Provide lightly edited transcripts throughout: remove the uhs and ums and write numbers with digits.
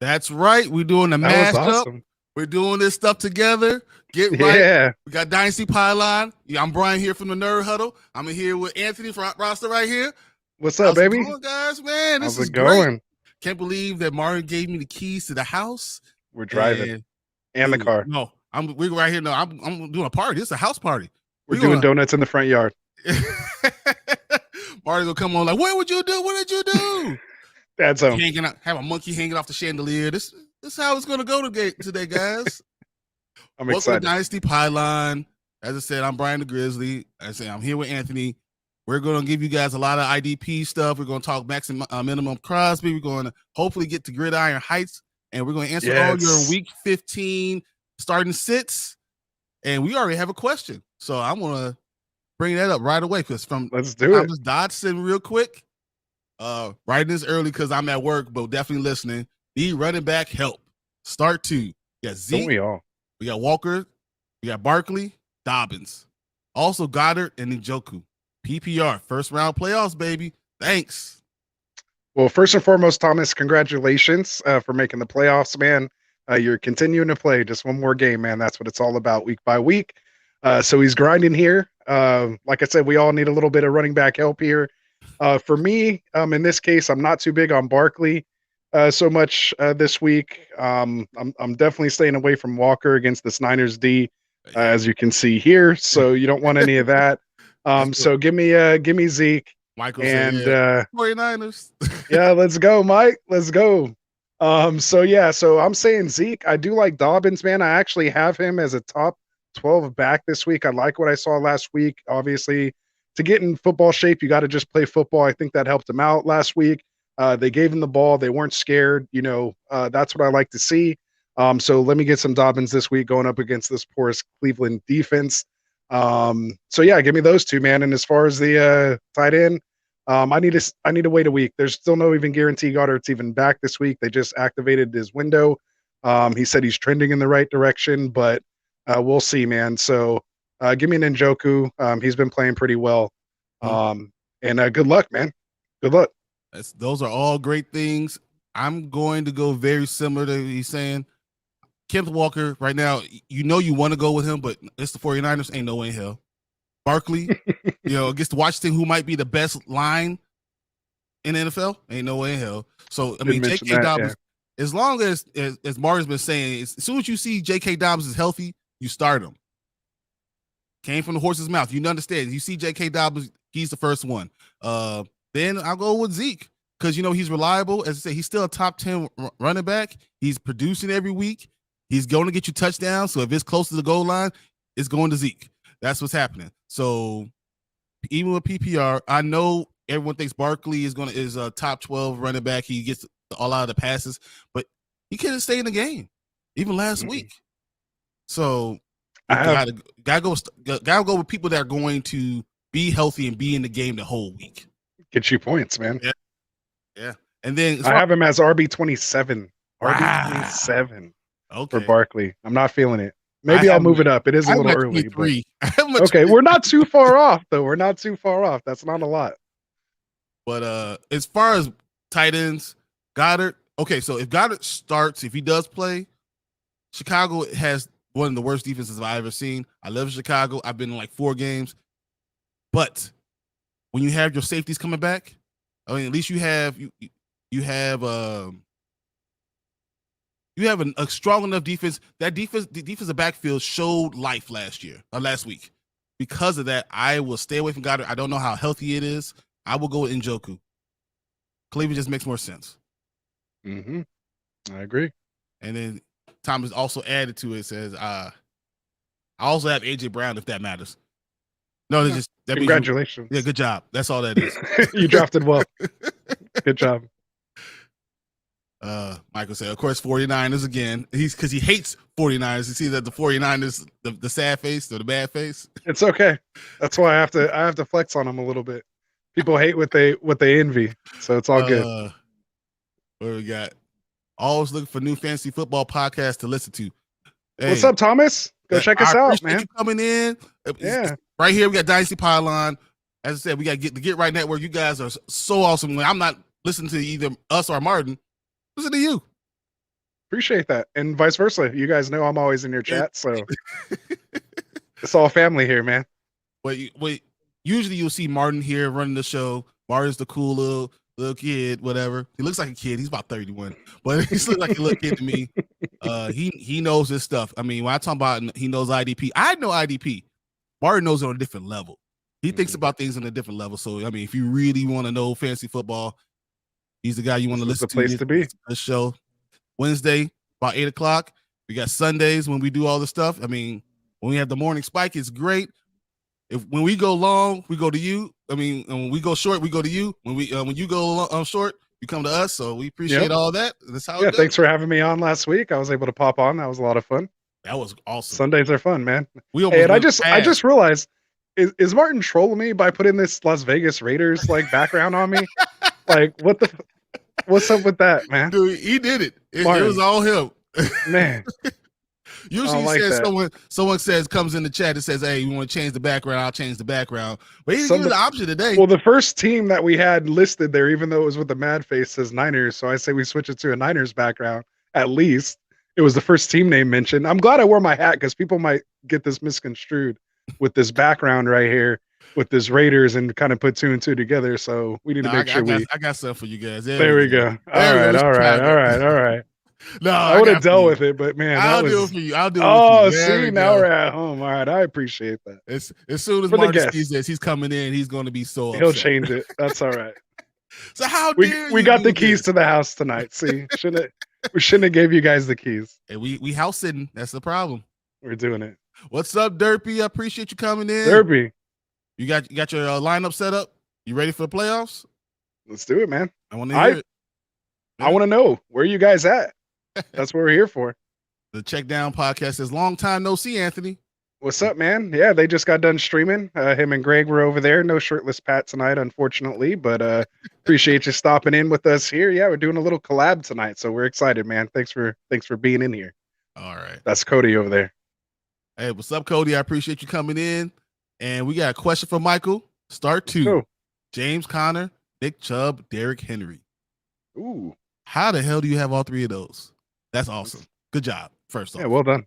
That's right. We're doing a That was mashup. awesome. We're doing this stuff together. Get right. Yeah. We got Dynasty Pylon. Yeah, I'm Brian here from the Nerd Huddle. I'm here with Anthony from roster right here. What's up, How's baby? it going, guys? Man, this How's is it going? great. Can't believe that Martin gave me the keys to the house. We're driving. And the dude, car. No, we're right here. No, I'm doing a party. This is a house party. We're doing donuts in the front yard. Marty will come on like, what would you do? What did you do? That's hanging out, have a monkey hanging off the chandelier. This is how it's gonna go today, guys. I'm Welcome excited. to Dynasty Pylon. As I said, I'm Brian the Grizzly. I say I'm here with Anthony. We're going to give you guys a lot of IDP stuff. We're going to talk Maxx minimum Crosby. We're going to hopefully get to Gridiron Heights, and we're going to answer all your Week 15 starting sits. And we already have a question, so I'm going to bring that up right away because let's do it. Thomas Dodson real quick. Writing this early because I'm at work, but definitely listening. Need running back help. Start 2. We got Zeke. Don't we all? We got Walker. We got Barkley, Dobbins. Also Goddard and Njoku. PPR, first round playoffs, baby. Thanks. Well, first and foremost, Thomas, congratulations for making the playoffs, man. You're continuing to play just one more game, man. That's what it's all about week by week. So he's grinding here. Like I said, we all need a little bit of running back help here. For me, in this case, I'm not too big on Barkley so much this week. I'm definitely staying away from Walker against this Niners D, as you can see here. So you don't want any of that. So give me Zeke. Michael and said, yeah. 49ers. Yeah, let's go, Mike. Let's go. So I'm saying Zeke. I do like Dobbins, man. I actually have him as a top 12 back this week. I like what I saw last week. Obviously, to get in football shape, you got to just play football. I think that helped him out last week. They gave him the ball. They weren't scared. That's what I like to see. So let me get some Dobbins this week going up against this porous Cleveland defense. Give me those two, man. And as far as the tight end, I need to wait a week. There's still no even guarantee Goddard's even back this week. They just activated his window. He said he's trending in the right direction, but we'll see, man. So give me an Njoku. He's been playing pretty well. And good luck, man. Good luck. Those are all great things. I'm going to go very similar to he's saying. Kenneth Walker, right now, you want to go with him, but it's the 49ers. Ain't no way in hell. Barkley, against Washington, who might be the best line in the NFL. Ain't no way in hell. So, I mean, J.K. Dobbins, as long as Martin's been saying, as soon as you see J.K. Dobbins is healthy, you start him. Came from the horse's mouth. You understand. You see J.K. Dobbins, he's the first one. Then I'll go with Zeke because, he's reliable. As I say, he's still a top 10 running back. He's producing every week. He's going to get you touchdowns. So if it's close to the goal line, it's going to Zeke. That's what's happening. So even with PPR, I know everyone thinks Barkley is a top 12 running back. He gets all out of the passes, but he couldn't stay in the game even last week. So gotta go with people that are going to be healthy and be in the game the whole week. Get you points, man. Yeah. And then I have him as RB27. RB27 for Barkley. I'm not feeling it. Maybe I'll move it up. It is a little early. Okay, we're not too far off, though. We're not too far off. That's not a lot. But as far as tight ends, Goddard. Okay, so if Goddard starts, if he does play, Chicago has one of the worst defenses I've ever seen. I love Chicago. I've been in like 4 games. But when you have your safeties coming back, I mean, at least you have a strong enough defense. That the defensive backfield showed life last week. Because of that, I will stay away from Goddard. I don't know how healthy it is. I will go with Njoku. Cleveland just makes more sense. I agree. And then Thomas also added to it, says, I also have AJ Brown if that matters. No, congratulations. Yeah, good job. That's all that is. You drafted well. Good job. Michael said, of course, 49ers again. Because he hates 49ers. You see that the 49ers, the sad face or the bad face. It's okay. That's why I have to flex on them a little bit. People hate what they envy, so it's all good. What we got? Always looking for new fantasy football podcasts to listen to. Hey, what's up, Thomas? Go check us out, man. You coming in? Yeah. Right here, we got Dynasty Pylon. As I said, we got the Get Right Network. You guys are so awesome. When I'm not listening to either us or Martin, listen to you. Appreciate that, and vice versa. You guys know I'm always in your chat, so it's all family here, man. Wait. Usually you'll see Martin here running the show. Martin's the cool little kid, whatever. He looks like a kid. He's about 31, but he looks like a little kid to me. He knows his stuff. I mean, when I talk about he knows IDP, I know IDP. Martin knows it on a different level. He thinks about things on a different level. So I mean, if you really want to know fantasy football, he's the guy you want to listen to. Place to be. The show Wednesday about 8:00. We got Sundays when we do all the stuff. I mean, when we have the morning spike, it's great. When we go long, we go to you. I mean, when we go short, we go to you. When you go short, you come to us. So we appreciate all that. That's how. Yeah, thanks for having me on last week. I was able to pop on. That was a lot of fun. That was awesome. Sundays are fun, man. And I just realized, is Martin trolling me by putting this Las Vegas Raiders like background on me? Like, what's up with that, man? Dude, he did it. It was all him, man. Usually someone comes in the chat and says, "Hey, you want to change the background? I'll change the background." But he didn't give me the option today. Well, the first team that we had listed there, even though it was with the mad face, says Niners. So I say we switch it to a Niners background. At least it was the first team name mentioned. I'm glad I wore my hat because people might get this misconstrued with this background right here with this Raiders and kind of put two and two together. So we need to make sure I got something for you guys. There we go. All right. No, I would have dealt with it, but man, I'll do it for you. I'll do it with you. See, now we're at home. All right, I appreciate that. As soon as Martin sees this, he's coming in. He's going to be so upset. He'll change it. That's all right. So how we got the keys to the house tonight. See, we shouldn't have gave you guys the keys. Hey, we house sitting. That's the problem. We're doing it. What's up, Derpy? I appreciate you coming in. Derpy, you got your lineup set up. You ready for the playoffs? Let's do it, man. I want to hear it. I want to know where you guys at. That's what we're here for. The Check Down podcast says, long time no see, Anthony. What's up, man? Yeah, they just got done streaming. Him and Greg were over there. No shirtless Pat tonight, unfortunately, but appreciate you stopping in with us here. Yeah, we're doing a little collab tonight, so we're excited, man. Thanks for being in here. All right. That's Cody over there. Hey, what's up, Cody? I appreciate you coming in. And we got a question for Michael. Start two. Cool. James Conner, Nick Chubb, Derrick Henry. Ooh. How the hell do you have all three of those? That's awesome. Good job. First off. Yeah, well done.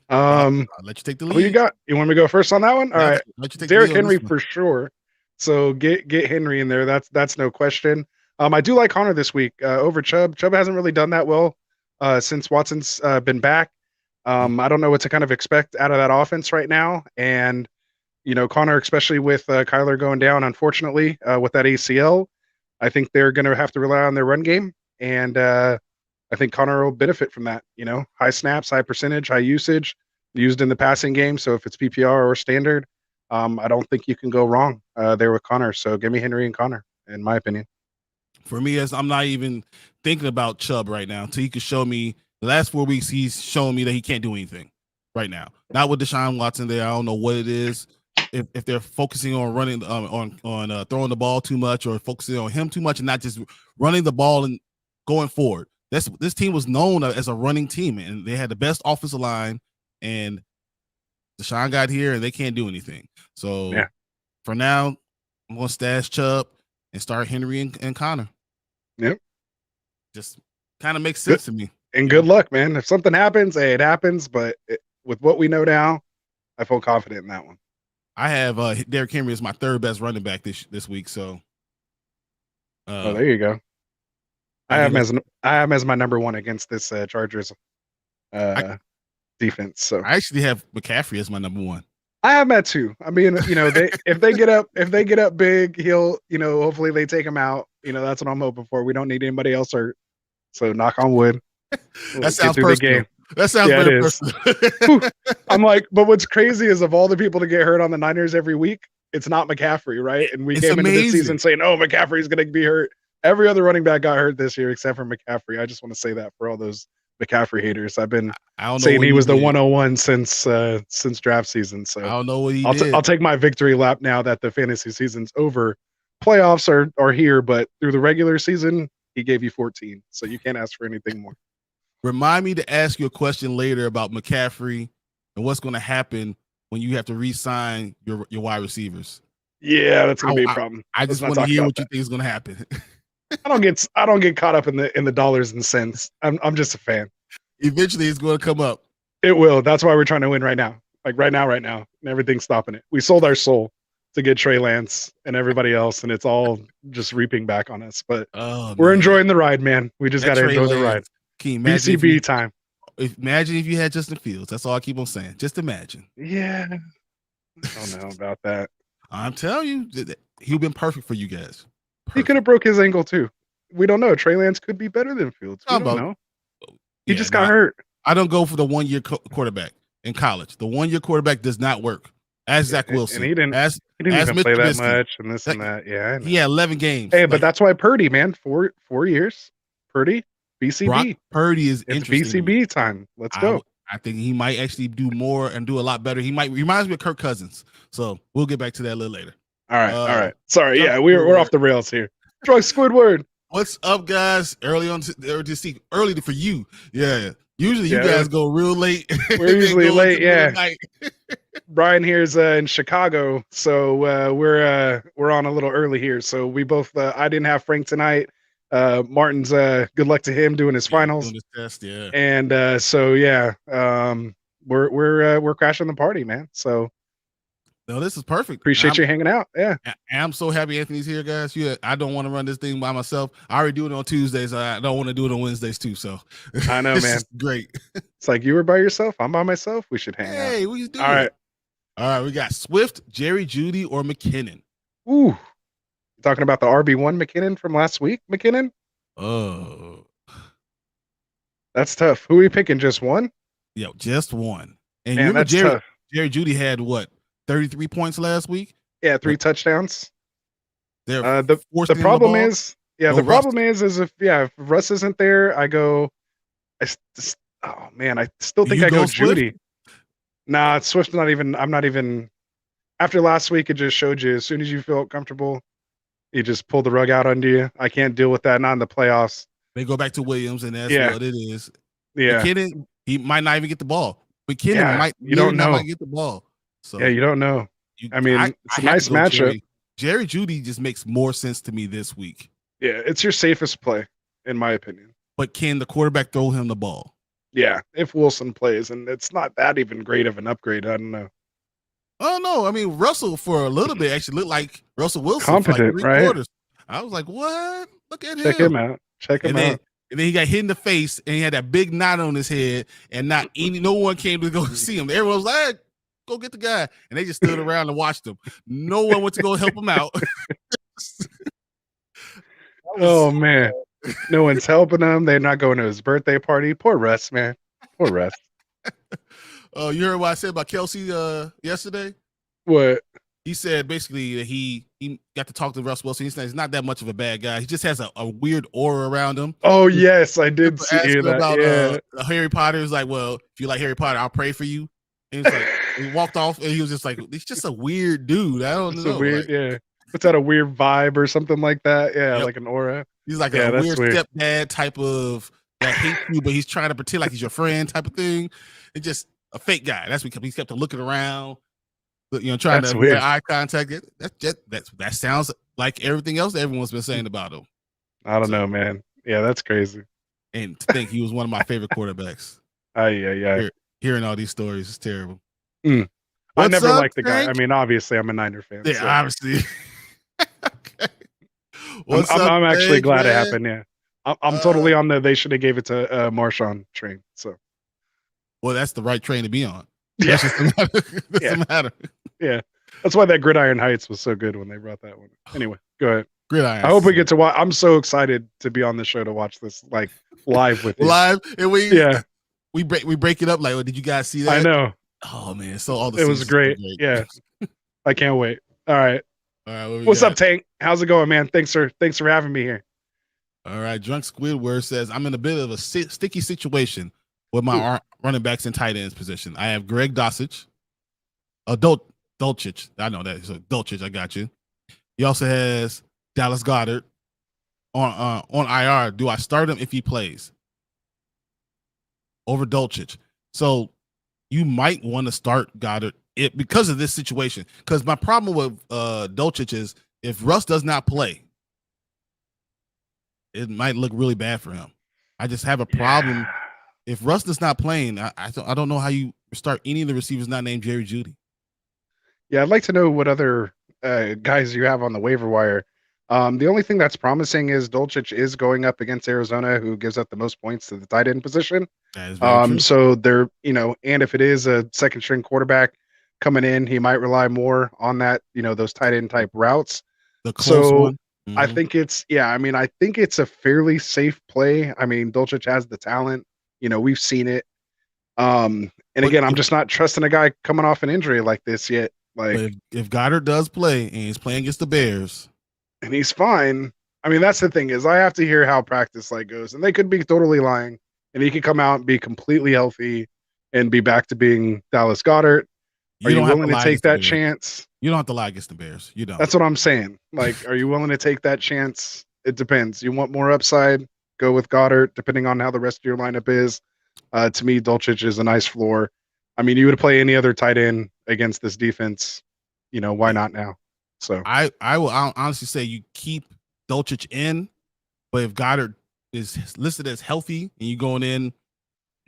I'll let you take the lead. Who you got? You want me to go first on that one? All right. Derrick Henry for sure. So get Henry in there. That's no question. I do like Conner this week over Chubb. Chubb hasn't really done that well since Watson's been back. I don't know what to kind of expect out of that offense right now. And, Conner, especially with Kyler going down, unfortunately, with that ACL, I think they're going to have to rely on their run game. And I think Conner will benefit from that. High snaps, high percentage, high usage used in the passing game. So if it's PPR or standard, I don't think you can go wrong there with Conner. So give me Henry and Conner, in my opinion. For me, as I'm not even thinking about Chubb right now until he can show me. The last 4 weeks, he's showing me that he can't do anything right now. Not with Deshaun Watson there. I don't know what it is. If they're focusing on running on throwing the ball too much or focusing on him too much and not just running the ball and going forward. This team was known as a running team, and they had the best offensive line. And Deshaun got here, and they can't do anything. So for now, I'm going to stash Chubb and start Henry and Conner. Yep. Just kind of makes sense to me. And good luck, man. If something happens, it happens. But with what we know now, I feel confident in that one. I have Derrick Henry as my third best running back this week. So, there you go. I have him as my number one against this Chargers defense. So I actually have McCaffrey as my number one. I have Matt too. I mean, if they get up big, he'll, hopefully they take him out. That's what I'm hoping for. We don't need anybody else hurt. So knock on wood. That sounds personal. That sounds very personal. I'm like, but what's crazy is of all the people to get hurt on the Niners every week, it's not McCaffrey, right? And we came into this season saying, oh, McCaffrey's going to be hurt. Every other running back got hurt this year except for McCaffrey. I just want to say that for all those McCaffrey haters. I've been saying he was the 101 since draft season. So I don't know what he did. I'll take my victory lap now that the fantasy season's over. Playoffs are here, but through the regular season, he gave you 14. So you can't ask for anything more. Remind me to ask you a question later about McCaffrey and what's going to happen when you have to re-sign your wide receivers. Yeah, that's going to be a problem. I just want to hear what you think is going to happen. I don't get caught up in the dollars and cents. I'm just a fan. Eventually, it's going to come up. It will. That's why we're trying to win right now. Like right now, and everything's stopping it. We sold our soul to get Trey Lance and everybody else, and it's all just reaping back on us. But we're enjoying the ride, man. We just got to enjoy the ride. Can you imagine BCB time. Imagine if you had Justin Fields. That's all I keep on saying. Just imagine. Yeah. I don't know about that. I'm telling you, he'd been perfect for you guys. Perfect. He could have broke his ankle too. We don't know. Trey Lance could be better than Fields. We don't know. He just got hurt. I don't go for the 1 year quarterback in college. The 1 year quarterback does not work. As Zach Wilson, and he didn't even play that much, and this and that. Yeah, he had 11 games. Hey, but that's why Purdy, man, 4 years. Purdy, BCB. Brock Purdy is it's BCB time. Let's go. I think he might actually do more and do a lot better. He reminds me of Kirk Cousins. So we'll get back to that a little later. All right. Sorry, we're off the rails here. Drug Squidward. What's up, guys? Early for you. Yeah. Usually you guys go real late. We're usually late, yeah. Brian here's in Chicago, so we're on a little early here. So we both I didn't have Frank tonight. Martin's good luck to him doing his finals. Doing his test, yeah. And we're crashing the party, man. So no, this is perfect. Appreciate you hanging out. Yeah. I'm so happy Anthony's here, guys. I don't want to run this thing by myself. I already do it on Tuesdays. I don't want to do it on Wednesdays too. So I know, man. Great. It's like you were by yourself. I'm by myself. We should hang out. Hey, we should do All it. All right. We got Swift, Jerry Jeudy, or McKinnon. Ooh. Talking about the RB1 McKinnon from last week, McKinnon? Oh. That's tough. Who are we picking? Just one? Yeah, just one. And man, that's tough. Jerry Jeudy had what? 33 points last week. Yeah, 3 touchdowns. The problem is, if Russ isn't there, I go. I still think I go Jeudy. Nah, Swift's not even. I'm not even. After last week, it just showed you. As soon as you felt comfortable, you just pulled the rug out under you. I can't deal with that. Not in the playoffs. They go back to Williams, and that's what it is. Yeah, McKinnon, he might not even get the ball. McKinnon might. You don't know. Might get the ball. So yeah, you don't know. I mean, it's a nice matchup. Jerry Jeudy just makes more sense to me this week. Yeah, it's your safest play, in my opinion. But can the quarterback throw him the ball? Yeah, if Wilson plays, and it's not that even great of an upgrade. I don't know. Oh no, I mean Russell for a little bit actually looked like Russell Wilson. Confident, for like 3 right? quarters. I was like, what? Look at him. Check him out. And then he got hit in the face, and he had that big knot on his head, and no one came to go see him. Everyone was like, hey, go get the guy, and they just stood around and watched him. No one went to go help him out. Oh man, no one's helping him. They're not going to his birthday party. Poor Russ, man. Poor Russ. Oh, you heard what I said about Kelsey yesterday? What? He said basically that he got to talk to Russ Wilson. He said he's not that much of a bad guy. He just has a weird aura around him. Oh yes, I did see that. About Harry Potter. He's like, well, if you like Harry Potter, I'll pray for you. And he's like, he walked off, and he was just like, he's just a weird dude. I don't know. Weird, puts out a weird vibe or something like that. Yeah, like an aura. He's like a weird stepdad type of that hates you, but he's trying to pretend like he's your friend type of thing. It's just a fake guy. That's what he kept looking around, trying to get eye contact. That sounds like everything else that everyone's been saying about him. I don't know, man. Yeah, that's crazy. And to think he was one of my favorite quarterbacks. Hearing all these stories is terrible. I never liked the guy. I mean, obviously, I'm a Niner fan. Yeah, so. Obviously. Okay. I'm actually glad it happened. Yeah, I'm totally on the. They should have gave it to Marshawn train. So, well, that's the right train to be on. Yeah, doesn't matter. Yeah, that's why that Gridiron Heights was so good when they brought that one. Anyway, go ahead. Gridiron. I hope we get to watch. I'm so excited to be on the show to watch this like live with you. Live, and we break it up. Like, did you guys see that? I know. Oh man, so all the it was great. Yeah, I can't wait. All right. What's up, Tank? How's it going, man? Thanks for having me here. All right, Drunk Squidward says I'm in a bit of a sticky situation with my running backs and tight ends position. I have Greg Dulcich, Dulcich. I know that. So Dulcich, I got you. He also has Dallas Goedert on IR. Do I start him if he plays over Dulcich? So you might want to start Goddard because of this situation. Because my problem with Dulcich is if Russ does not play, it might look really bad for him. I just have a problem. Yeah. If Rustin's not playing, I don't know how you start any of the receivers not named Jerry Jeudy. Yeah, I'd like to know what other guys you have on the waiver wire. The only thing that's promising is Dulcich is going up against Arizona, who gives up the most points to the tight end position. That is very true. So they're, and if it is a second string quarterback coming in, he might rely more on that, those tight end type routes. The close one. I think I think it's a fairly safe play. I mean, Dulcich has the talent. We've seen it. And again, I'm just not trusting a guy coming off an injury like this yet. Like, if Goddard does play and he's playing against the Bears, and he's fine. I mean, that's the thing is I have to hear how practice goes, and they could be totally lying, and he could come out and be completely healthy and be back to being Dallas Goedert. Are you willing to take that chance? You don't have to lie against the Bears. You don't. That's what I'm saying. Like, are you willing to take that chance? It depends. You want more upside? Go with Goddard, depending on how the rest of your lineup is. To me, Dulcich is a nice floor. I mean, you would play any other tight end against this defense. Why not now? So I will honestly say you keep Dulcich in, but if Goddard is listed as healthy and you going in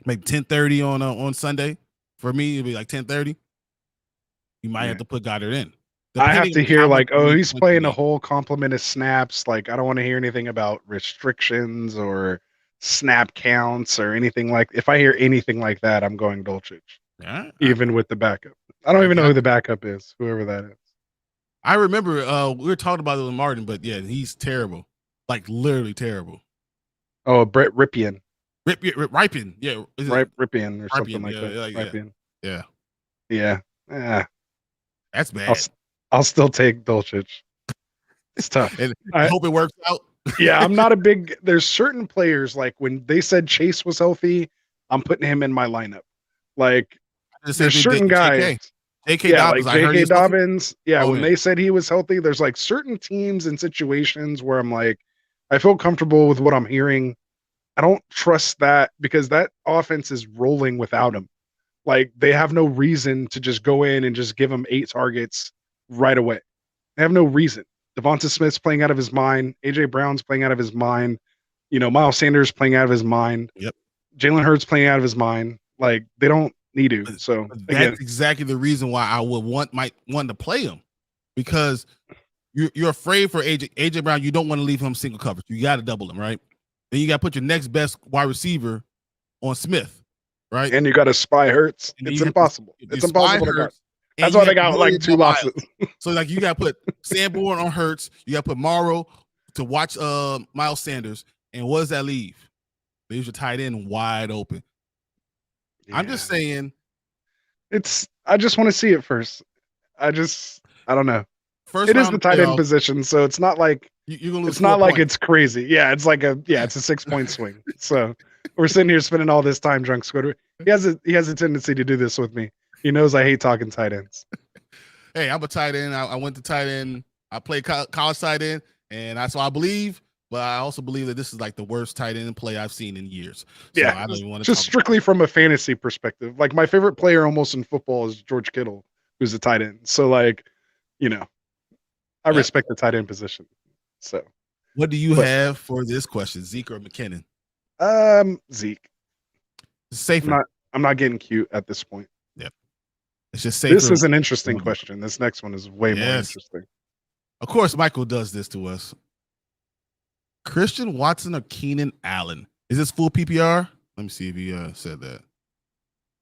maybe 10:30 on Sunday, for me it'd be like 10:30. You might have to put Goddard in. I have to hear he's playing a whole complement of snaps. Like, I don't want to hear anything about restrictions or snap counts or anything like. If I hear anything like that, I'm going Dulcich. Yeah, even with the backup. I don't even know who the backup is, whoever that is. I remember we were talking about it with Martin, but yeah, he's terrible. Like, literally terrible. Oh, Brett Ripien. Ripien, yeah. Ripien or something like that. Ripien. Yeah. Yeah. That's bad. I'll still take Dulcich. It's tough. And I hope it works out. Yeah, I'm not a big. There's certain players, like when they said Chase was healthy, I'm putting him in my lineup. Like, there's certain guys. J.K. Dobbins. Like J.K. Dobbins. Yeah, when they said he was healthy, there's like certain teams and situations where I'm like, I feel comfortable with what I'm hearing. I don't trust that because that offense is rolling without him. Like, they have no reason to just go in and just give him 8 targets right away. They have no reason. Devonta Smith's playing out of his mind. A.J. Brown's playing out of his mind. Miles Sanders playing out of his mind. Yep. Jalen Hurts playing out of his mind. Like, they don't need to. So that's exactly the reason why I would want to play him, because you're afraid for AJ Brown. You don't want to leave him single coverage. You got to double him, right? Then you got to put your next best wide receiver on Smith, right? And you got to spy Hurts. It's impossible. It's impossible to guard. That's why they got like 2 losses. So like, you got to put Sanborn on Hurts. You got to put Morrow to watch Miles Sanders. And what does that leave? Leaves your tight end wide open. Yeah. I'm just saying. I just want to see it first. I don't know. It is the tight end position, so it's not like you're gonna lose. It's not like it's crazy. Yeah, it's like it's a 6-point swing. So we're sitting here spending all this time drunk squid. He has a tendency to do this with me. He knows I hate talking tight ends. Hey, I'm a tight end. I went to tight end. I played college tight end, and that's what I believe. But I also believe that this is like the worst tight end play I've seen in years. So I don't even want to just strictly from a fantasy perspective. Like, my favorite player almost in football is George Kittle, who's a tight end. So like, I respect the tight end position. So what do you have for this question, Zeke or McKinnon? Zeke. Safer. I'm not getting cute at this point. Yep. It's just safer. This is an interesting question. This next one is way more interesting. Of course, Michael does this to us. Christian Watson or Keenan Allen? Is this full PPR? Let me see if he said that.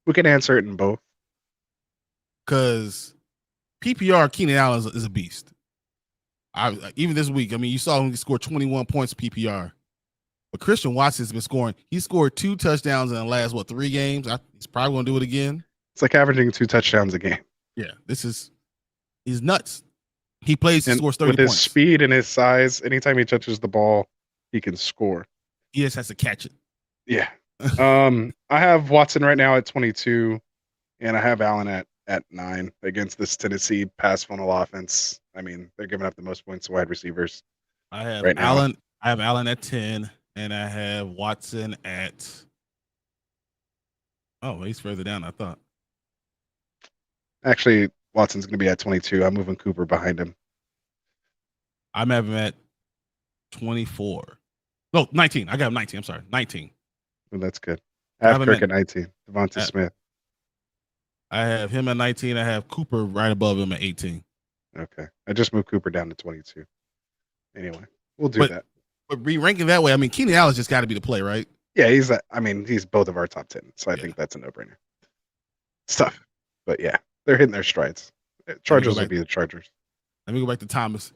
We can answer it in both. Because PPR, Keenan Allen is a beast. Even this week, I mean, you saw him score 21 points PPR. But Christian Watson's been scoring. He scored 2 touchdowns in the last, 3 games? He's probably going to do it again. It's like averaging 2 touchdowns a game. Yeah, he's nuts. He plays, he scores 30 points. With his speed and his size, anytime he touches the ball, he can score. He just has to catch it. Yeah. I have Watson right now at 22, and I have Allen at 9 against this Tennessee pass funnel offense. I mean, they're giving up the most points to wide receivers. I have Allen. I have Allen at 10, and I have Watson at. Oh, he's further down, I thought. Actually, Watson's going to be at 22. I'm moving Cooper behind him. I'm having him at 24. No, 19. I got him 19. I'm sorry, 19. Well, that's good. I I have have him Kirk at 19. Devonta Smith. I have him at 19. I have Cooper right above him at 18. Okay. I just moved Cooper down to 22. Anyway, we'll do that. But re-ranking that way, I mean, Keenan Allen's just got to be the play, right? Yeah, he's both of our top 10. So I think that's a no-brainer. It's tough. But yeah, they're hitting their strides. Chargers would be the Chargers. Let me go back to Thomas.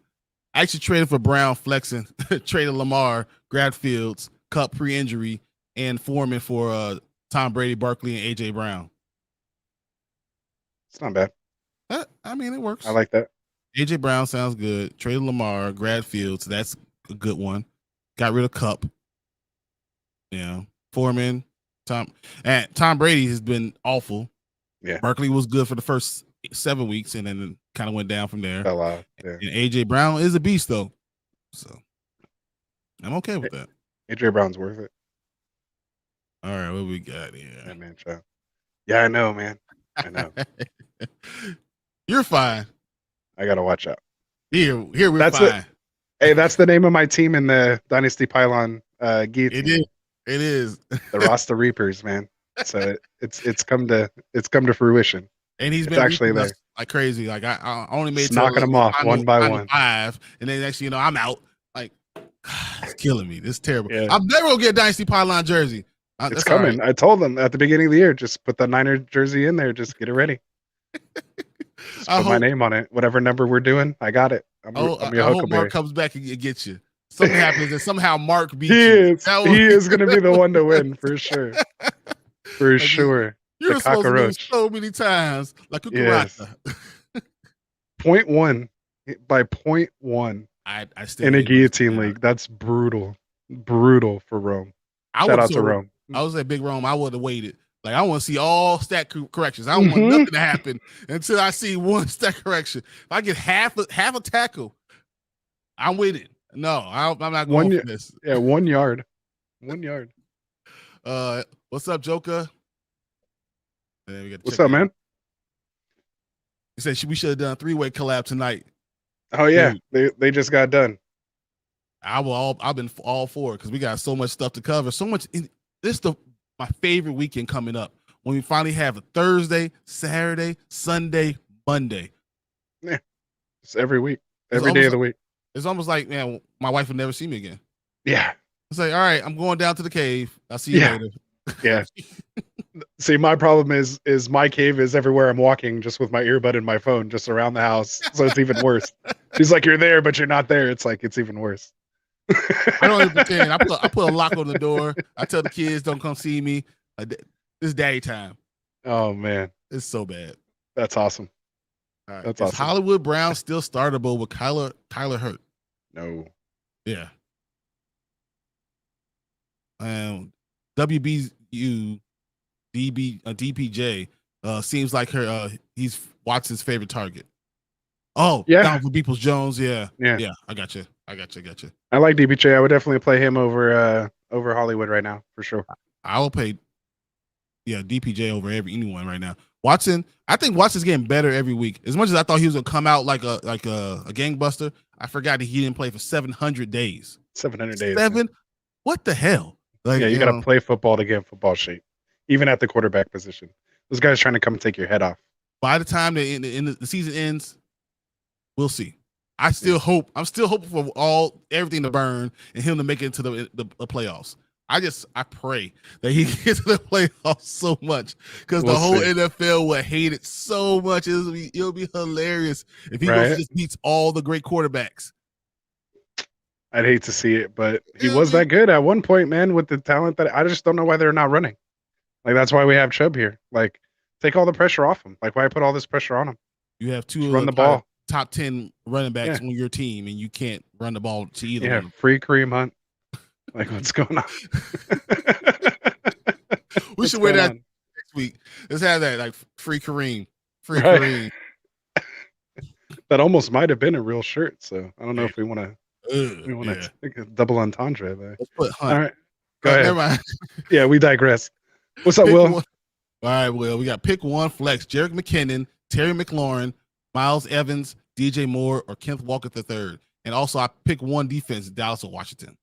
I actually traded for Brown flexing, traded Lamar, grabbed Fields, Cup pre-injury, and Foreman for Tom Brady, Barkley, and A.J. Brown. It's not bad. I mean, it works. I like that. A.J. Brown sounds good. Traded Lamar, grabbed Fields. That's a good one. Got rid of Cup. Yeah. Foreman, Tom Brady has been awful. Yeah. Barkley was good for the first 7 weeks and then kind of went down from there. Fell out. Yeah. And A.J. Brown is a beast, though. So I'm okay with that. A.J. Brown's worth it. All right, what we got here? That man, child. Yeah, I know, man. I know. You're fine. I gotta watch out. Here we're fine. Hey, that's the name of my team in the Dynasty Pylon guillotine. It is. The Rasta Reapers, man. So it's come to fruition. And he's been actually there like crazy. Like I only made knocking them off one by one. 5, and then next I'm out. Like it's killing me. This is terrible. Yeah. I'm never gonna get a Dynasty Pylon jersey. It's coming. Right. I told them at the beginning of the year, just put the Niner jersey in there. Just get it ready. Just put my name on it. Whatever number we're doing, I got it. I hope Mark comes back and gets you. Something happens and somehow Mark beats you. He is going to be the one to win for sure. For sure. You're supposed to do so many times. Like Kukurata. Yes. 0.1 by 0.1 I still in a guillotine league. That's brutal. Brutal for Rome. Shout out to Rome. I was at Big Rome. I would have waited. Like, I want to see all stat corrections. I don't want nothing to happen until I see one stat correction. If I get half a tackle, I'm with it. No, I'm not going for this. Yeah, 1 yard. 1 yard. What's up, Joker? What's up, man? He said we should have done a 3-way collab tonight. Oh yeah, they just got done. I've been all for it because we got so much stuff to cover. So much. This is my favorite weekend coming up when we finally have a Thursday, Saturday, Sunday, Monday. Yeah, it's every week, every day of the week. It's almost like, man, my wife would never see me again. Yeah. It's like, all right, I'm going down to the cave. I'll see you later. Yeah. See, my problem is my cave is everywhere I'm walking, just with my earbud in my phone, just around the house. So it's even worse. She's like, you're there, but you're not there. It's like, it's even worse. I don't even pretend. I put a lock on the door. I tell the kids don't come see me. It's daddy time. Oh man, it's so bad. That's awesome. All right. That's awesome. Hollywood Brown still startable with Tyler Hurt? No. Yeah. WBU DPJ seems like he's Watson's favorite target. Oh, yeah. Down for Beeples Jones. Yeah. I got you. I like DPJ. I would definitely play him over Hollywood right now for sure. I will play DPJ over anyone right now. Watson, I think Watson's getting better every week. As much as I thought he was gonna come out like a gangbuster, I forgot that he didn't play for 700 days. 700 days. What the hell? Like, you got to play football to get in football shape, even at the quarterback position. Those guys trying to come and take your head off. By the time the season ends, we'll see. I'm still hoping for everything to burn and him to make it into the playoffs. I pray that he gets to the playoffs so much because the whole NFL will hate it so much. It'll be hilarious if he just beats all the great quarterbacks. I'd hate to see it, but he was that good at one point, man, with the talent that I just don't know why they're not running. Like, that's why we have Chubb here. Like, take all the pressure off him. Like, why put all this pressure on him? You have two run the ball. Top 10 running backs on your team, and you can't run the ball to either one. Yeah, free Kareem Hunt. Like, what's going on? We should wear that next week. Let's have that, like, free Kareem. Kareem. That almost might have been a real shirt, so I don't know if we want to take a double entendre there. Let's put Hunt. All right. Go ahead. Never mind. Yeah, we digress. What's up, Will? All right, Will. We got pick one flex. Jerick McKinnon, Terry McLaurin, Miles Evans, DJ Moore, or Kenneth Walker III. And also, I pick one defense, Dallas or Washington.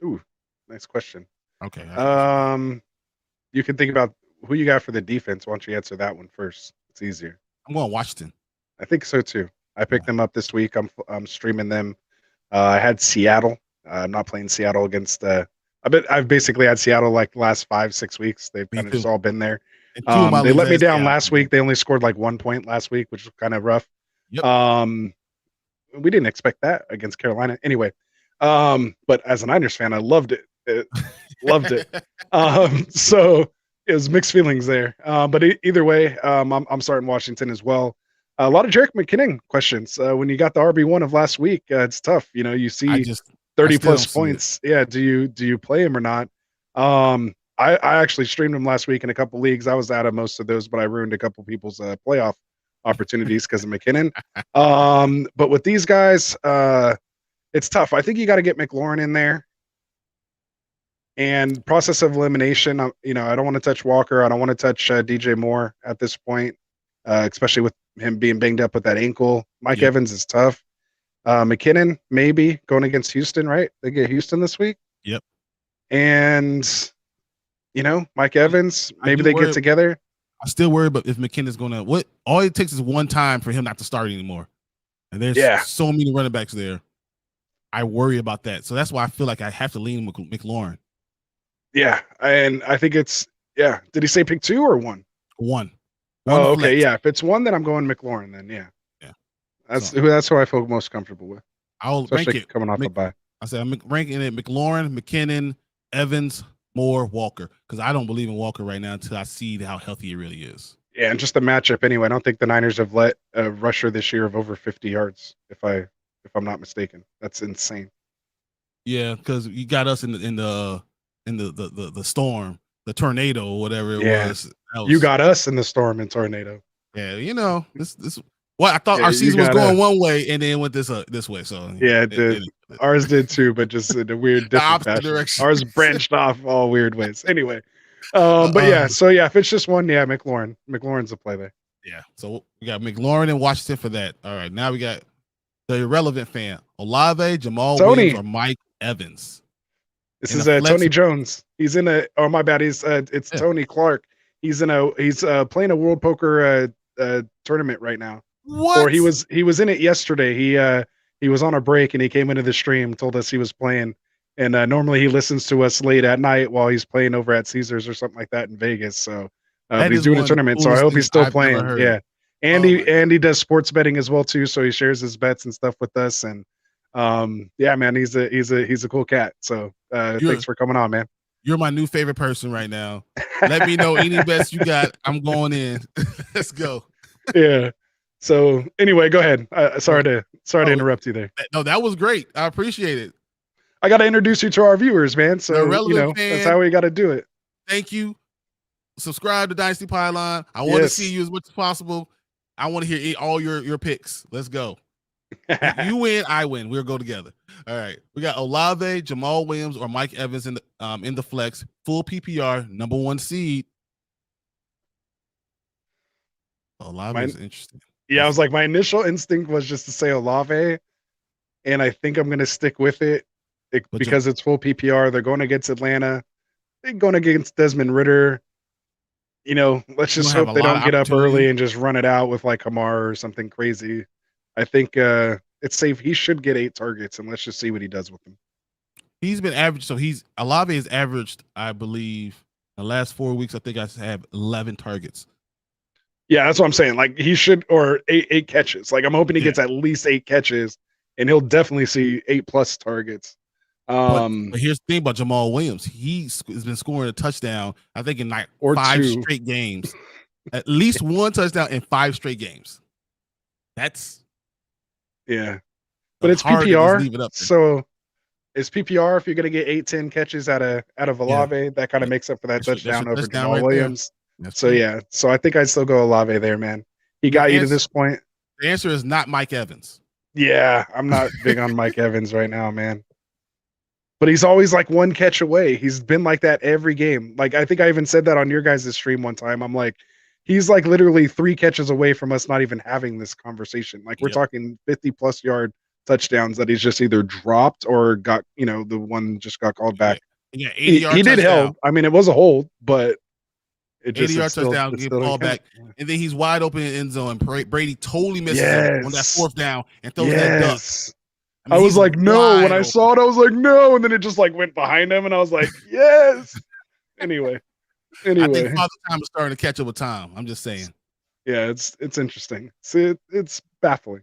Ooh, nice question. Okay. I got you. You can think about who you got for the defense. Why don't you answer that one first? It's easier. I'm going Washington. I think so too. I picked Yeah. them up this week. I'm streaming them. I had Seattle. I'm not playing Seattle against. I've basically had Seattle like the last 5-6 weeks. They've Me kind of too. just all been there. And two of my They leagues let me had down Seattle. last week. They only scored like 1 point last week, which was kind of rough. Yep. We didn't expect that against Carolina. Anyway, but as a Niners fan, I loved it. Loved it. So it was mixed feelings there. But either way, I'm starting Washington as well. A lot of Jerick McKinnon questions. When you got the RB1 of last week, it's tough. You know, you see 30 still plus don't see it. points. Yeah. Do you play him or not? I actually streamed him last week in a couple leagues. I was out of most of those, but I ruined a couple people's playoff opportunities because of McKinnon. But with these guys, it's tough. I think you got to get McLaurin in there. And process of elimination, you know, I don't want to touch Walker. I don't want to touch DJ Moore at this point, especially with him being banged up with that ankle. Mike Evans is tough. McKinnon, maybe going against Houston, right? They get Houston this week. Yep. And, you know, Mike Evans, maybe they get together. I still worry about if McKinnon's going to all it takes is one time for him not to start anymore. And there's so many running backs there. I worry about that. So that's why I feel like I have to lean McLaurin. Yeah. And I think did he say pick 2 or 1? 1. Oh, okay. Flex. Yeah. If it's 1, then I'm going McLaurin then. Yeah. That's who I feel most comfortable with. I'll rank it coming off a bye. I said I'm ranking it McLaurin, McKinnon, Evans, Moore, Walker, because I don't believe in Walker right now until I see how healthy he really is. Yeah, and just the matchup anyway. I don't think the Niners have let a rusher this year of over 50 yards, if I'm not mistaken. That's insane. Yeah, because you got us in the storm, the tornado, or whatever it was. You got us in the storm and tornado. Yeah, you know this. Well, I thought our season was going one way, and then went this way. So yeah, it did. Ours did too, but just in a weird different fashion. Direction. Ours branched off all weird ways. Anyway, but if it's just one, McLaurin's a play there. Yeah, so we got McLaurin and Washington for that. All right, now we got the irrelevant fan: Olave, Jamal Williams, or Mike Evans. This is Tony Jones. He's in a. Oh my bad. It's Tony Clark. He's playing a World Poker tournament right now. What? Or he was in it yesterday. He was on a break and he came into the stream, told us he was playing. And normally he listens to us late at night while he's playing over at Caesars or something like that in Vegas. So he's doing a tournament. So I hope he's still playing. Yeah. And he does sports betting as well too. So he shares his bets and stuff with us. And man, he's a cool cat. So thanks for coming on, man. You're my new favorite person right now. Let me know any bets you got. I'm going in. Let's go. Yeah. So anyway, go ahead. Sorry to interrupt you there. No, that was great. I appreciate it. I got to introduce you to our viewers, man. So that's how we got to do it. Thank you. Subscribe to Dynasty Pylon. I want to see you as much as possible. I want to hear all your picks. Let's go. You win, I win. We'll go together. All right. We got Olave, Jamal Williams, or Mike Evans in the flex. Full PPR, number 1 seed. Olave is interesting. Yeah, I was like, my initial instinct was just to say Olave, and I think I'm going to stick with it because it's full PPR. They're going against Atlanta. They're going against Desmond Ridder. You know, let's just hope they don't get up early and just run it out with like Kamar or something crazy. I think it's safe. He should get 8 targets, and let's just see what he does with them. He's been average. So Olave has averaged, I believe, the last 4 weeks. I think I have 11 targets. Yeah, that's what I'm saying. Like he should, or eight catches. Like I'm hoping he gets at least 8 catches, and he'll definitely see 8+ targets. But here's the thing about Jamal Williams. He's been scoring a touchdown, I think, in like 5 straight games. At least 1 touchdown in 5 straight games. That's but it's PPR. So it's PPR if you're gonna get 8-10 catches out of Olave, that kind of makes up for that touchdown over Jamal Williams. So I think I'd still go Olave there, man. He got you to this point. The answer is not Mike Evans. Yeah, I'm not big on Mike Evans right now, man. But he's always like 1 catch away. He's been like that every game. Like I think I even said that on your guys' stream one time. I'm like, he's like literally 3 catches away from us not even having this conversation. Like we're talking 50+ yard touchdowns that he's just either dropped or got, the one just got called back. Yeah, 80-yard he did touchdown. help. I mean, it was a hold, but it just 80-yard touchdown, get ball back, and then he's wide open in the end zone. Brady totally misses him on that fourth down and throws that duck. I was like, no. When I saw it, I was like, no, and then it just like went behind him, and I was like, yes. Anyway, I think Father Time is starting to catch up with time. I'm just saying. Yeah, it's interesting. See, it's baffling.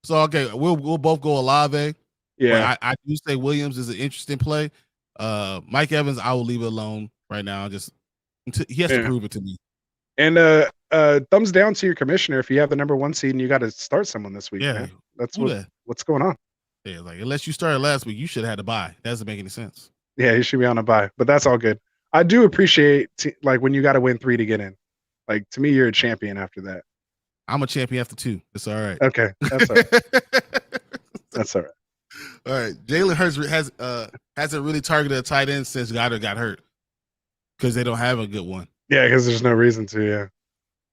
So okay, we'll both go Olave. Yeah, I do say Williams is an interesting play. Mike Evans, I will leave it alone right now. Just he has to prove it to me. And thumbs down to your commissioner if you have the number 1 seed and you got to start someone this week. Yeah, man. That's what's going on. Yeah, like unless you started last week, you should have had to buy. That doesn't make any sense. Yeah, you should be on a buy, but that's all good. I do appreciate like when you got to win 3 to get in. Like to me, you're a champion after that. I'm a champion after 2. It's all right. Okay, that's all right. That's all right. All right, Jalen Hurts hasn't really targeted a tight end since Goddard got hurt because they don't have a good one. Yeah, because there's no reason to. Yeah,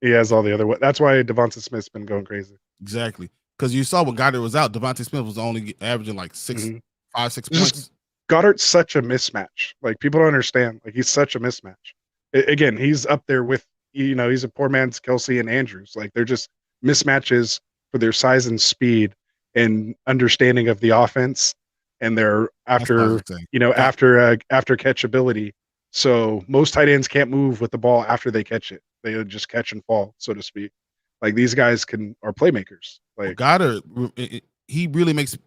he has all the other. That's why Devonta Smith's been going crazy. Exactly, because you saw when Goddard was out, Devonta Smith was only averaging like 6 points. Goddard's such a mismatch. Like people don't understand. Like he's such a mismatch. Again, he's up there with he's a poor man's Kelsey and Andrews. Like they're just mismatches for their size and speed and understanding of the offense and their after catchability. So most tight ends can't move with the ball after they catch it. They just catch and fall, so to speak. Like these guys are playmakers. Like Goddard, he really makes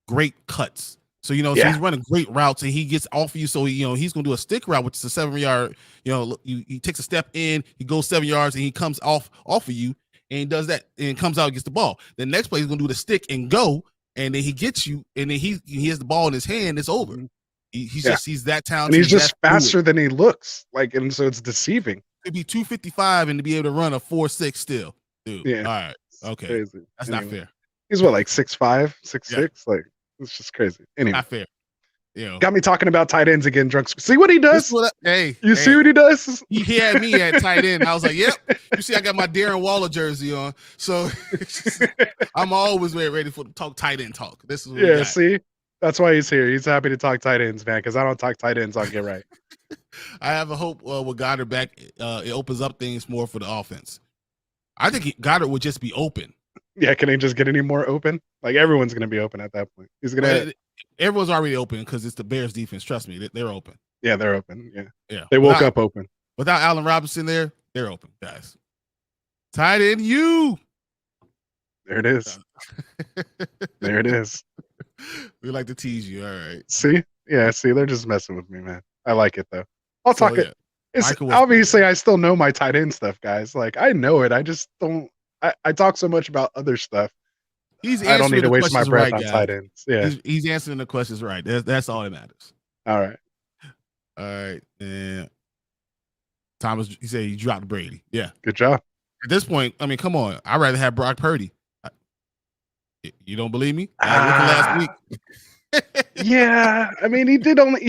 great cuts. So so he's running great routes and he gets off you. So he's gonna do a stick route, which is a 7-yard. He takes a step in, he goes 7 yards, and he comes off of you, and he does that and comes out and gets the ball. The next play he's gonna do the stick and go, and then he gets you, and then he has the ball in his hand. It's over. He's that talented. And he's just faster than he looks. Like, and so it's deceiving. To be 255 and to be able to run a 4.6 still, dude. Yeah. All right. Okay. Crazy. That's not fair. He's what, like 6'5", 6'6"? Like it's just crazy. Anyway, not fair. Got me talking about tight ends again. Drunk. See what he does? See what he does? He had me at tight end. I was like, yep. You see, I got my Darren Waller jersey on, so I'm always ready for talk tight end talk. This is what see, that's why he's here. He's happy to talk tight ends, man. Because I don't talk tight ends. I'll get right. I have a hope with Goddard back, it opens up things more for the offense. I think Goddard would just be open. Yeah, can he just get any more open? Like everyone's going to be open at that point. He's going to. Everyone's already open because it's the Bears defense. Trust me, they're open. Yeah, they're open. Yeah. They woke up open. Without Allen Robinson there, they're open, guys. Tight end, you. There it is. There it is. We like to tease you. All right. See? Yeah, see, they're just messing with me, man. I like it though. I'll talk it. It's obviously I still know my tight end stuff, guys. Like I know it. I just don't. I talk so much about other stuff. I don't need to waste my breath on tight ends. Yeah, he's answering the questions right. That's all that matters. All right. And Thomas, he said he dropped Brady. Yeah, good job. At this point, I mean, come on. I'd rather have Brock Purdy. You don't believe me? Last week. Yeah, I mean, he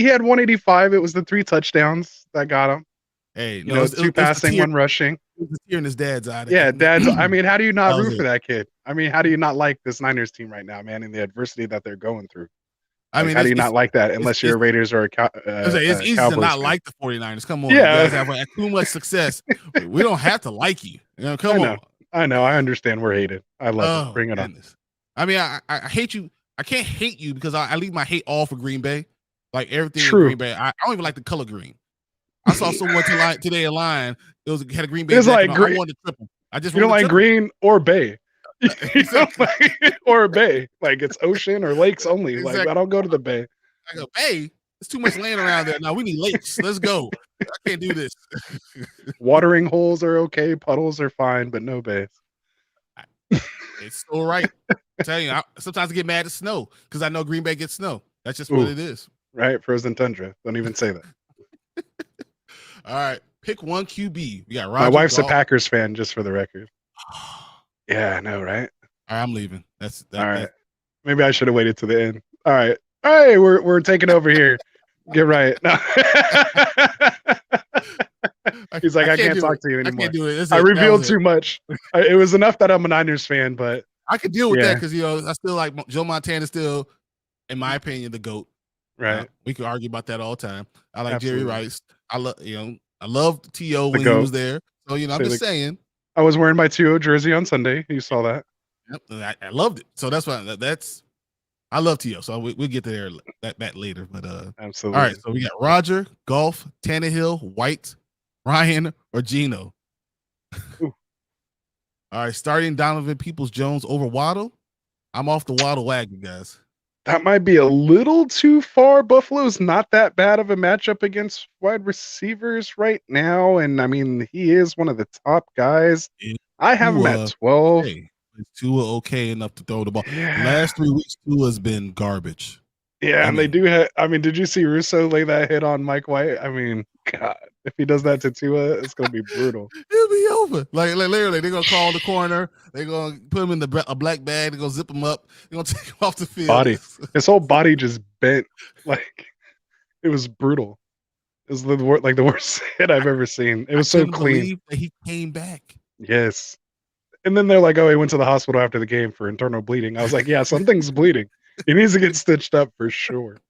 had 185. It was the 3 touchdowns that got him. Hey, no, 2 passing, 1 rushing. It was tearing his dad's eye. Yeah, dad's. I mean, how do you not root for that kid? I mean, how do you not like this Niners team right now, man, and the adversity that they're going through? I mean, how do you not like that unless you're a Raiders or a it's easy Cowboys to not fan. like the 49ers. Come on. Yeah. You guys have too much success. We don't have to like you. Come on. I know. I understand we're hated. I love it. Bring it on. I mean, I hate you. I can't hate you because I leave my hate all for Green Bay. Like everything in Green Bay. I don't even like the color green. I saw someone today in line. Had a Green Bay. It's like green. I wanted to trip them. You don't like green or bay. You don't like, or bay. Like it's ocean or lakes only. Exactly. Like I don't go to the bay. I go, bay? There's too much land around there. Now we need lakes. Let's go. I can't do this. Watering holes are okay. Puddles are fine, but no bays. It's all right. I tell you, sometimes I get mad at snow because I know Green Bay gets snow. That's just what it is. Right? Frozen tundra. Don't even say that. All right. Pick one QB. We got Roger My wife's Goff. a Packers fan, just for the record. Yeah, I know, right? All right, I'm leaving. All right. Maybe I should have waited to the end. All right. Hey, we're taking over here. Get right. No. He's like, I can't talk to you anymore. I can't do it. I revealed too much. It was enough that I'm a Niners fan, but I could deal with that Yeah. because I still like Joe Montana. Still, in my opinion, the GOAT. Right. We could argue about that all the time. I like Absolutely. Jerry Rice. I love T.O. when GOAT. he was there. So I'm just saying. I was wearing my T.O. jersey on Sunday. You saw that. Yep, I loved it. So that's why I love T.O. So we'll get to there that later. But absolutely. All right. So we got Roger, Goff, Tannehill, White, Ryan, or Geno. All right. Starting Donovan Peoples-Jones over Waddle. I'm off the Waddle wagon, guys. That might be a little too far. Buffalo's not that bad of a matchup against wide receivers right now. And I mean, he is one of the top guys. I have him at 12. Hey, is Tua okay enough to throw the ball? Yeah. The last 3 weeks, Tua's been garbage. Yeah, they do have. I mean, did you see Russo lay that hit on Mike White? I mean, God, if he does that to Tua, it's gonna be brutal. It'll be over. Like literally, they're gonna call the corner. They're gonna put him in a black bag. They're gonna zip him up. They're gonna take him off the field. His whole body just bent. Like it was brutal. It was the worst hit I've ever seen. It was so clean. Believe that he came back. Yes. And then they're like, "Oh, he went to the hospital after the game for internal bleeding." I was like, "Yeah, something's bleeding. He needs to get stitched up for sure."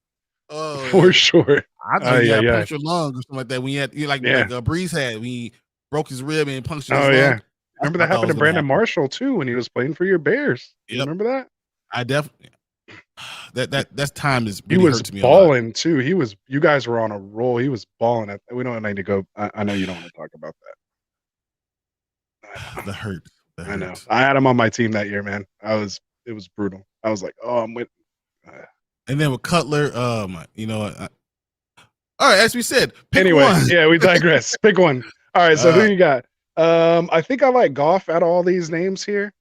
Oh, for sure. I thought you had punctured lungs or something like that. When you had like Breeze had when he broke his rib and punctured his lung. Remember that happened to Brandon Marshall too when he was playing for your Bears. You remember that? I definitely that time is really hurts me. He was balling too. You guys were on a roll. He was balling. We don't need to go. I know you don't want to talk about that. The hurt. I know. I had him on my team that year, man. It was brutal. I was like, oh, I'm with. And then with Cutler, all right, as we said, pick one. Yeah, we digress. Pick one. All right, so who you got? I think I like Goff out of all these names here.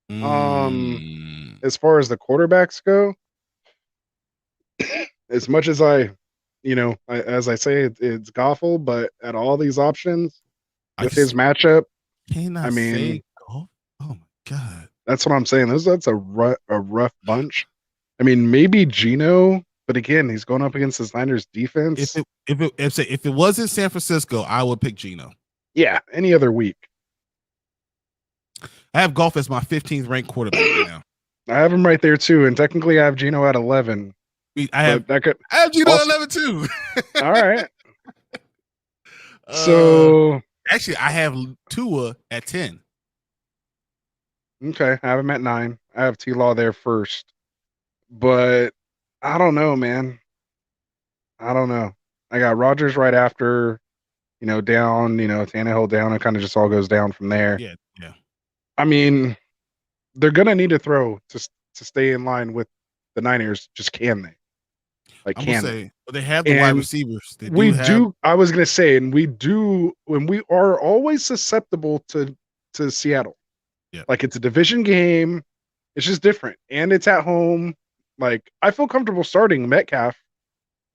As far as the quarterbacks go, as much as as I say, it's Goffle, but at all these options with his matchup, I mean, oh my God, that's what I'm saying. That's a rough bunch. I mean, maybe Geno, but again, he's going up against the Niners defense. If it wasn't San Francisco, I would pick Geno. Yeah, any other week. I have Goff as my 15th ranked quarterback right now. I have him right there too, and technically I have Geno at 11. I have Geno at 11 too. All right. So actually, I have Tua at 10. Okay, I have him at 9. I have T-Law there first. But I don't know, man. I don't know. I got Rodgers right after, down, Tannehill down. It kind of just all goes down from there. Yeah. I mean, they're going to need to throw to stay in line with the Niners. Just can they? Like, can they? But they have the wide receivers. I was going to say, and we are always susceptible to Seattle. Yeah. Like, it's a division game. It's just different. And it's at home. Like, I feel comfortable starting Metcalf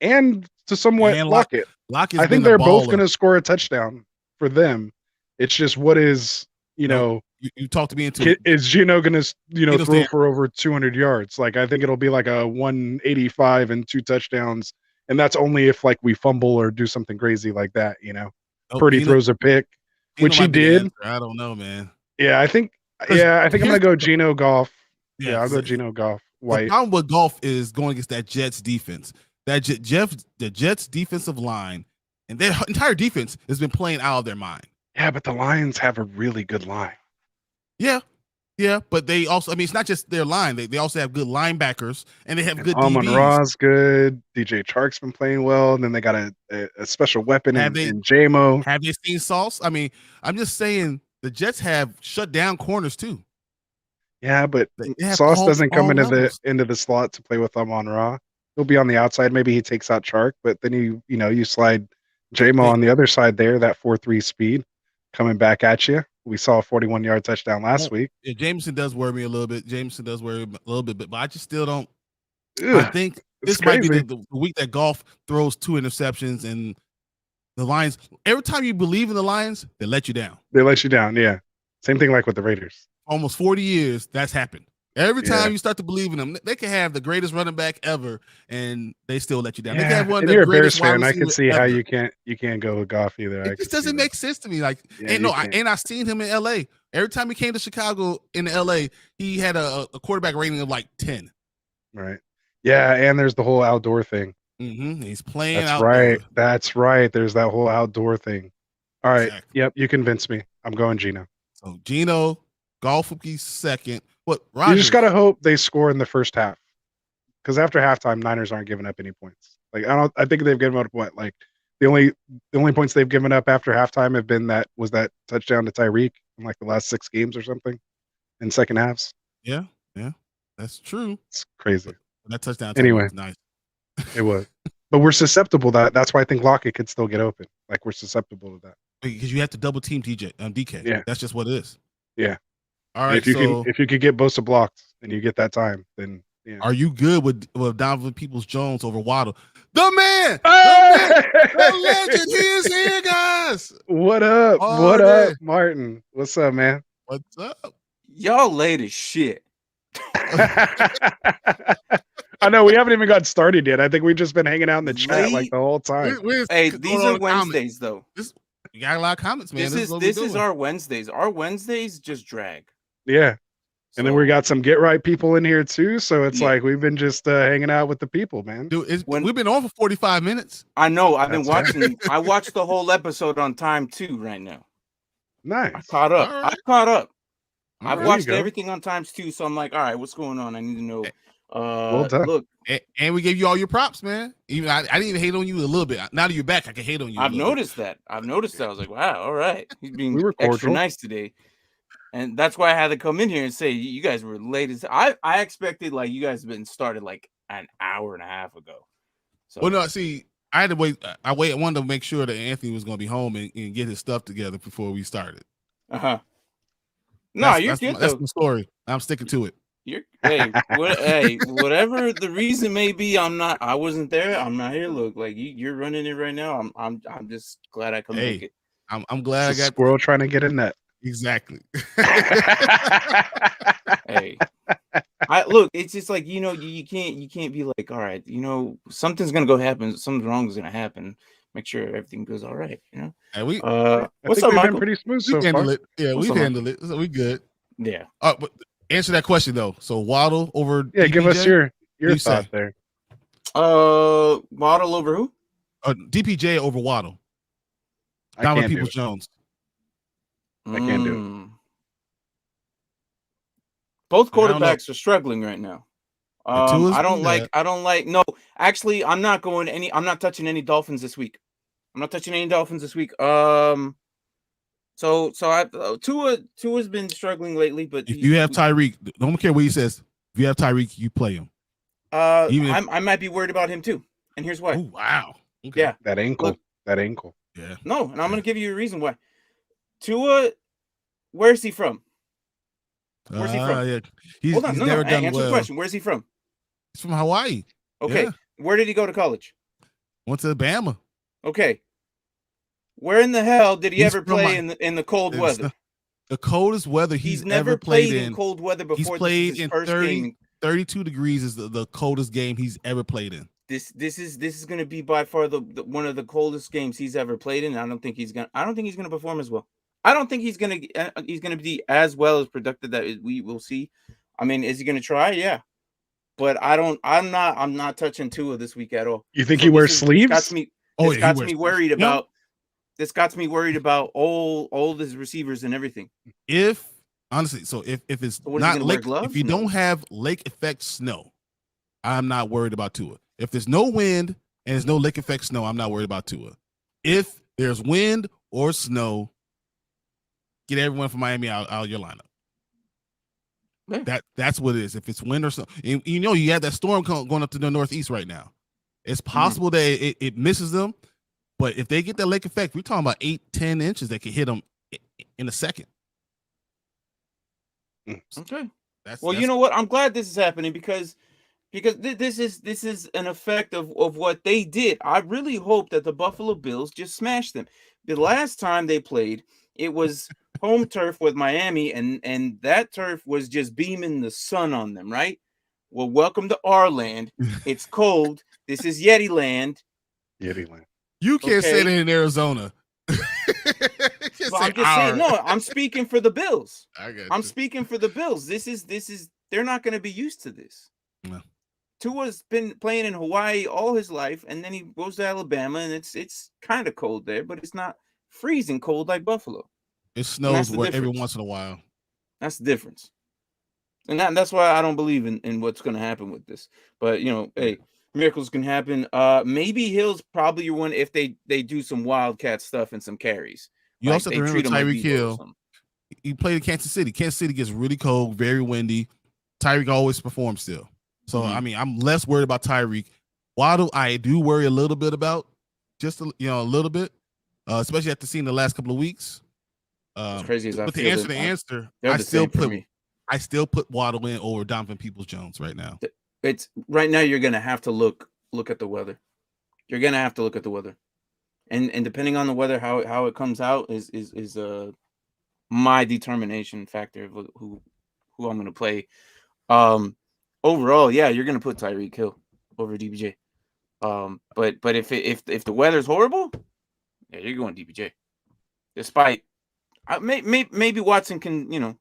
and to somewhat Lockett. I think they're both going to score a touchdown for them. It's just what is, you talked me into it. Is Geno going to, throw for over 200 yards? Like, I think it'll be like a 185 and 2 touchdowns. And that's only if, like, we fumble or do something crazy like that, Purdy throws a pick, which he did. I don't know, man. Yeah, I think I'm going to go Geno Goff. Yeah, I'll go Geno Goff. White. The problem with Goff is going against that Jets defense. The Jets defensive line and their entire defense has been playing out of their mind. Yeah, but the Lions have a really good line. Yeah, but they also, it's not just their line. They also have good linebackers and they have good Amon DBs. Ra's good. DJ Chark's been playing well, and then they got a special weapon in J-Mo. Have they seen Sauce? I'm just saying the Jets have shut down corners too. Yeah, but Sauce doesn't come into the slot to play with Amon Ra. He'll be on the outside. Maybe he takes out Chark, but then you slide J-Mo on the other side there, that 4.3 speed coming back at you. We saw a 41-yard touchdown last week. Yeah, Jameson does worry me a little bit. But I just still don't. I think this might be the week that Goff throws 2 interceptions and the Lions. Every time you believe in the Lions, they let you down. Yeah. Same thing like with the Raiders. Almost 40 years, that's happened. Every Yeah. time you start to believe in them, they can have the greatest running back ever, and they still let you down. They can Yeah. have one of And the you're a Bears greatest wide fan. I can receivers see how ever. you can't go with Goff either. I It can just see doesn't that. make sense to me. Like, Yeah, and you no, can't. I seen him in LA. Every time he came to Chicago in LA, he had a quarterback rating of like 10. Right. Yeah, and there's the whole outdoor thing. He's playing That's outdoor. right. That's right. There's that whole outdoor thing. All right. Exactly. Yep, you convinced me. I'm going Gino. So Gino, Golfsky second. What? You Rogers? just gotta hope they score in the first half. Because after halftime, Niners aren't giving up any points. Like I think they've given up what? Like the only points they've given up after halftime have been that touchdown to Tyreek in like the last 6 games or something in second halves. Yeah, that's true. It's crazy. But that touchdown Anyway, was nice. It was. But we're susceptible to that. That's why I think Lockett could still get open. Like we're susceptible to that. Because you have to double team DK. Yeah. That's just what it is. Yeah. All right. If you could get Bosa blocked and you get that time, then yeah. Are you good with Donovan Peoples-Jones over Waddle? The man, the legend, he is here, guys. What up? What up, Martin? What's up, man? What's up? Y'all late as shit. I know we haven't even got started yet. I think we've just been hanging out in the chat like the whole time. Hey, these are Wednesdays though. We got a lot of comments, man. This is our Wednesdays. Our Wednesdays just drag. Yeah. And then we got some get right people in here too. So it's like we've been just hanging out with the people, man. Dude, we've been on for 45 minutes. I know. I've been watching. I watched the whole episode on time 2 right now. Nice. I caught up. Right. I caught up. All I've watched everything on times 2, so I'm like, all right, what's going on? I need to know. Well done. Look, and we gave you all your props, man. Even I didn't even hate on you a little bit. Now that you're back, I can hate on you. I've noticed that. I was like, wow, all right. He's being extra cordial. nice today. And that's why I had to come in here and say you guys were late as I expected. Like you guys have been started like an hour and a half ago. So Well, no, see, I had to wait. I wanted to make sure that Anthony was going to be home and get his stuff together before we started. No, that's good. That's the story. I'm sticking to it. Hey, whatever the reason may be, I wasn't there. I'm not here. Look, like you're running it right now. I'm just glad I could make it. I'm glad I got squirrel trying to get a net. Exactly. Hey, look. It's just like you can't be like, all right, something's gonna go happen. Something wrong is gonna happen. Make sure everything goes all right. And we what's up, Michael? Been pretty smooth so handle far. it. Yeah, we've handled it. So we good. Yeah. But answer that question though. So Waddle over. Yeah, give us your you thought say? there. Waddle over who? DPJ over Waddle. Donovan Peoples-Jones. I can't do it. Both quarterbacks are struggling right now. I don't like. No, actually, I'm not touching any Dolphins this week. So Tua's been struggling lately, but if you have Tyreek, don't care what he says. If you have Tyreek, you play him. I might be worried about him too, and here's why. Oh wow. Okay. Yeah, that ankle. Yeah. No, and I'm gonna give you a reason why. Tua, where's he from? Where's he from? Yeah. Hold on, he's never done answer well. the question. Where's he from? He's from Hawaii. Okay. Yeah. Where did he go to college? Went to Bama. Okay. Where in the hell did he ever play in the cold weather? The coldest weather he's never ever played in cold weather before. He's played in 30, 32 degrees is the coldest game he's ever played in. This is going to be by far the one of the coldest games he's ever played in. I don't think he's going to perform as well. I don't think he's going to be as well as productive that we will see. I mean, is he going to try? Yeah. But I'm not touching Tua this week at all. You think he wears sleeves? This got me worried about. This got me worried about all his receivers and everything. If it's not lake, if you don't have lake effect snow, I'm not worried about Tua. If there's no wind and there's no lake effect snow, I'm not worried about Tua. If there's wind or snow, get everyone from Miami out of your lineup. Yeah. That's what it is. If it's wind or snow, and you have that storm going up to the northeast right now. It's possible that it misses them, but if they get that lake effect, we're talking about 8-10 inches that could hit them in a second. Okay. Well, you know what? I'm glad this is happening because this is an effect of what they did. I really hope that the Buffalo Bills just smashed them. The last time they played, it was home turf with Miami, and that turf was just beaming the sun on them, right? Well, welcome to our land. It's cold. This is Yeti land. Yeti land. You can't say Okay. that in Arizona. You can't Well, say I'm just saying, our. no, I'm speaking for the Bills. I got I'm you. speaking for the Bills. This is they're not going to be used to this. No. Tua's been playing in Hawaii all his life, and then he goes to Alabama, and it's kind of cold there, but it's not freezing cold like Buffalo. It snows the every difference. once in a while. That's the difference. And that's why I don't believe in what's going to happen with this. But, hey, miracles can happen. Maybe Hill's probably your one if they do some wildcat stuff and some carries. You also have to remember treat him Tyreek like Debo or Hill. something. He played in Kansas City. Kansas City gets really cold, very windy. Tyreek always performs still. So, I mean, I'm less worried about Tyreek. Waddle, I do worry a little bit about, just a little bit, especially after seeing the last couple of weeks. As crazy as I but to feel answer that- the answer, they're the same for me. I still put Waddle in over Donovan Peoples-Jones right now. It's right now. You're gonna have to look at the weather. You're gonna have to look at the weather, and depending on the weather, how it comes out is my determination factor of who I'm gonna play. Overall, yeah, you're gonna put Tyreek Hill over DBJ. But if the weather's horrible, yeah, you're going DBJ. Despite maybe Watson can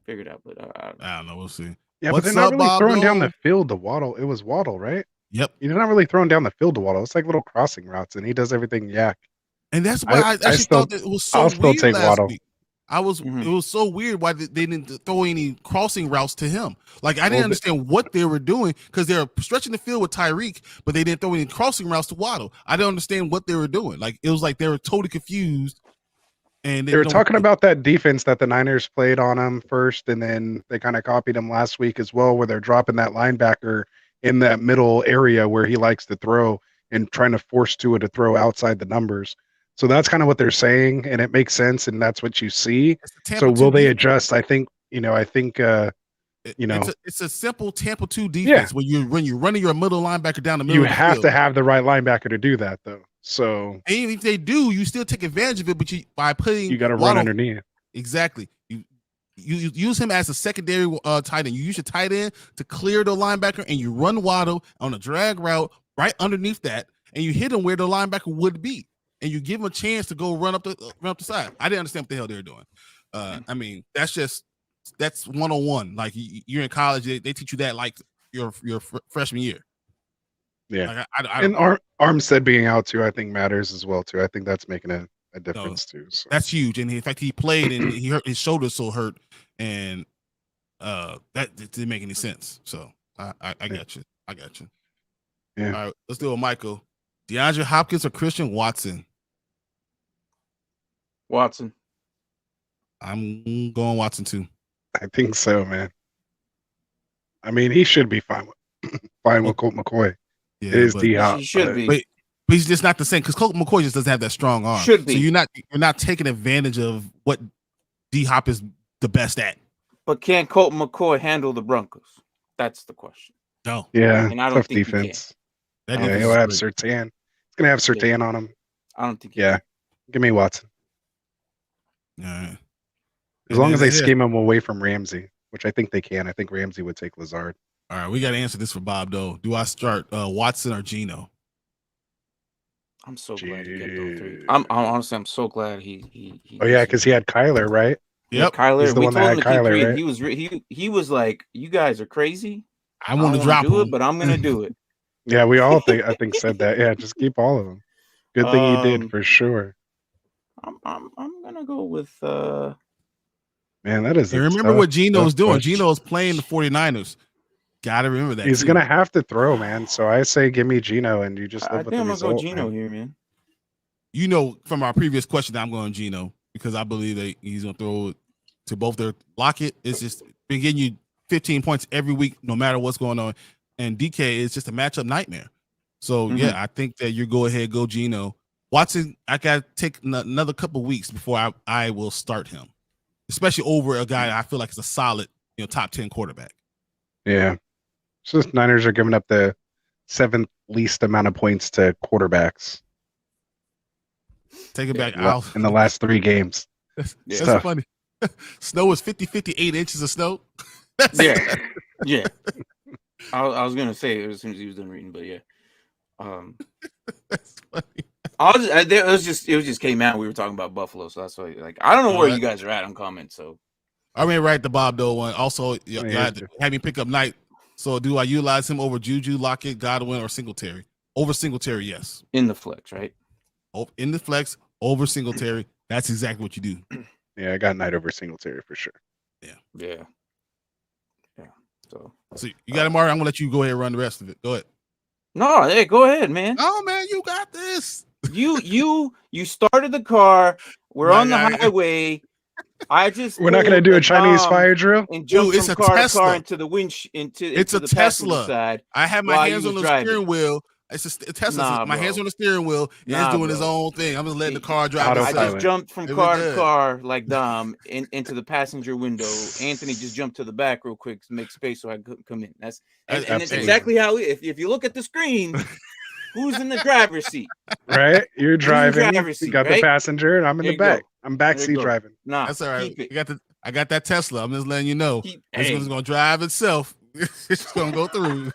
figure it out, but I don't know. We'll see. Yeah, What's but they're not up, really throwing down Bobo? the field to Waddle. It was Waddle, right? Yep. You're not really throwing down the field to Waddle. It's like little crossing routes, and he does everything yak. And that's why I actually still- thought that it was so I'll still weird take last Waddle. week. It was so weird why they didn't throw any crossing routes to him. Like, I didn't understand what they were doing because they were stretching the field with Tyreek, but they didn't throw any crossing routes to Waddle. I didn't understand what they were doing. Like, it was like they were totally confused. And They were talking about that defense that the Niners played on him first, and then they kind of copied him last week as well, where they're dropping that linebacker in that middle area where he likes to throw and trying to force Tua to throw outside the numbers. So that's kind of what they're saying, and it makes sense, and that's what you see. So will they adjust? I think, it's a simple Tampa 2 defense when you're running your middle linebacker down the middle. You have to have the right linebacker to do that, though. So and even if they do, you still take advantage of it, but by putting you got to run underneath. Exactly. You use him as a secondary tight end. You use your tight end to clear the linebacker, and you run Waddle on a drag route right underneath that, and you hit him where the linebacker would be, and you give him a chance to go run up the side. I didn't understand what the hell they were doing. I mean, that's 101. Like, you're in college, they teach you that like your freshman year. Yeah, like, and Armstead being out too, I think matters as well too. I think that's making a difference too. So. That's huge, and in fact, he played and he hurt his shoulder, so hurt, and that didn't make any sense. So I got you. I got you. Yeah. All right, let's do it, Michael. DeAndre Hopkins or Christian Watson? Watson. I'm going Watson too. I think so, man. I mean, he should be fine with Colt McCoy. Yeah, it is D-Hop. He should be. But he's just not the same because Colt McCoy just doesn't have that strong arm. Should be. So you're not taking advantage of what D-Hop is the best at. But can Colt McCoy handle the Broncos? That's the question. No. Yeah, and I don't tough think defense. He can. Yeah, he'll have Surtain. He's gonna have Surtain on him. I don't think. Yeah, give me Watson. Yeah. As long as they scheme him away from Ramsey, which I think they can. I think Ramsey would take Lazard. All right, we got to answer this for Bob, though. Do I start Watson or Geno? I'm so glad he kept those three. I'm so glad he Oh yeah, because he had Kyler, right? Yep, Kyler. He's the one that had Kyler, right? He was like, "You guys are crazy. I want to drop him, but I'm gonna do it." Yeah, we all I think said that. Yeah, just keep all of them. Good thing he did for sure. I'm gonna go with. Man, that is. And remember what Geno's doing. Geno's playing the 49ers. Gotta remember that. He's gonna have to throw, man. So I say, give me Geno, and you just live with the result. I'm gonna go Geno here, man. You know, from our previous question, I'm going Geno because I believe that he's gonna throw it to both their Lockett. It's just been getting you 15 points every week, no matter what's going on. And DK is just a matchup nightmare. So yeah, I think that you go Geno. Watson, I gotta take another couple weeks before I will start him, especially over a guy I feel like is a solid, top 10 quarterback. Yeah. So the Niners are giving up the 7th least amount of points to quarterbacks. Take it back in the last 3 games. Yeah. That's tough. funny. Snow is 50, 8 inches of snow. Yeah. Yeah. I was gonna say it as soon as he was done reading, but yeah. That's funny. It was just came out. We were talking about Buffalo, so that's why. Like, I don't know where you guys are at on comments. So I mean, right, the Bob Dole one. Also, you Yeah, had to have me pick up Knight. So, do I utilize him over Juju, Lockett, Godwin, or Singletary? Over Singletary, yes. in the flex, right? In the flex, over Singletary. That's exactly what you do. Yeah, I got Knight over Singletary for sure. Yeah. So you got it, Mario. I'm gonna let you go ahead and run the rest of it. Go ahead. no, hey, go ahead, man. Oh man, you got this. You started the car. We're on the highway. We're not gonna do a Chinese fire drill. and jump it's from a car to Tesla. car into the winch It's into a the passenger Tesla. side. I have my while hands you on the was driving. steering wheel. It's a Tesla. Nah, my hands bro. on the steering wheel, and Nah, it's doing his bro. own thing. I'm just letting the car drive Autopilot. I itself. just jumped from It was car to good. car like Dom into the passenger window. Anthony just jumped to the back real quick to make space so I could come in. And it's Absolutely. exactly how if you look at the screen, who's in the driver's seat? Right? You're driving. driver's You seat, got right? the passenger, and I'm in There the you go. back. I'm There you backseat go. driving. Nah, That's all right. keep it. I got that Tesla. I'm just letting you know. It's Hey, going to drive itself. It's just going to go through.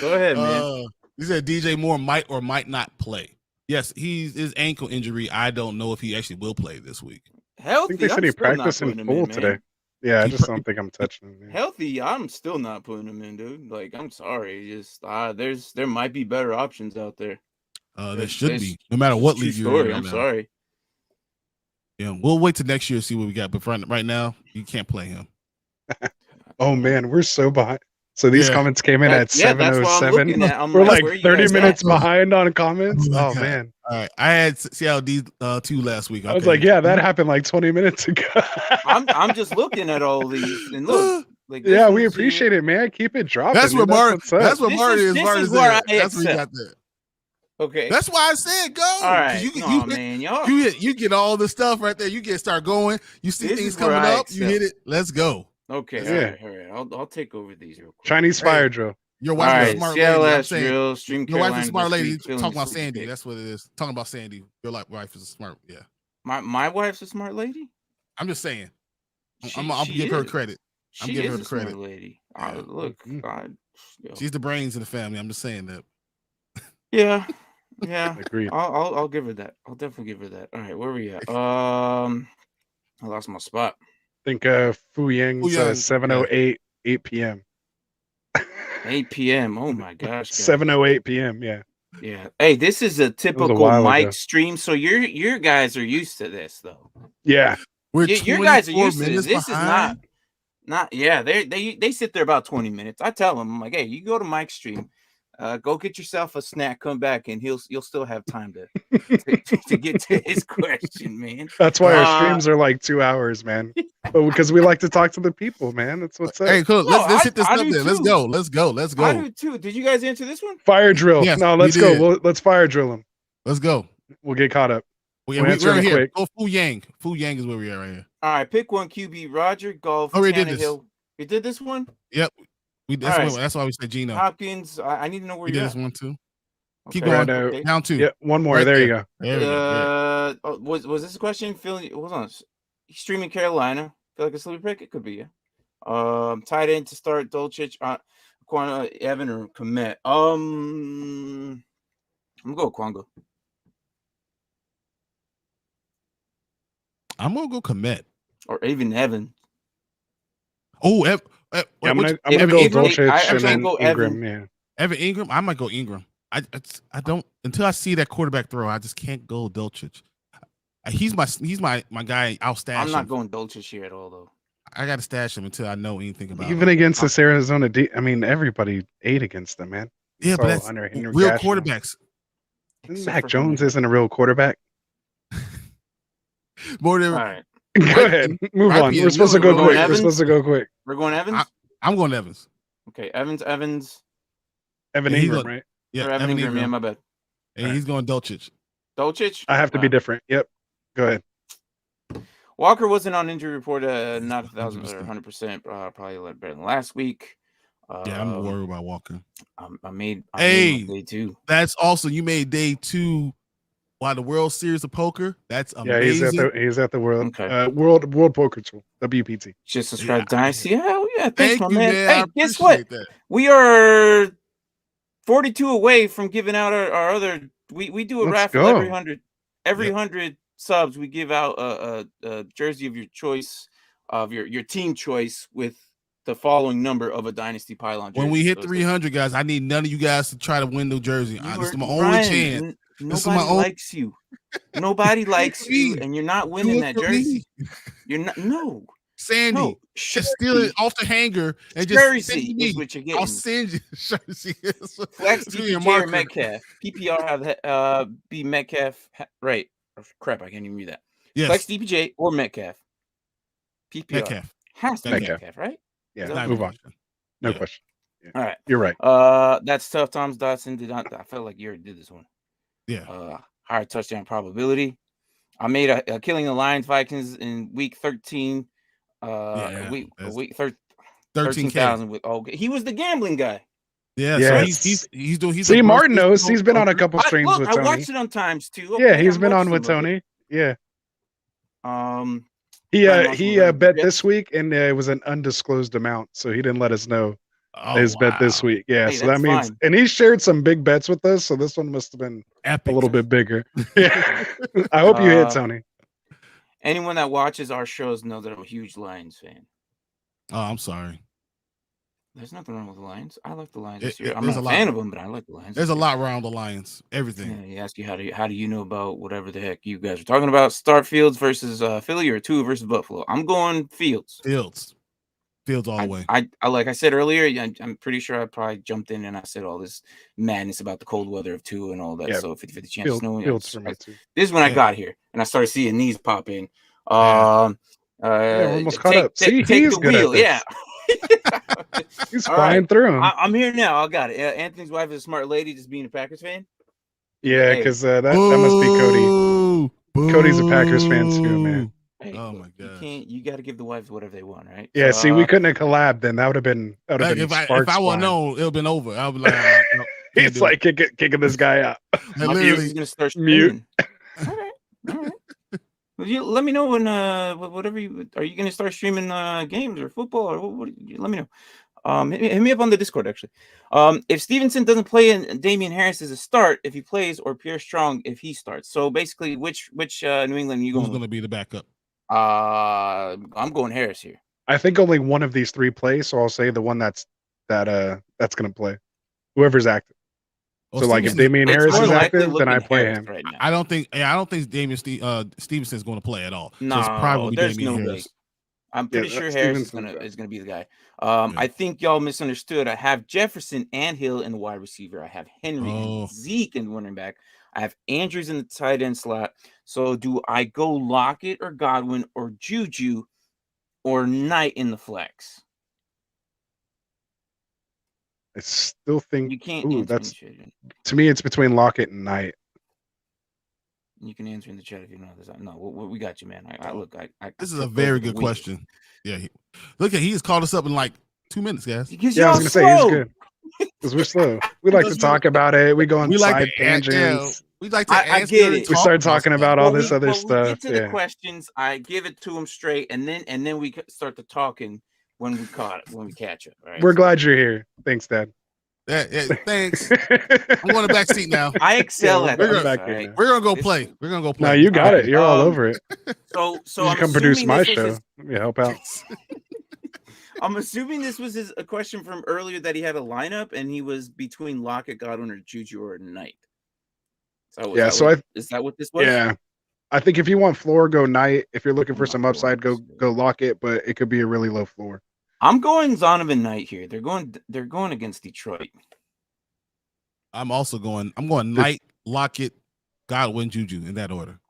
go ahead, man. You said DJ Moore might or might not play. Yes, his ankle injury. I don't know if he actually will play this week. I Healthy. think they said he practiced in full today. Yeah, I He just pra- don't think I'm touching him. Healthy. I'm still not putting him in, dude. Like, I'm sorry. Just there might be better options out there. There should be, no matter what True league you're in. story. Right I'm now. sorry. Yeah, we'll wait till next year to see what we got. But right now, you can't play him. Oh man, we're so behind. So these Yeah. comments came in at That's what I'm 7:07. looking at. I'm We're like where you 30 guys minutes at? behind on comments. Oh my Oh God. man, All right, I had Seattle D2 last week. I was Okay. like, yeah, that happened like 20 minutes ago. I'm just looking at all these and look. Like, this Yeah, we one's appreciate it, man. Keep it dropping. That's where dude. Marty. what's up. That's what This Marty is- is. this Marty's is where there. I That's what he accept. got there. Okay. That's why I said go. All 'Cause right. You, No, man, y'all. you get all the stuff right there. You start going. You see This things is where coming I up. You hit it. Let's go. Okay. Yeah. All right. I'll take over these real quick. Chinese Hey. fire drill. Your All wife is right. a smart Seattle lady. I'm last saying. drill. Stream Your wife is Carolina a smart this lady. week, feeling Talking about sleepy Sandy. pick. That's what it is. Talking about Sandy. Your wife is a smart. Yeah. My wife's a smart lady. I'm just saying. She- I'm she give her is. credit. I'm She giving is her a the credit. smart lady. Yeah. Look, Mhm. yo. She's the brains of the family. I'm just saying that. Yeah. Yeah. Agreed. I'll give her that. I'll definitely give her that. All right, where we at? I lost my spot. think Fu Yang's Yang, 7:08, 8 p.m. 8 p.m. Oh my gosh. guys. 7:08 p.m. Yeah. Yeah. Hey, this is a typical while mic ago. stream. So your guys are used to this though. Yeah. We're Your guys are 24 used to this. minutes This is behind. not yeah, they sit there about 20 minutes. I tell them, I'm like, hey, you go to Mike's stream, go get yourself a snack, come back, and you'll still have time to get to his question, man. That's why our streams are like 2 hours, man. But because we like to talk to the people, man. That's what's up. Hey, cool. No, Let's hit this I up do then. Let's too. go. Let's go. Let's I go. do too. Did you guys answer this one? Fire drill. Yes, no, we let's go. did. Let's fire drill them. Let's go. We'll get caught up. We're answer them here. quick. Go Fu Yang. Fu Yang is where we are right here. All right, pick one QB. Roger Golf. Oh, we did this. Tannehill. We did this one. That's All right. that's why we said Gino. Hopkins. I need to know where We did you're this at. one too. Keep Okay. going. Okay. Down two. Yeah, one more. Right there you there. go. There we go. Yeah. Was this a question? Philly, hold on. Streaming Carolina. Feel like a sleeper pick? It could be, yeah. Tight end to start Dolchich, Quana, Evan, or Komet. I'm gonna go Quango. I'm gonna go Komet. Or even Evan. Oh, Yeah, I'm which- gonna Evan go Ingram? Dolchich I and can't then go Ingram. Evan. Yeah. Evan Ingram. I might go Ingram. I don't until I see that quarterback throw. I just can't go Dolchich. He's my guy. I'll stash I'm not him. going Dolchich here at all, though. I got to stash him until I know anything about Even him. against this Arizona D, I mean, everybody ate against them, man. Yeah, So but that's under Henry real Gash, quarterbacks. Except Mac for Jones Henry. isn't a real quarterback. More than All right. Go ahead, move Right on. here, We're supposed to go Will quick. We're Evans? supposed to go quick. We're going Evans? I'm going Evans. Okay, Evans. Evan Yeah, he's Ingram, going- right? Yeah, Or Evan Ingram. Yeah, my bad. And he's going Dolchich. Dolchich? I have to be Wow. different. Yep. Go ahead. Walker wasn't on injury report, not 1,000 or 100%. 100%. Probably a little better than last week. Yeah, I'm worried about Walker. I made Hey. my day two. That's also you made day two Why the World Series of Poker? That's Yeah, amazing. he's at the World Okay. World Poker Tour, WPT. Just subscribe to Yeah. Dynasty. Hell yeah. Thanks, Thank my you, man. man. Hey, I guess what? appreciate that. We are 42 away from giving out our other. We do a Let's raffle go. every 100 subs. We give out a jersey of your choice, of your team choice, with the following number of a Dynasty Pylon jersey. When we hit So it's 300, guys, I need none of you guys to try to win the jersey. This is my only Ryan, chance. Nobody likes you. Nobody likes you, me. and you're not Do winning it that for jersey. me. You're not. No, Sandy, no. just steal it off the hanger and just send Jersey me. is what you're getting. I'll send you jersey. Flex It's really a DPJ or marker. Metcalf. PPR have be Metcalf. Right. Crap, I can't even read that. Yes, Flex DPJ or Metcalf. PPR Metcalf. has to be Metcalf. Metcalf, right? Yeah, Is that move what on. it is? No Yeah. question. All right. You're right. That's tough. Thomas Dotson did not. I felt like you already did this one. Yeah. Higher touchdown probability. I made a killing the Lions Vikings in week 13. Week 13,000 with he was the gambling guy. Yeah, Yes. so he's doing. See, Martin knows. He's been on a couple streams with I Tony. watched it on times too. Yeah, Okay, he's I'm been on watching with some of it. Tony. Yeah. He Brian bet Jets. this week, and it was an undisclosed amount, so he didn't let us know his bet this week. Yeah, Hey, so that that's means, fine. and he shared some big bets with us, so this one must have been Epic. a little bit bigger. Yeah, I hope you hit, Tony. Anyone that watches our shows knows that I'm a huge Lions fan. Oh, I'm sorry. There's nothing wrong with the Lions. I like the Lions It- this year. it- I'm there's not a a lot fan of- of them, but I like the Lions. There's a this year. lot around the Lions. Everything. Yeah, he asked you how do you know about whatever the heck you guys are talking about? Start Fields versus Philly or Tua versus Buffalo. I'm going Fields. Fields all the way. I like I said earlier, I'm pretty sure I probably jumped in and I said all this madness about the cold weather of Tua and all that. Yeah, So 50-50 chance of snow. Fields for me too. This is when I Yeah. got here and I started seeing these pop in. Yeah, we're almost caught up. See, take he's the good at wheel. this. Yeah. He's All flying right. through him. I'm here now. I got it. Anthony's wife is a smart lady, just being a Packers fan. Yeah, because that must be Cody. Cody's a Packers fan too, man. Hey, Oh look, my gosh. you got to give the wives whatever they want, right? Yeah, So, see, we couldn't have collabed then. That would have been If I sparks would flying. known, it would have been over. I would be like, no, can't It's do like kicking this guy out. it. my Literally, is gonna start mute. streaming. All right. Well, you let me know when whatever are you gonna start streaming games or football or what let me know. Hit me up on the Discord actually. If Stevenson doesn't play and Damian Harris is a start if he plays, or Pierre Strong if he starts. So basically, which New England are you who's going? going to be the backup? I'm going Harris here. I think only one of these three plays, so I'll say the one that's going to play. Whoever's active. Well, So like if Stevenson- Damian It's Harris more is likely active, then I looking play Harris him. right now. I don't think Damian Stevenson is going to play at all. No, so it's probably there's Damian no way. Harris. I'm pretty sure Harris is gonna be the guy. I think y'all misunderstood. I have Jefferson and Hill in the wide receiver. I have Henry and Zeke in the running back. I have Andrews in the tight end slot. So do I go Lockett or Godwin or Juju or Knight in the flex? I still think You can't ooh, answer that's in the chat. to me it's between Lockett and Knight. You can answer in the chat if you know this. No, we got you, man. This is a very good question. Yeah, he has called us up in like 2 minutes, guys. Yeah, I was gonna say he's good because we're slow. We like to talk about it. We go on side tangents. We like to I get it. We start talking about all this other stuff. We get to the questions. I give it to him straight, and then we start to talking when we catch up. Right? We're glad you're here. Thanks, Dad. Yeah, thanks. I'm going to back seat now. I excel at we're this. back Right? here. We're gonna go play. We're gonna go play. No, you got it. You're all over it. So you I'm come produce assuming my this was show. his- Let me help out. I'm assuming this was a question from earlier that he had a lineup and he was between Lockett, Godwin, or Juju or Knight. Is that what this was? Yeah. I think if you want floor, go Knight. If you're looking for some upside, go Lockett, but it could be a really low floor. I'm going Zonovan Knight here. They're going against Detroit. I'm going Knight, Lockett, Godwin, Juju in that order.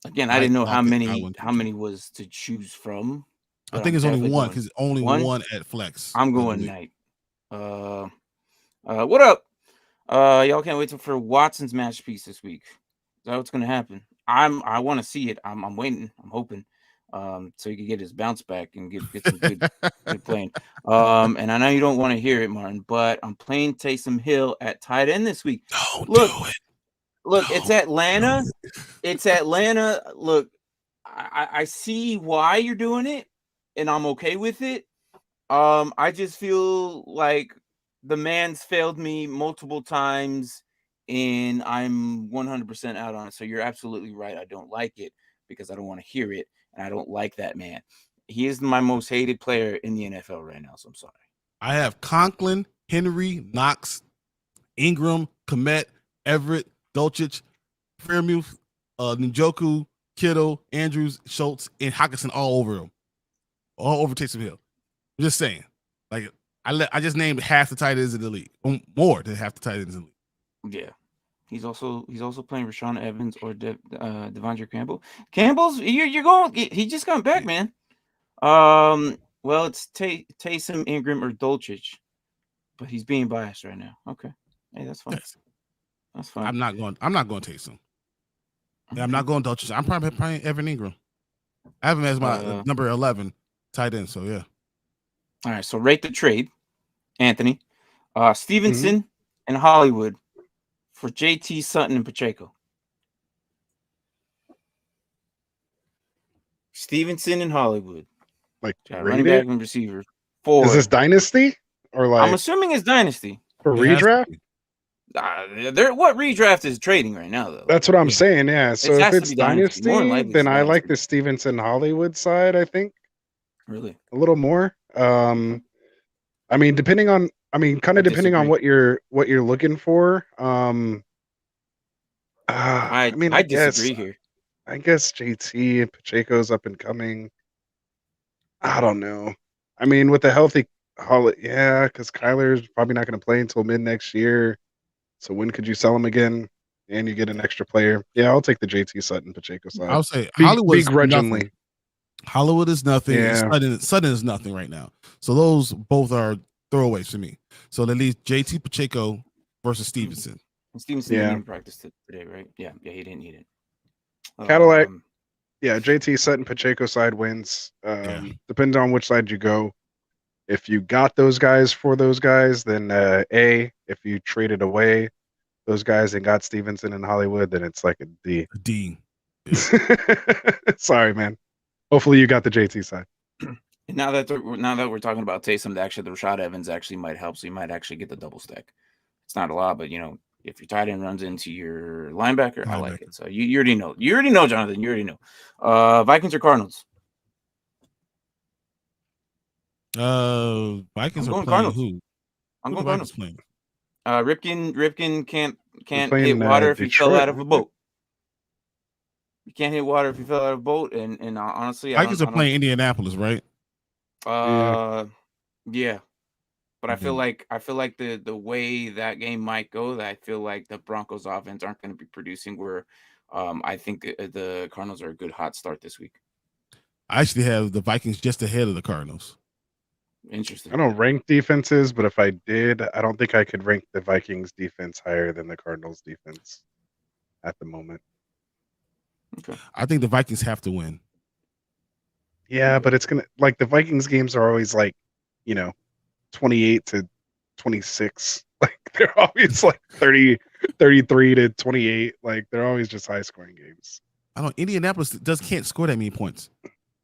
Again, I didn't know how many was to choose from. I think it's only one because only one at flex. I'm going Knight. What up? Y'all can't wait for Watson's masterpiece this week. Is that what's gonna happen? I want to see it. I'm waiting. I'm hoping. So he can get his bounce back and get some good playing. And I know you don't want to hear it, Martin, but I'm playing Taysom Hill at tight end this week. Don't do it. look, it's Atlanta. It's Atlanta. Look, I see why you're doing it, and I'm okay with it. I just feel like the man's failed me multiple times, and I'm 100% out on it. So you're absolutely right. I don't like it because I don't want to hear it, and I don't like that man. He is my most hated player in the NFL right now. So I'm sorry. I have Conklin, Henry, Knox, Ingram, Komet, Everett, Dolchich, Fairmouth, Njoku, Kittle, Andrews, Schultz, and Hawkinson all over him. All over Taysom Hill. I'm just saying. Like, I just named half the tight ends in the league. More than half the tight ends in the league. Yeah. He's also playing Rashawn Evans or Devondre Campbell. Campbell's you're going. He just got back, man. Well, it's Taysom, Ingram, or Dolchich, but he's being biased right now. Okay, hey, that's fine. Yes. That's fine. I'm not going Taysom. Okay. I'm not going Dolchich. I'm probably playing Evan Ingram. I have him as my number 11 tight end. So yeah. All right. So rate the trade, Anthony, Stevenson and Hollywood for JT, Sutton, and Pacheco. Stevenson and Hollywood. Like running back and receiver. Is this Dynasty or like? I'm assuming it's Dynasty. For redraft? What redraft is trading right now, though? That's what I'm saying. Yeah. So if it's Dynasty, then I like the Stevenson Hollywood side. I think. Really. A little more. I mean, depending on what you're looking for. I disagree here. I guess JT and Pacheco's up and coming. I don't know. I mean, with the healthy because Kyler's probably not going to play until mid next year. So when could you sell him again? And you get an extra player. Yeah, I'll take the JT Sutton Pacheco side. I'll say Hollywood begrudgingly. Nothing. Hollywood is nothing. Yeah. Sutton is nothing right now. So those both are throwaways for me. So that leaves JT Pacheco versus Stevenson. And Stevenson didn't even practice today, right? Yeah, he didn't need it. Cadillac. JT Sutton Pacheco side wins. Depends on which side you go. If you got those guys for those guys, then A. If you traded away those guys and got Stevenson and Hollywood, then it's like a D. A D. Sorry, man. Hopefully you got the JT side. And now that we're talking about Taysom, the Rashad Evans actually might help. So you might actually get the double stack. It's not a lot, but if your tight end runs into your linebacker, I like it. So you already know. You already know, Jonathan. You already know. Vikings or Cardinals? Vikings are playing who? I'm going Cardinals playing. playing. Ripken can't hit water if he fell out of a boat. You can't hit water if you fell out of a boat. And honestly, Vikings are playing Indianapolis, right? Yeah. But I feel like the way that game might go, that I feel like the Broncos offense aren't going to be producing where I think the Cardinals are a good hot start this week. I actually have the Vikings just ahead of the Cardinals. Interesting. I don't rank defenses, but if I did, I don't think I could rank the Vikings defense higher than the Cardinals defense at the moment. Okay. I think the Vikings have to win. Yeah, but it's the Vikings games are always 28 to 26. Like they're always 30, 33 to 28. Like they're always just high scoring games. I don't. Indianapolis can't score that many points.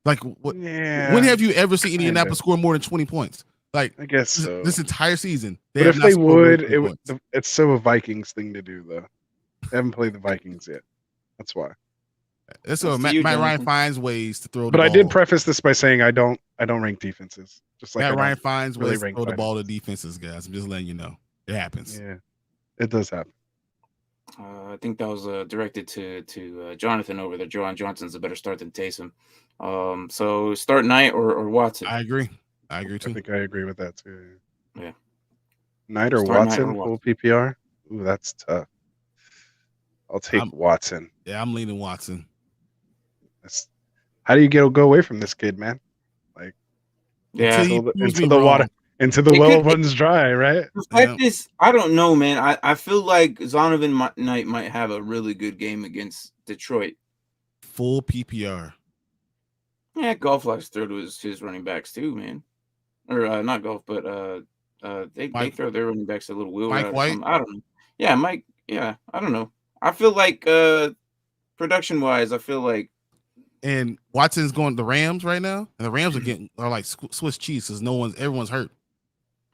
Like what? Yeah. When have you ever seen Indianapolis score more than 20 points? Like I guess so. This entire season. But if they would, it's still a Vikings thing to do though. They haven't played the Vikings yet. That's why. So Matt Ryan finds ways to throw the ball. But I did preface this by saying I don't rank defenses. Just like Matt Ryan finds really ways to throw the ball to defenses, guys. I'm just letting you know. It happens. Yeah. It does happen. I think that was directed to Jonathan over there. Johan Johnson's a better start than Taysom. So start Knight or Watson. I agree too. I think I agree with that too. Yeah. Knight or Watson, full PPR? Ooh, that's tough. I'll take Watson. Yeah, I'm leaning Watson. How do you go away from this kid, man? Like, until the well runs dry, right? I don't know, man. I feel like Zonovan Knight might have a really good game against Detroit. Full PPR. Yeah, Golf likes to throw to his running backs too, man. Or not Golf, but they throw their running backs a little wheel. Mike White. I don't know. Yeah, Mike. Yeah, I don't know. I feel like production wise, I feel like And Watson's going to the Rams right now, and the Rams are like Swiss cheese because everyone's hurt.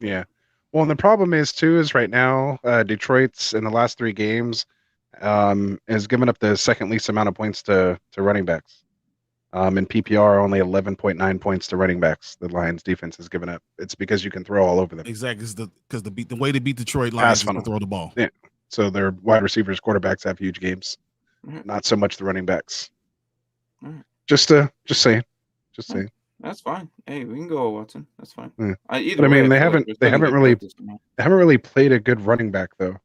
Yeah. Well, and the problem is right now, Detroit's in the last 3 games has given up the second least amount of points to running backs. In PPR, only 11.9 points to running backs. The Lions defense has given up. It's because you can throw all over them. Exactly, because the way to beat Detroit Lions is to throw the ball. Yeah. So their wide receivers, quarterbacks have huge games. Not so much the running backs. Just saying. That's fine. Hey, we can go Watson. That's fine. Yeah. Either But I mean, way, they haven't really played a good running back though.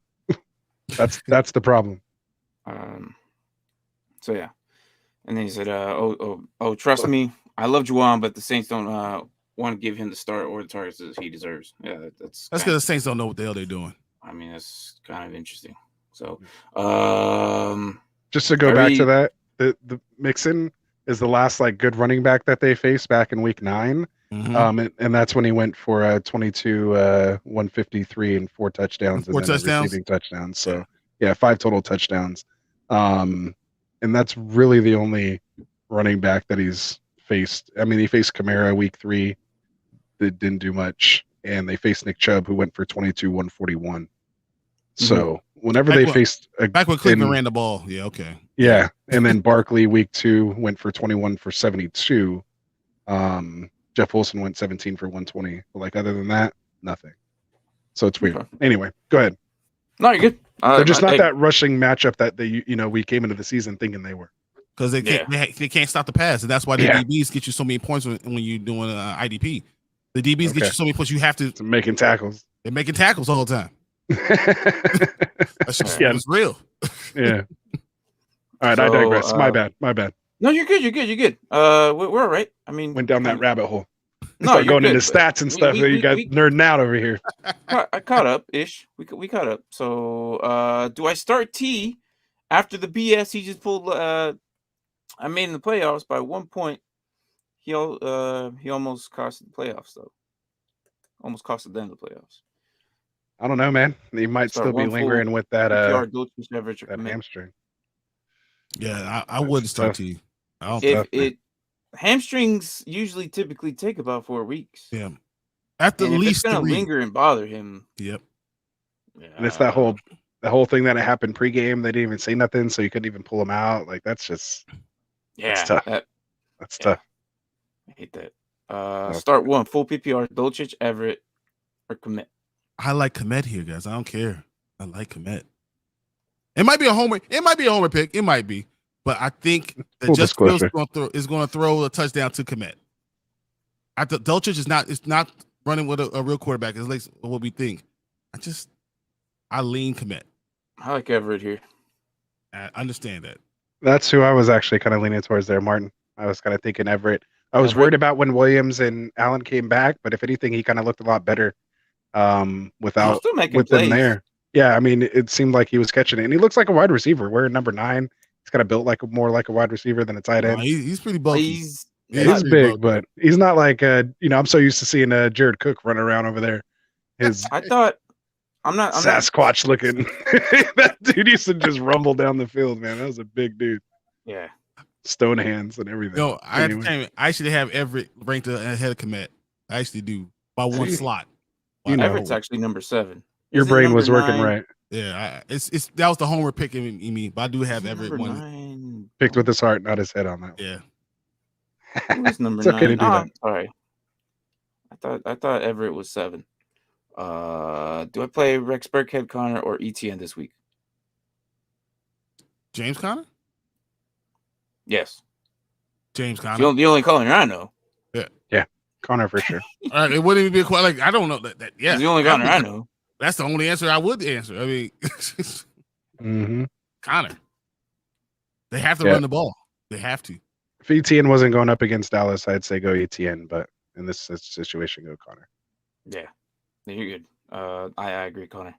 That's the problem. So yeah, and then he said, trust me, I love Juwan, but the Saints don't want to give him the start or the targets that he deserves. Yeah, that's because the Saints don't know what the hell they're doing. I mean, that's kind of interesting. So, just to go back to that, the Mixon is the last like good running back that they faced back in week 9. And that's when he went for 22, 153 and 4 touchdowns and then receiving touchdowns. So yeah, 5 total touchdowns. And that's really the only running back that he's faced. I mean, he faced Kamara week 3, that didn't do much, and they faced Nick Chubb, who went for 22, 141. So whenever they faced back when Cleveland ran the ball, yeah, and then Barkley week 2 went for 21 for 72. Jeff Wilson went 17 for 120. But like other than that, nothing. So it's weird. Anyway, go ahead. No, you're good. They're just not that rushing matchup that we came into the season thinking they were. Because they can't stop the pass, and that's why the DBs get you so many points when you're doing IDP. The DBs get you so many points. You have to making tackles. They're making tackles the whole time. That's just it's real. Yeah. All right, I digress. My bad. No, you're good. You're good. We're all right. I mean, went down that rabbit hole. No, you're going into stats and stuff. You got nerding out over here. I caught up ish. We caught up. So, do I start T after the BS he just pulled? I made in the playoffs by 1 point. He almost costed the playoffs though. Almost costed them the playoffs. I don't know, man. He might still be lingering with that hamstring. Yeah, I wouldn't start T. I don't. Hamstrings usually typically take about 4 weeks. Yeah, at the least it's gonna linger and bother him. Yep. Yeah. And it's the whole thing that it happened pregame. They didn't even say nothing, so you couldn't even pull him out. Like that's just that's tough. That's tough. I hate that. Start 1 full PPR: Dolchich, Everett, or Komet. I like Komet here, guys. I don't care. I like Komet. It might be a homer. It might be a homer pick. It might be, but I think that Justin Fields is going to throw a touchdown to Komet. Dolchich is not running with a real quarterback. At least what we think. I lean Komet. I like Everett here. I understand that. That's who I was actually kind of leaning towards there, Martin. I was kind of thinking Everett. I was worried about when Williams and Allen came back, but if anything, he kind of looked a lot better with them there. Yeah, I mean, it seemed like he was catching it, and he looks like a wide receiver. Wearing number 9, he's kind of built more like a wide receiver than a tight end. He's pretty bulky. He's big, but he's not like I'm so used to seeing Jared Cook run around over there. I'm not Sasquatch looking. That dude used to just rumble down the field, man. That was a big dude. Yeah. Stone hands and everything. No, I actually have Everett ranked ahead of Komet. I actually do by 1 slot. Everett's actually number 7. Your brain was working right. Yeah, that was the homer pick in me, but I do have Everett 1. Picked with his heart, not his head on that. Yeah. Who's number 9? Okay to do that. Sorry. I thought Everett was 7. Do I play Rex Burkhead, Connor, or ETN this week? James Conner? Yes. James Conner. The only Connor I know. Yeah. Connor for sure. All right, it wouldn't even be quite like I don't know that. Yeah, he's the only Connor I know. That's the only answer I would answer. I mean, Connor. They have to run the ball. They have to. If ETN wasn't going up against Dallas, I'd say go ETN, but in this situation, go Connor. Yeah, you're good. I agree, Connor.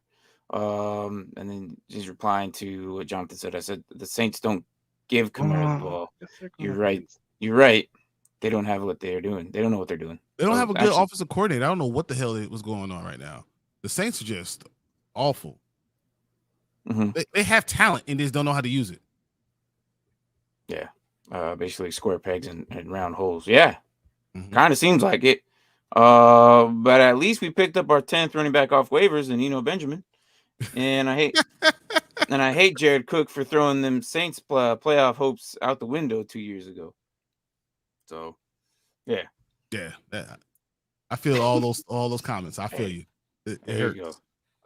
And then he's replying to what Jonathan said. I said the Saints don't give Kamara the ball. You're right. They don't have what they're doing. They don't know what they're doing. They don't have a good offensive coordinator. I don't know what the hell was going on right now. The Saints are just awful. They have talent and just don't know how to use it. Yeah. Basically square pegs and round holes. Yeah. Mhm. Kind of seems like it. But at least we picked up our 10th running back off waivers and Benjamin. And I hate Jared Cook for throwing them Saints playoff hopes out the window 2 years ago. So, yeah. Yeah. I feel all those comments. I feel you. It hurts. You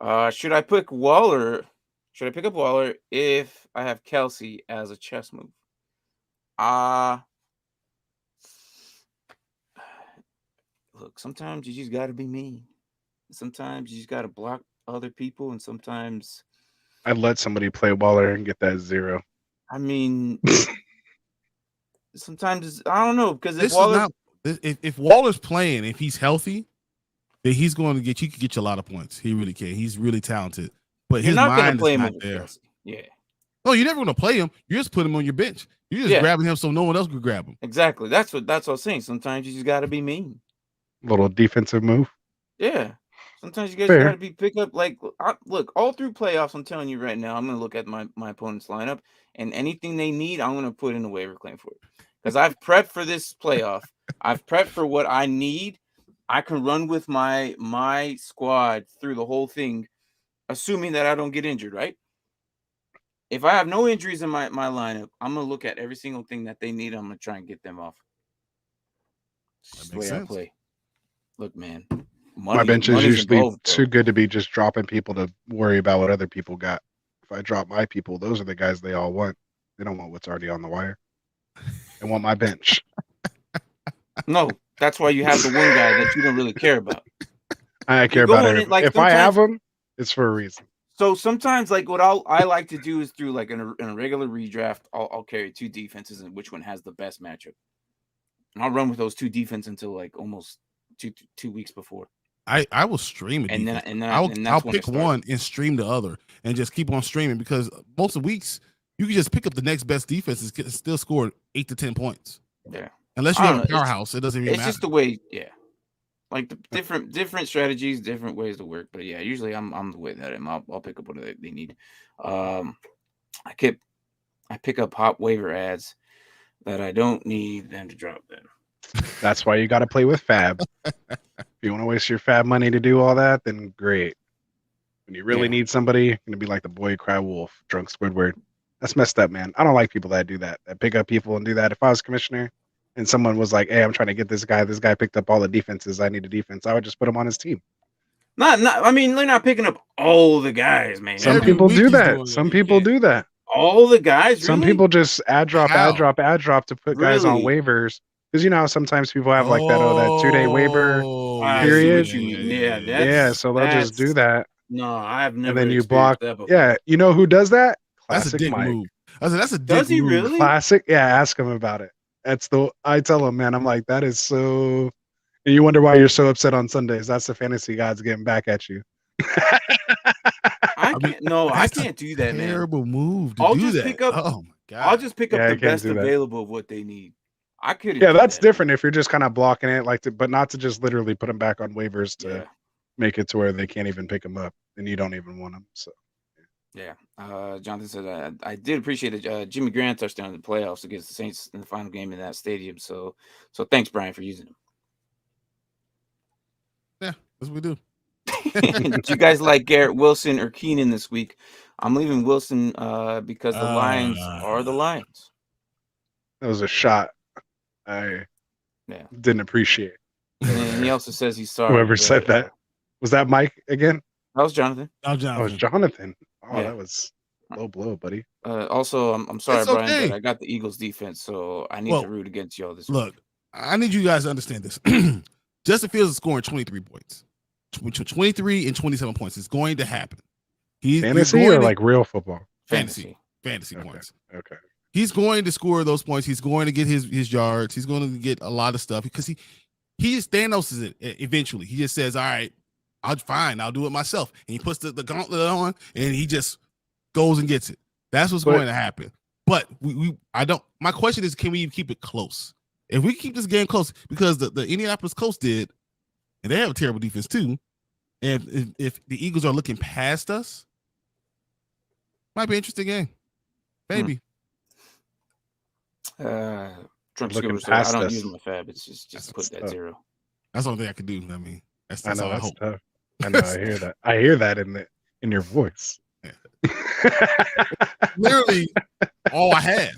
go. Should I pick Waller? Should I pick up Waller if I have Kelsey as a chess move? Look, sometimes you just got to be mean. Sometimes you just got to block other people, and sometimes I'd let somebody play Waller and get that 0. I mean, sometimes I don't know because if Waller's playing, if he's healthy, then he's going to get you. Could get you a lot of points. He really can. He's really talented, but his mind is not there. Yeah. No, you're never going to play him. You're just putting him on your bench. You're just grabbing him so no one else could grab him. Exactly. That's what I was saying. Sometimes you just got to be mean. Little defensive move. Yeah. Sometimes you guys got to pick up. Look, all through playoffs, I'm telling you right now, I'm going to look at my opponent's lineup, and anything they need, I'm going to put in a waiver claim for it. Because I've prepped for this playoff. I've prepped for what I need. I can run with my squad through the whole thing, assuming that I don't get injured, right? If I have no injuries in my lineup, I'm going to look at every single thing that they need. I'm going to try and get them off. That's the way I play. Look, man. My bench is usually too good to be just dropping people to worry about what other people got. If I drop my people, those are the guys they all want. They don't want what's already on the wire. They want my bench. No, that's why you have the one guy that you don't really care about. I care about it. If I have him, it's for a reason. So sometimes, what I like to do is through in a regular redraft, I'll carry 2 defenses and which one has the best matchup. And I'll run with those 2 defenses until almost two weeks before. I will stream it, and I'll pick one and stream the other, and just keep on streaming because most of the weeks you can just pick up the next best defense and still score 8 to 10 points. Yeah, unless you have a powerhouse, it doesn't even matter. It's just the way, the different strategies, different ways to work. But yeah, usually I'm the way that I'll pick up what they need. I pick up hot waiver ads that I don't need them to drop them. That's why you got to play with Fab. If you want to waste your Fab money to do all that, then great. When you really need somebody, you're going to be like the boy cry wolf, drunk Squidward. That's messed up, man. I don't like people that do that pick up people and do that. If I was commissioner and someone was like, hey, I'm trying to get this guy picked up all the defenses, I need a defense, I would just put him on his team. I mean, they're not picking up all the guys, man. Some people do that. Some people do that. All the guys, really? Some people just add drop to put guys on waivers. Because you know sometimes people have that 2-day waiver period. Yeah, so they'll just do that. No, I've never. And then you block. Yeah, you know who does that? Classic that's a dick Mike. move. I said that's a dick Does he move. really? Classic. Yeah, ask him about it. I tell him, man, I'm like, that is so. And you wonder why you're so upset on Sundays. That's the fantasy gods getting back at you. I can't do that, man. Terrible move. I'll just pick up. Oh my god! I'll just pick up the best available of what they need. I could. Yeah, that's different if you're just kind of blocking it, but not to just literally put them back on waivers to make it to where they can't even pick them up and you don't even want them. So. Yeah. Jonathan said, I did appreciate it. Jimmy Grant touchdown in the playoffs against the Saints in the final game in that stadium. So thanks, Brian, for using him. Yeah, that's what we do. Did you guys like Garrett Wilson or Keenan this week? I'm leaving Wilson because the Lions are the Lions. That was a shot I didn't appreciate. And he also says he's sorry. Whoever said that. Was that Mike again? That was Jonathan. Oh, it was Jonathan. Oh, that was low blow, buddy. Also, I'm sorry, Brian, but I got the Eagles defense, so I need to root against y'all this week. Look, I need you guys to understand this. Justin Fields is scoring 23 points. 23 and 27 points. It's going to happen. Fantasy or like real football? Fantasy points. Okay. He's going to score those points. He's going to get his yards. He's going to get a lot of stuff because he Thanos is it eventually. He just says, all right, I'll do it myself. And he puts the gauntlet on and he just goes and gets it. That's what's going to happen. But my question is, can we keep it close? If we keep this game close, because the Indianapolis Colts did, and they have a terrible defense too. And if the Eagles are looking past us, Might be an interesting game. Maybe. Trump Looking skipper, so I past don't us. use my fab. It's just put that tough. 0. That's the only thing I could do. I mean, that's I know all I that's hope. tough. I know. I hear that. I hear that in your voice. Literally all I have.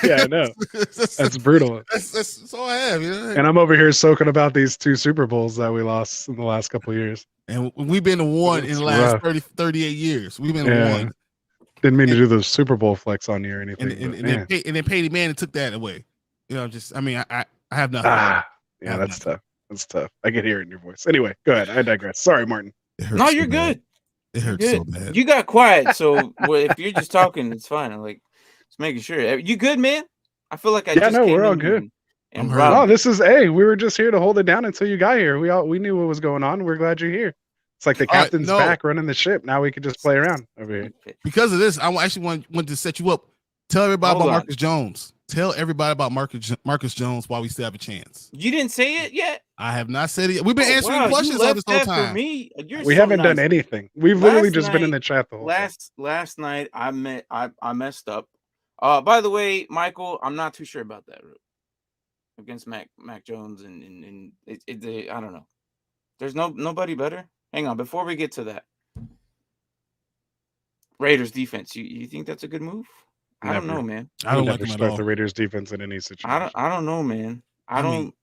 Yeah, I know. That's brutal. That's all I have. You know? And I'm over here soaking about these 2 Super Bowls that we lost in the last couple of years. And we've been to one in the last 38 years. We've been to one. Didn't mean to do the Super Bowl flex on you or anything. And then Patty Manning took that away. You know, I have nothing. Yeah, that's tough. That's tough. I can hear it in your voice. Anyway, go ahead. I digress. Sorry, Martin. No, you're good. It hurts so bad. You got quiet, so if you're just talking, it's fine. I'm like just making sure. You good, man? I feel like we're all good. No, this is we were just here to hold it down until you got here. We knew what was going on. We're glad you're here. It's like the captain's back running the ship. Now we can just play around over here. Because of this, I actually want to set you up. Tell everybody about Marcus Jones. Tell everybody about Marcus Jones while we still have a chance. You didn't say it yet? I have not said it yet. We've been answering questions all this whole time. We haven't done anything. We've literally just been in the chat the whole time. Last night I messed up. By the way, Michael, I'm not too sure about that against Mac Jones and I don't know. There's nobody better. Hang on, before we get to that. Raiders defense. You think that's a good move? I don't know, man. I don't like start the Raiders defense in any situation. I don't know, man. I don't.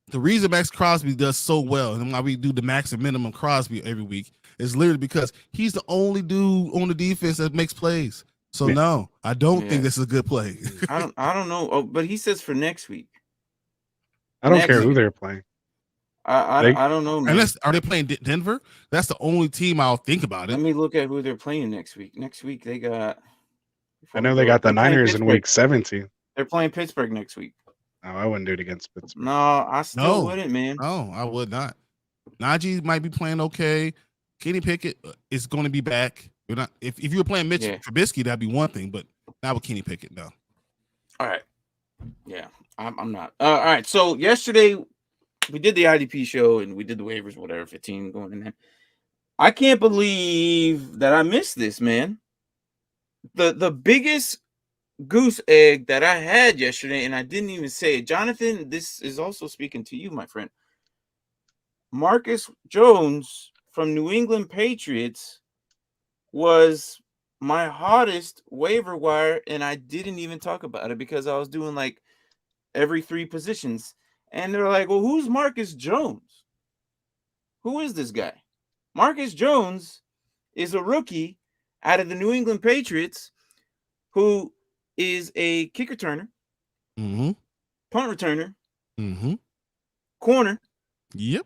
The reason Maxx Crosby does so well and why we do the max and minimum Crosby every week is literally because he's the only dude on the defense that makes plays. So no, I don't think this is a good play. I don't know. Oh, but he says for next week. I don't care who they're playing. I don't know, man. Are they playing Denver? That's the only team I'll think about it. Let me look at who they're playing next week. Next week they got. I know they got the Niners in week 17. They're playing Pittsburgh next week. No, I wouldn't do it against Pittsburgh. No, I still wouldn't, man. No, I would not. Najee might be playing okay. Kenny Pickett is going to be back. You're not. If you were playing Mitch Trubisky, that'd be one thing, but not with Kenny Pickett, no. All right. Yeah, I'm not. All right. So yesterday we did the IDP show and we did the waivers, whatever, 15 going in there. I can't believe that I missed this, man. The biggest goose egg that I had yesterday, and I didn't even say it. Jonathan, this is also speaking to you, my friend. Marcus Jones from New England Patriots was my hottest waiver wire, and I didn't even talk about it because I was doing like every 3 positions. And they're like, well, who's Marcus Jones? Who is this guy? Marcus Jones is a rookie out of the New England Patriots who is a kick returner, punt returner, corner. Yep.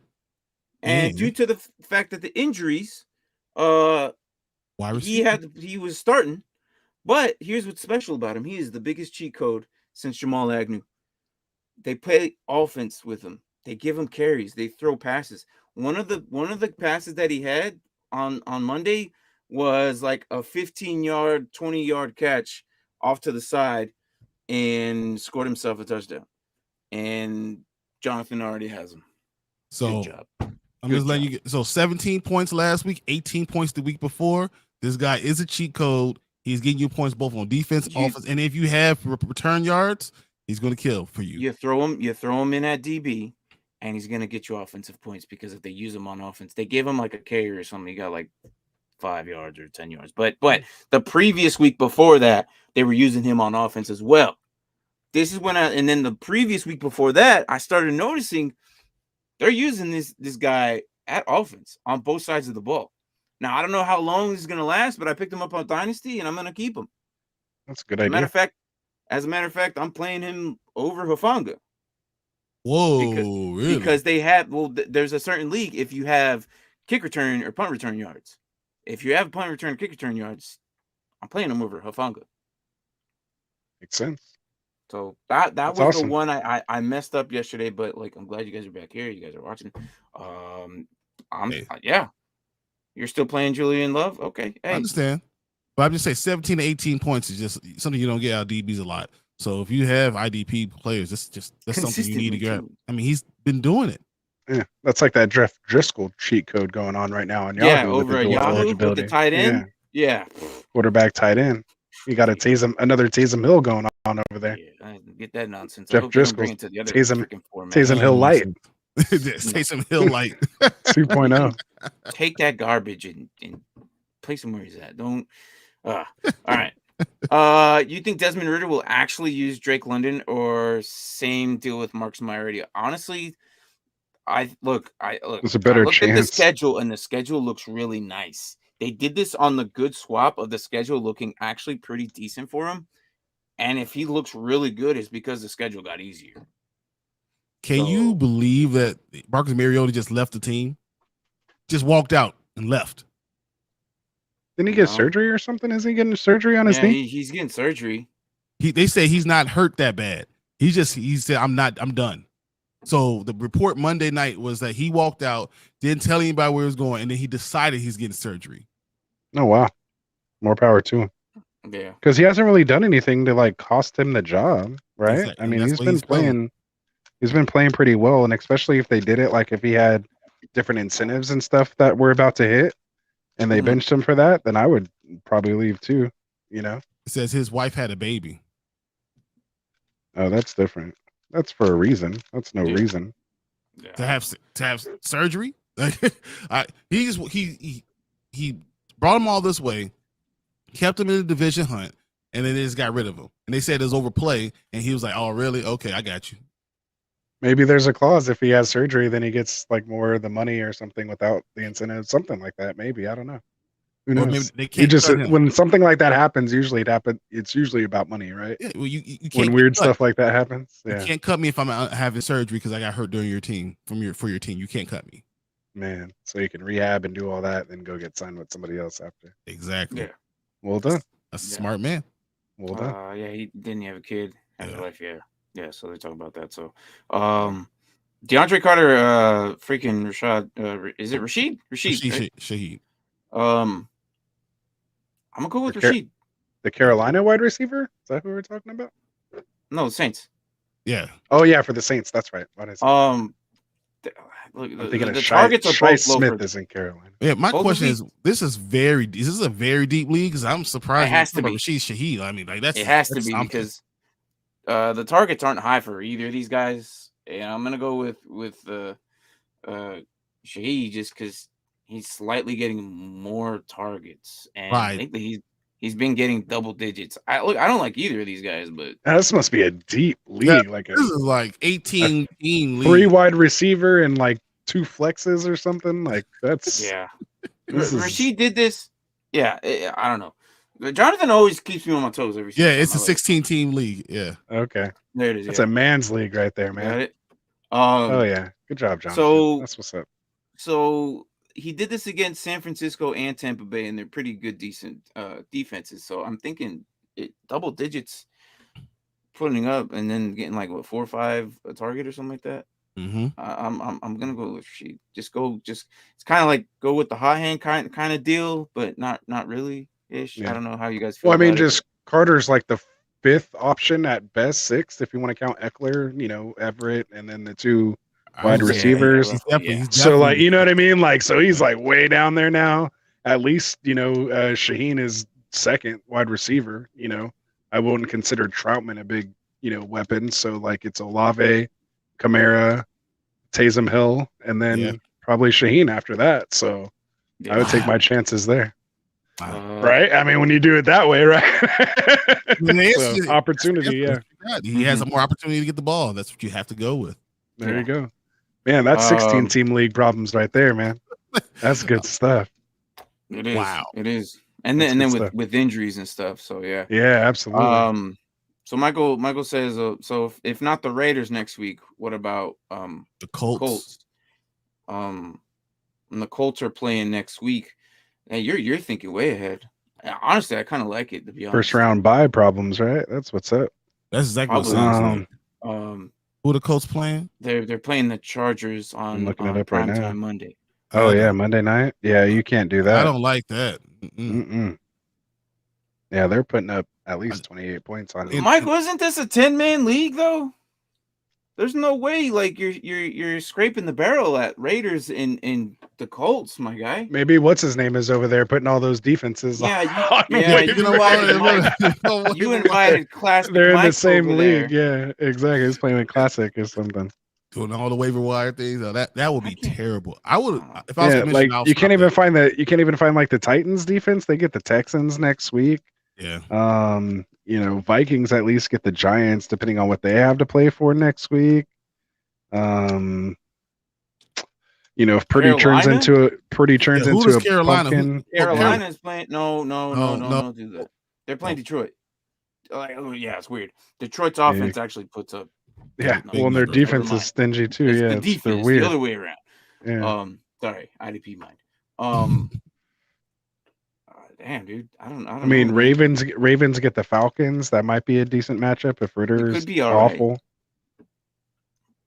And due to the fact that the injuries, he was starting. But here's what's special about him. He is the biggest cheat code since Jamal Agnew. They play offense with him. They give him carries. They throw passes. One of the passes that he had on Monday was like a 15-yard, 20-yard catch off to the side and scored himself a touchdown. And Jonathan already has him. So good job. I'm just letting you get 17 points last week, 18 points the week before. This guy is a cheat code. He's getting you points both on defense, offense, and if you have return yards, he's going to kill for you. You throw him in at DB, and he's going to get you offensive points because if they use him on offense, they gave him like a carry or something. He got like 5 yards or 10 yards. But the previous week before that, they were using him on offense as well. This is when and then the previous week before that, I started noticing they're using this guy at offense on both sides of the ball. Now, I don't know how long this is going to last, but I picked him up on Dynasty, and I'm going to keep him. That's a good idea. As a matter of fact, I'm playing him over Hufanga. Whoa, really? Because they have, there's a certain league if you have kick return or punt return yards. If you have punt return, kick return yards, I'm playing him over Hufanga. Makes sense. So that was awesome. The one I messed up yesterday, but like I'm glad you guys are back here. You guys are watching. Yeah. You're still playing Julian Love? Okay. Hey. I understand. But I'm just saying 17 to 18 points is just something you don't get out of DBs a lot. So if you have IDP players, that's something you need to grab. I mean, he's been doing it. Yeah, that's like that Driscoll cheat code going on right now on Yahoo. Yeah, over at Yahoo with the tight end. Yeah. quarterback, tight end. You got a another Taysom Hill going on over there. Yeah, get that nonsense. I Jeff hope they don't bring Driscoll, it to the other Taysom freaking format. Taysom Hill light Say some Hill light 2.0. Take that garbage and place him where he's at. Don't. All right. You think Desmond Ridder will actually use Drake London or same deal with Marcus Mariota? Honestly, I look. There's a better I looked at the chance. schedule, and the schedule looks really nice. They did this on the good swap of the schedule looking actually pretty decent for him. And if he looks really good, it's because the schedule got easier. Can you believe that Marcus Mariota just left the team? Just walked out and left. Didn't he get surgery or something? Is he getting surgery on his knee? He's getting surgery. They say he's not hurt that bad. He said, I'm done. So the report Monday night was that he walked out, didn't tell anybody where he was going, and then he decided he's getting surgery. Oh wow. More power to him. Yeah. Because he hasn't really done anything to like cost him the job, right? Exactly. I mean, he's been playing pretty well, and especially if they did it like if he had different incentives and stuff that were about to hit and they benched him for that, then I would probably leave too, you know. It says his wife had a baby. Oh, that's different. That's for a reason. That's no reason. Yeah. To have surgery. He brought him all this way, kept him in the division hunt, and then they just got rid of him. And they said it was overplay, and he was like, "Oh, really? Okay, I got you." Maybe there's a clause if he has surgery, then he gets like more of the money or something without the incentive, something like that. Maybe, I don't know. Who knows? Or maybe they can't cut him. When something like that happens, it's usually about money, right? Yeah, well, you can't when weird stuff like that happens. Yeah. You can't cut me if I'm having surgery because I got hurt during your team for your team. You can't cut me. Man, so you can rehab and do all that, then go get signed with somebody else after. Exactly. Yeah. Well done. That's a smart man. Well done. Yeah, he didn't have a kid, have a wife. Yeah. So they're talking about that. So, DeAndre Carter, freaking Rashad. Is it Rashid? Shaheed. I'm gonna go with Rashid. The Carolina wide receiver? Is that who we're talking about? No, the Saints. Yeah. Oh yeah, for the Saints. That's right. What is it? Look, I'm thinking the targets are both Smith is in Carolina. Yeah, my question is: this is a very deep league because I'm surprised. It has to be Rashid Shaheed. I mean, like it has to be because the targets aren't high for either of these guys, and I'm gonna go with Shaheed just because he's slightly getting more targets, and I think that he's been getting double digits. I don't like either of these guys, but this must be a deep league. Yeah, this is like 18 team league. 3 wide receiver and like 2 flexes or something. Like that's Rashid did this. Yeah, I don't know. Jonathan always keeps me on my toes every. It's a 16 team league. Yeah. Okay. There it is. It's a man's league right there, man. Got it. Oh yeah, good job, Jonathan. So that's what's up. So he did this against San Francisco and Tampa Bay, and they're pretty good, decent defenses. So I'm thinking double digits putting up and then getting like 4 or 5 a target or something like that. Mm-hmm. I'm gonna go with Rashid. It's kind of like go with the hot hand kind of deal, but not really ish. Yeah. I don't know how you guys feel. Well, I mean, just Carter's like the 5th option at best, 6th if you want to count Eckler, Everett, and then the 2 wide receivers. He's definitely, so like, you know what I mean? Like, so he's like way down there now. At least, Shaheen is 2nd wide receiver. I wouldn't consider Troutman a big, weapon. So like it's Olave, Kamara, Taysom Hill, and then probably Shaheen after that. So I would take my chances there. Right? I mean, when you do it that way, right? So, opportunity, He has a more opportunity to get the ball. That's what you have to go with. There you go. Man, that's 16 team league problems right there, man. That's good stuff. It is. Wow. It is. And then with injuries and stuff. So yeah. Yeah, absolutely. So Michael says so if not the Raiders next week, what about the Colts? And the Colts are playing next week. And you're thinking way ahead. Honestly, I kind of like it, to be honest. First round bye problems, right? That's what's up. That's exactly what it sounds like. Who the Colts playing? They're playing the Chargers on primetime Monday. Oh yeah, Monday night. Yeah, you can't do that. I don't like that. Yeah, they're putting up at least 28 points on it. Mike, wasn't this a 10-man league though? There's no way like you're scraping the barrel at Raiders in the Colts, my guy. Maybe what's his name is over there putting all those defenses. Yeah, on you invited Classic They're in Mike the same over league. there. Yeah, exactly. He's playing with Classic or something. Doing all the waiver wire things. That would be terrible. I would if I was Yeah, commissioner. like you can't even find that. You can't even find like the Titans defense. They get the Texans next week. Yeah. You know, Vikings at least get the Giants depending on what they have to play for next week. You know, if Purdy turns into a Carolina? pumpkin. Carolina's playing. No, don't do that. They're playing Detroit. Like, oh yeah, it's weird. Detroit's offense actually puts up. Yeah, well, and their defense is stingy too. It's yeah, the defense, they're weird. the other way around. Yeah. Sorry, IDP mind. Damn, dude, I don't. I mean, know, Ravens get the Falcons. That might be a decent matchup if Ritter's could be awful. Right.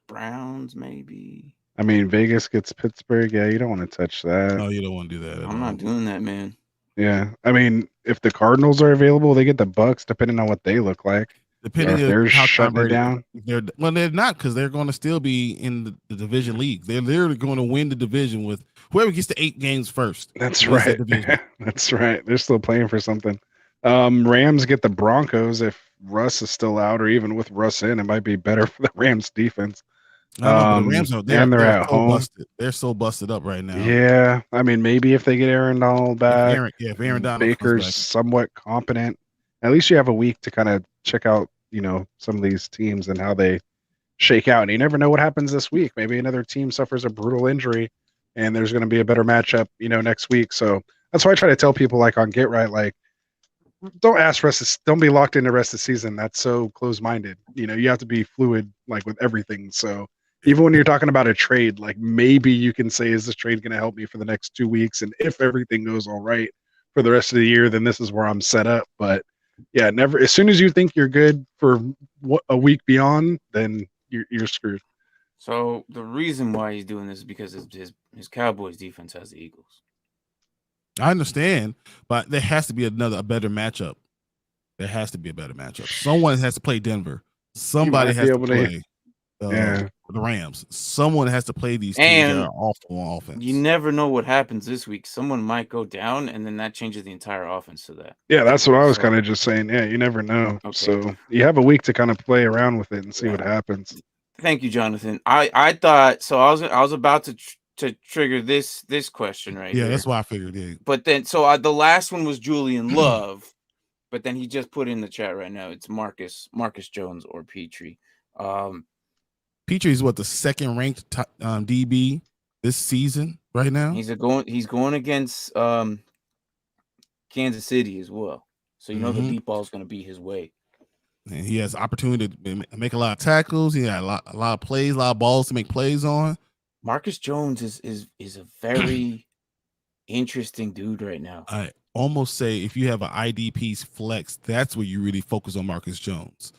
Browns maybe. I mean, Vegas gets Pittsburgh. Yeah, you don't want to touch that. No, you don't want to do that. I'm not doing that, man. Yeah, I mean, if the Cardinals are available, they get the Bucks, depending on what they look like. Depending if they're shutting it down. They're not because they're going to still be in the division league. They're literally going to win the division with whoever gets to 8 games first. That's right. That's right. They're still playing for something. Rams get the Broncos if Russ is still out, or even with Russ in, it might be better for the Rams defense. The Rams they're at home. Busted. They're so busted up right now. Yeah, I mean, maybe if they get Aaron Donald back, if Aaron Donald Baker's somewhat competent, at least you have a week to kind of check out, you know, some of these teams and how they shake out. And you never know what happens this week. Maybe another team suffers a brutal injury, and there's going to be a better matchup, you know, next week. So that's why I try to tell people, like on Get Right, like, don't be locked in the rest of the season. That's so close-minded. You know, you have to be fluid, like with everything. So even when you're talking about a trade, like maybe you can say, is this trade going to help me for the next 2 weeks? And if everything goes all right for the rest of the year, then this is where I'm set up. But yeah, never, as soon as you think you're good for a week beyond, then you're screwed. So the reason why he's doing this is because his Cowboys defense has the Eagles. I understand, but there has to be a better matchup. There has to be a better matchup. Someone has to play Denver. Somebody has to play the Rams. Someone has to play these teams that are awful on offense. You never know what happens this week. Someone might go down, and then that changes the entire offense to that. Yeah, that's what I was kind of just saying. Yeah, you never know. Okay. So you have a week to kind of play around with it and see what happens. Thank you, Jonathan. I thought so. I was about to trigger this question right here. Yeah, that's why I figured it. But then, so the last one was Julian Love, but then he just put in the chat right now. It's Marcus Jones or Petrie. Petrie is what, the second ranked DB this season right now. He's going against Kansas City as well. So you know the deep ball is going to be his way. And he has opportunity to make a lot of tackles. He had a lot of plays, a lot of balls to make plays on. Marcus Jones is a very interesting dude right now. I almost say if you have an IDP's flex, that's where you really focus on Marcus Jones.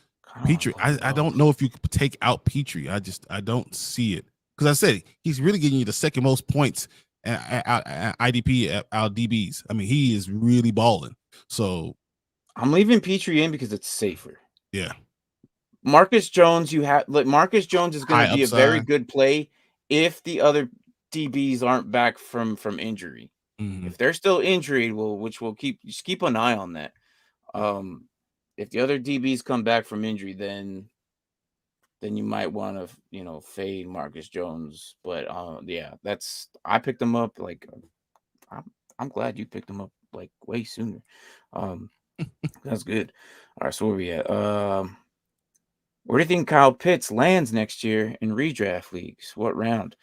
Petrie, I don't know if you could take out Petrie. I don't see it. Because I said he's really getting you the second most points at IDP out DBs. I mean, he is really balling. So I'm leaving Petrie in because it's safer. Yeah. Marcus Jones, Marcus Jones is going to be a very good play if the other DBs aren't back from injury. If they're still injured, which we'll keep an eye on that. If the other DBs come back from injury, then you might want to, fade Marcus Jones. But yeah, I picked him up. Like, I'm glad you picked him up like way sooner. That's good. All right, so where we at? Where do you think Kyle Pitts lands next year in redraft leagues? What round?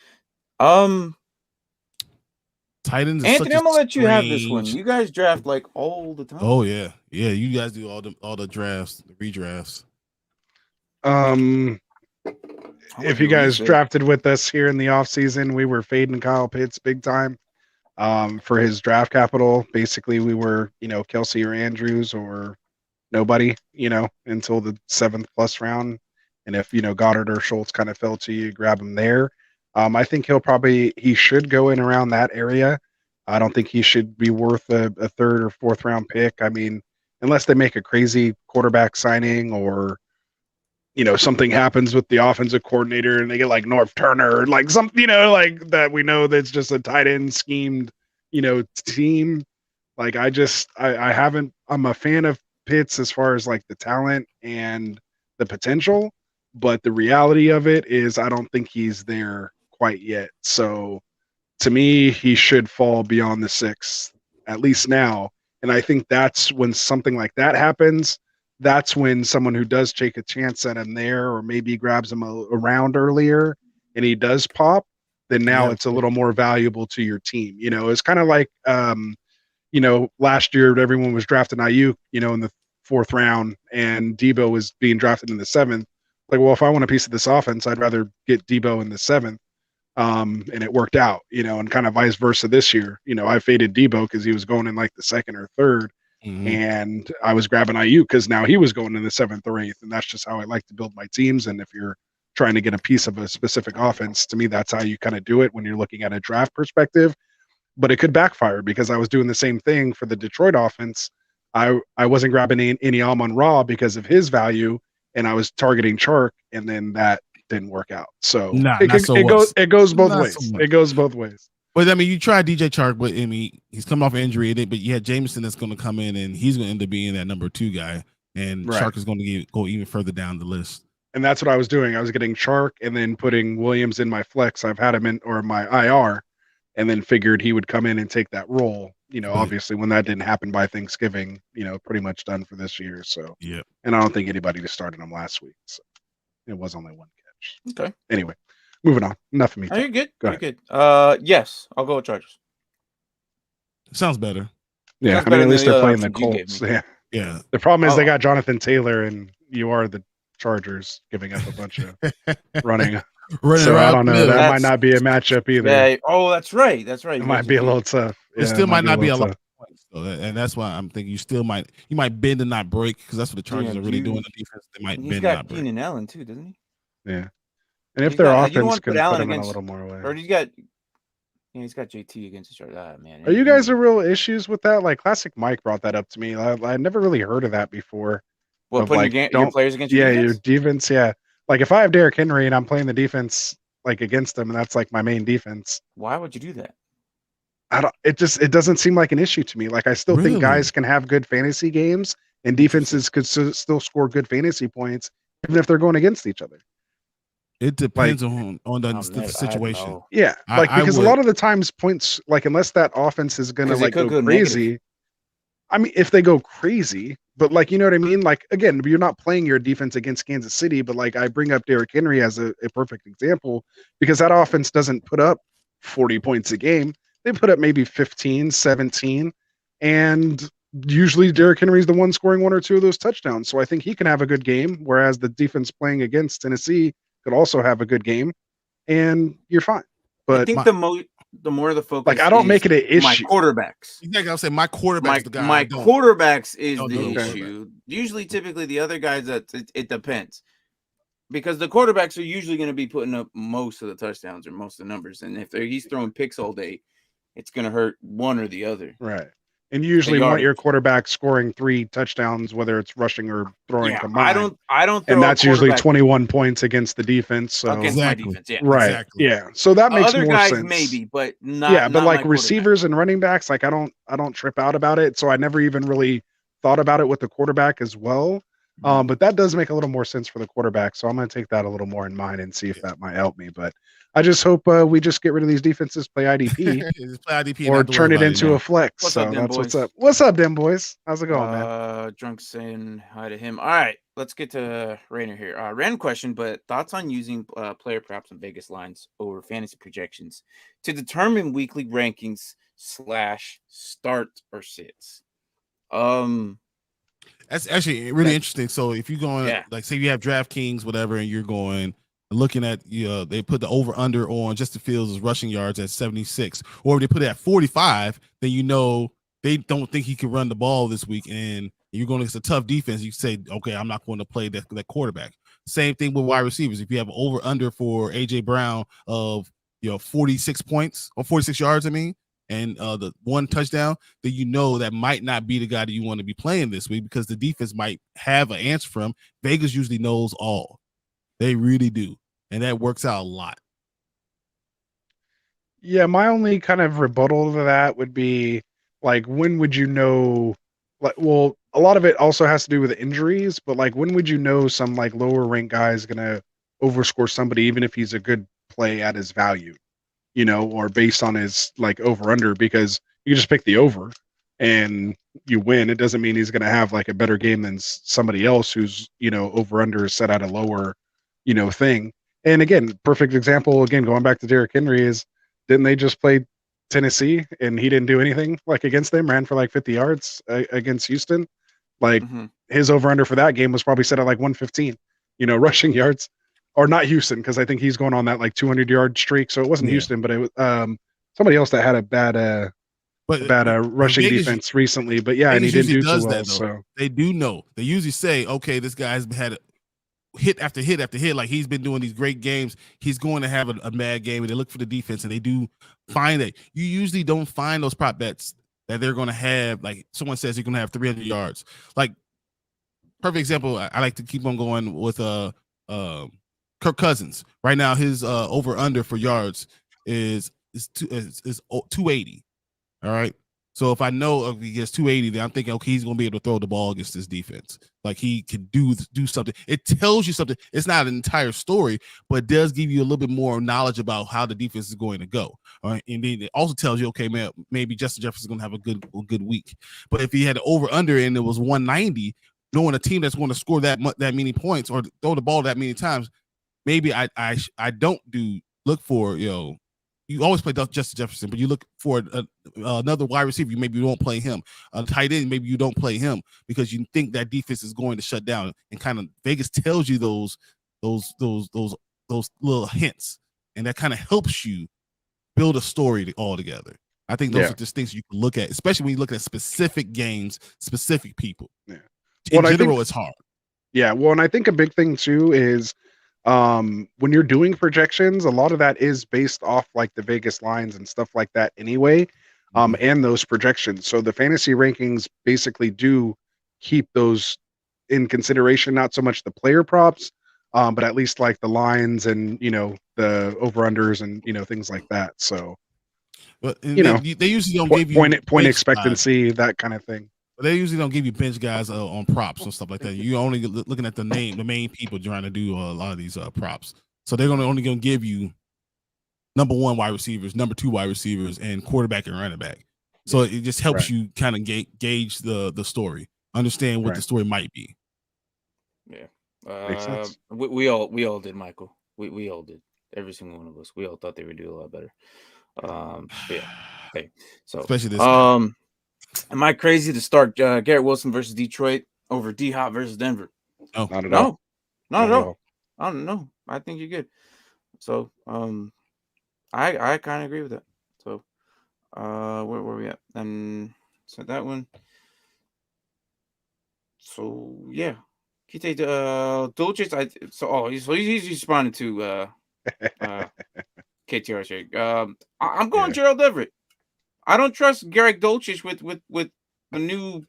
Titans. Anthony, I'm gonna let you have this one. You guys draft like all the time. Oh yeah. You guys do all the drafts, the redrafts. If you guys drafted with us here in the off season, we were fading Kyle Pitts big time. For his draft capital, basically we were, Kelsey or Andrews or nobody, until the 7th+ round. And if Goddard or Schultz kind of fell to you, grab him there. I think he should go in around that area. I don't think he should be worth a 3rd or 4th round pick. I mean, unless they make a crazy quarterback signing or something happens with the offensive coordinator and they get like North Turner, like something, like that we know that's just a tight end schemed, team. Like I haven't, I'm a fan of Pitts as far as like the talent and the potential, but the reality of it is I don't think he's there quite yet. So to me, he should fall beyond the 6, at least now. And I think that's when something like that happens. That's when someone who does take a chance at him there, or maybe grabs him around earlier and he does pop, then now it's a little more valuable to your team. It's kind of like, last year everyone was drafting Ayuk, in the 4th round, and Debo was being drafted in the 7th. Like, well, if I want a piece of this offense, I'd rather get Debo in the 7th. And it worked out, and kind of vice versa this year. I faded Debo because he was going in like the 2nd or 3rd, and I was grabbing Ayuk because now he was going in the 7th or 8th, and that's just how I like to build my teams. And if you're trying to get a piece of a specific offense, to me, that's how you kind of do it when you're looking at a draft perspective. But it could backfire because I was doing the same thing for the Detroit offense. I wasn't grabbing any Amon-Ra because of his value, and I was targeting Chark, and then that didn't work out. So it goes both ways. It goes both ways. But I mean, you tried DJ Chark, but I mean, he's coming off an injury, but you had Jameson that's going to come in, and he's going to end up being that number 2 guy, and Chark is going to go even further down the list. And that's what I was doing. I was getting Chark and then putting Williams in my flex. I've had him in, or my IR, and then figured he would come in and take that role. Obviously when that didn't happen by Thanksgiving, pretty much done for this year. So yeah. And I don't think anybody just started him last week. So it was only 1 catch. Okay. Anyway, moving on. Enough of me. Are you good? You're good. Yes, I'll go with Chargers. Sounds better. Yeah, I mean, at least they're playing the Colts. Yeah. The problem is they got Jonathan Taylor, and you are the Chargers giving up a bunch of running. So I don't know. That might not be a matchup either. Yeah. Oh, that's right. That's right. It might be a little tough. It still might not be a lot of points, though, and that's why I'm thinking you might bend and not break, because that's what the Chargers are really doing. The defense, they might bend and not break. He's got Keenan Allen too, doesn't he? Yeah. And if their offense can put him in a little more way. Or he's got JT against the Chargers. Man. Are you guys a real issues with that? Like Classic Mike brought that up to me. I never really heard of that before. Well, putting your players against your defense? Your defense, yeah. Like if I have Derrick Henry and I'm playing the defense like against him, and that's like my main defense. Why would you do that? It doesn't seem like an issue to me. Like I still think guys can have good fantasy games and defenses could still score good fantasy points even if they're going against each other. It depends on the situation. Yeah, because a lot of the times points, like unless that offense is gonna like go crazy. Negative. I mean, if they go crazy, but like you know what I mean. Like again, you're not playing your defense against Kansas City, but like I bring up Derrick Henry as a perfect example because that offense doesn't put up 40 points a game. They put up maybe 15, 17, and usually Derrick Henry's the one scoring 1 or 2 of those touchdowns. So I think he can have a good game, whereas the defense playing against Tennessee could also have a good game, and you're fine. But I think the more the focus, like I don't make it an issue. My quarterbacks. Exactly, I'll say my quarterbacks. My quarterbacks is the issue. Usually, typically, the other guys it depends, because the quarterbacks are usually going to be putting up most of the touchdowns or most of the numbers, and if he's throwing picks all day, it's going to hurt one or the other. Right. And you usually want your quarterback scoring 3 touchdowns, whether it's rushing or throwing combined. I don't. And that's usually 21 points against the defense. So against my defense, yeah. Right. Exactly. Yeah. So that makes other more guys sense. Maybe, but not. Yeah, but not like receivers and running backs, like I don't trip out about it. So I never even really thought about it with the quarterback as well. But that does make a little more sense for the quarterback. So I'm going to take that a little more in mind and see if that might help me. But I just hope we just get rid of these defenses, play IDP, play IDP or turn it into a flex. What's so up, that's what's up. What's up, them boys? How's it going, man? Drunk saying hi to him. All right, let's get to Rainer here. Random question, but thoughts on using player props and Vegas lines over fantasy projections to determine weekly rankings / start or sits. That's actually really interesting. So if you're going, like say you have DraftKings, whatever, and you're going looking at, they put the over under on Justin Fields' rushing yards at 76, or if they put it at 45, then they don't think he can run the ball this week, and you're going against a tough defense. You say, okay, I'm not going to play that quarterback. Same thing with wide receivers. If you have over under for AJ Brown of 46 points or 46 yards, and the 1 touchdown, then that might not be the guy that you want to be playing this week, because the defense might have an answer for him. Vegas usually knows all. They really do. And that works out a lot. Yeah, my only kind of rebuttal to that would be like, when would you know? Like, well, a lot of it also has to do with injuries, but like, when would you know some like lower rank guy is gonna overscore somebody, even if he's a good play at his value, or based on his like over under? Because you just pick the over and you win. It doesn't mean he's gonna have like a better game than somebody else who's over under is set at a lower thing. And again, perfect example. Again, going back to Derrick Henry is. Didn't they just play Tennessee and he didn't do anything like against them? Ran for like 50 yards against Houston. Like his over under for that game was probably set at like 115, rushing yards, or not Houston, because I think he's going on that like 200-yard streak. So it wasn't Houston, but it was somebody else that had a bad rushing defense recently. But yeah, and he didn't do too well. So they do know. They usually say, okay, this guy's had hit after hit after hit, like he's been doing these great games. He's going to have a bad game, and they look for the defense, and they do find that. You usually don't find those prop bets that they're going to have. Like someone says, you're going to have 300 yards. Like perfect example. I like to keep on going with Kirk Cousins. Right now, his over under for yards is 280. All right. So if I know if he gets 280, then I'm thinking, okay, he's going to be able to throw the ball against this defense. Like he can do something. It tells you something. It's not an entire story, but it does give you a little bit more knowledge about how the defense is going to go. All right. And then it also tells you, okay, man, maybe Justin Jefferson's going to have a good week. But if he had over under and it was 190, knowing a team that's going to score that many points or throw the ball that many times, maybe I don't look for, you always play Justin Jefferson, but you look for another wide receiver. Maybe you don't play him. A tight end, maybe you don't play him because you think that defense is going to shut down. And kind of Vegas tells you those little hints, and that kind of helps you build a story all together. I think those are just things you can look at, especially when you look at specific games, specific people. Yeah. In general, it's hard. Yeah. Well, and I think a big thing too is. When you're doing projections, a lot of that is based off like the Vegas lines and stuff like that anyway, and those projections. So the fantasy rankings basically do keep those in consideration, not so much the player props, but at least like the lines and, the over-unders and, things like that. So, but they usually don't give you point expectancy, that kind of thing. They usually don't give you bench guys on props and stuff like that. You're only looking at the main people trying to do a lot of these props. So they're only going to give you number 1 wide receivers, number 2 wide receivers, and quarterback and running back. So it just helps you kind of gauge the story, understand what the story might be. Yeah, makes sense. We all did, Michael. We all did. Every single one of us. We all thought they would do a lot better. Yeah. Okay. So especially this. Guy. Am I crazy to start Garrett Wilson versus Detroit over D-Hop versus Denver? No, not at all. Not at all. I don't know. I think you're good. So, I kind of agree with that. So, where were we at? And so that one. So yeah, Kite Dulcich. So he's responding to KTR shake. I'm going Gerald Everett. I don't trust Garrett Dulcich with the new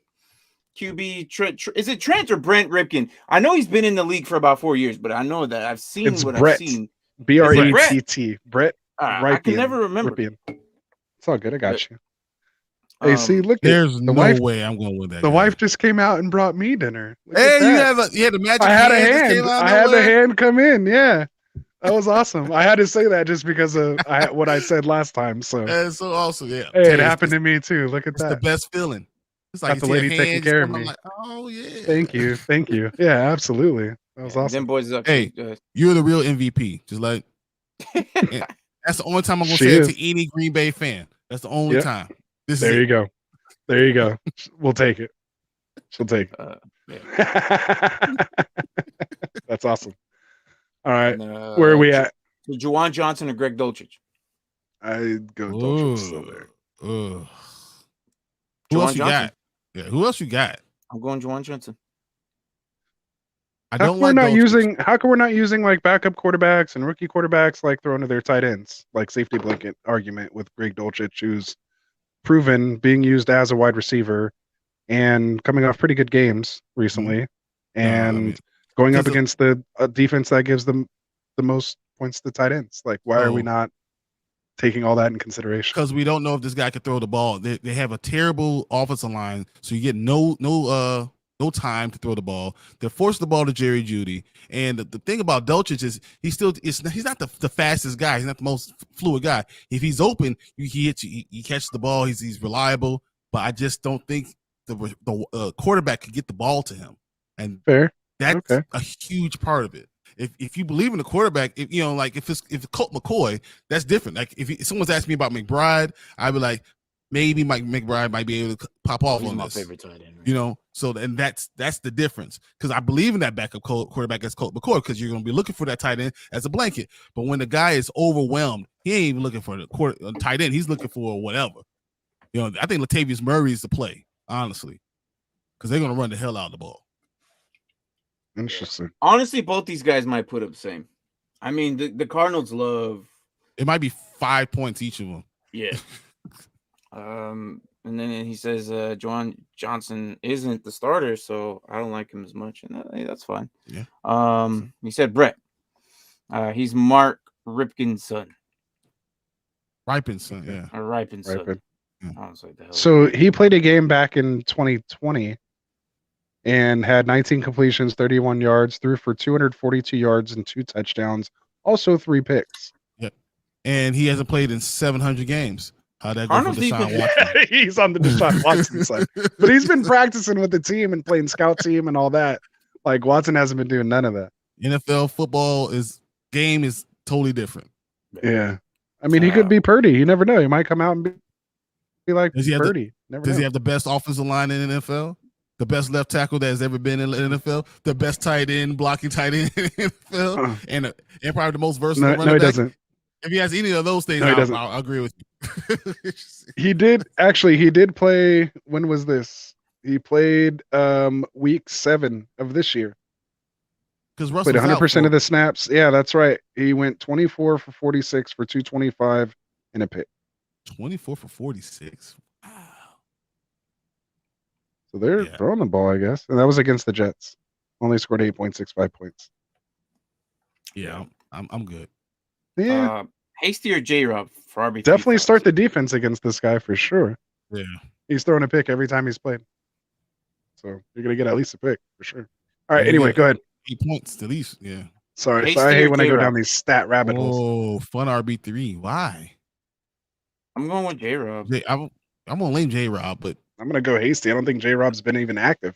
QB. Is it Trent or Brent Ripken? I know he's been in the league for about 4 years, but I know that I've seen I've seen. Brett. Brett. I can never remember. Ripien. It's all good. I got you. Hey, see, look. There's no way I'm going with that. The wife just came out and brought me dinner. Hey, you had a magic. I had a hand. I had the hand come in. Yeah. That was awesome. I had to say that just because of what I said last time. So that's so awesome. Yeah, hey, it happened to me too. Look at that. It's the best feeling. It's like the lady taking care of me. Like, oh yeah. Thank you. Yeah, absolutely. That was awesome. Them boys up. Hey, you're the real MVP. Just like that's the only time I'm gonna say it to any Green Bay fan. That's the only time. There you go. There you go. We'll take it. She'll take it. That's awesome. All right, where are we at? Juwan Johnson or Greg Dulcich? I'd go Dulcich still there. Who else you got? Yeah, who else you got? I'm going Juwan Johnson. How come we're not using like backup quarterbacks and rookie quarterbacks like thrown to their tight ends, like safety blanket argument with Greg Dulcich, who's proven being used as a wide receiver and coming off pretty good games recently. And going up 'Cause against the defense that gives them the most points to tight ends. Like, why are we Oh. not taking all that in consideration? because we don't know if this guy can throw the ball. They have a terrible offensive line, so you get no time to throw the ball. They're forcing the ball to Jerry Jeudy. And the thing about Dolchich is he's not the fastest guy. He's not the most fluid guy. If he's open, he hits you. He catches the ball. He's reliable. But I just don't think the quarterback can get the ball to him. And Fair. that's Okay. a huge part of it. If you believe in the quarterback, if it's Colt McCoy, that's different. Like if someone's asking me about McBride, I'd be like, maybe Mike McBride might be able to pop off He's on my this. favorite tight end. Right? So and that's the difference. Because I believe in that backup quarterback as Colt McCoy, because you're going to be looking for that tight end as a blanket. But when the guy is overwhelmed, he ain't even looking for the tight end. He's looking for whatever. I think Latavius Murray is the play, honestly, because they're going to run the hell out of the ball. Interesting. Honestly, both these guys might put up the same. I mean, the Cardinals love. It might be 5 points each of them. Yeah. And then he says Juwan Johnson isn't the starter, so I don't like him as much, and that's fine. Yeah. He said Brett. He's Mark Ripken's son. Ripen's son, yeah. Or Ripen's son. Ripken. I was like, the hell. So he played a game back in 2020 and had 19 completions, 31 yards, threw for 242 yards and 2 touchdowns, also 3 picks. Yep. And he hasn't played in 700 games. How'd that go for Cardinals Deshaun Watson? He's on the Deshaun Watson side. But he's been practicing with the team and playing scout team and all that. Like, Watson hasn't been doing none of that. NFL football game is totally different. Yeah. I mean, he could be Purdy. You never know. He might come out and be like Does he have Purdy. Does he have the best offensive line in the NFL? The best left tackle that has ever been in the NFL? The best tight end, blocking tight end in the NFL? And probably the most versatile running No, he back? doesn't. If he has any of those things, No, he doesn't. I'll agree with you. He did play. When was this? He played week 7 of this year. Because Russell Played 100% of the snaps. Yeah, that's right. He went 24 for 46 for 225 and a pick. 24 for 46. Wow. So they're throwing the ball, I guess. And that was against the Jets. Only scored 8.65 points. Yeah, I'm good. Yeah. Hasty or J-Rob for RB3? Definitely start the defense against this guy for sure. Yeah. He's throwing a pick every time he's played. So you're going to get at least a pick for sure. All right, anyway, go ahead. 8 points at least, yeah. Sorry, I hate when I go down these stat rabbit holes. Oh, fun RB3. Why? I'm going with J-Rob. I'm going to lean J-Rob, but I'm going to go Hasty. I don't think J-Rob's been even active.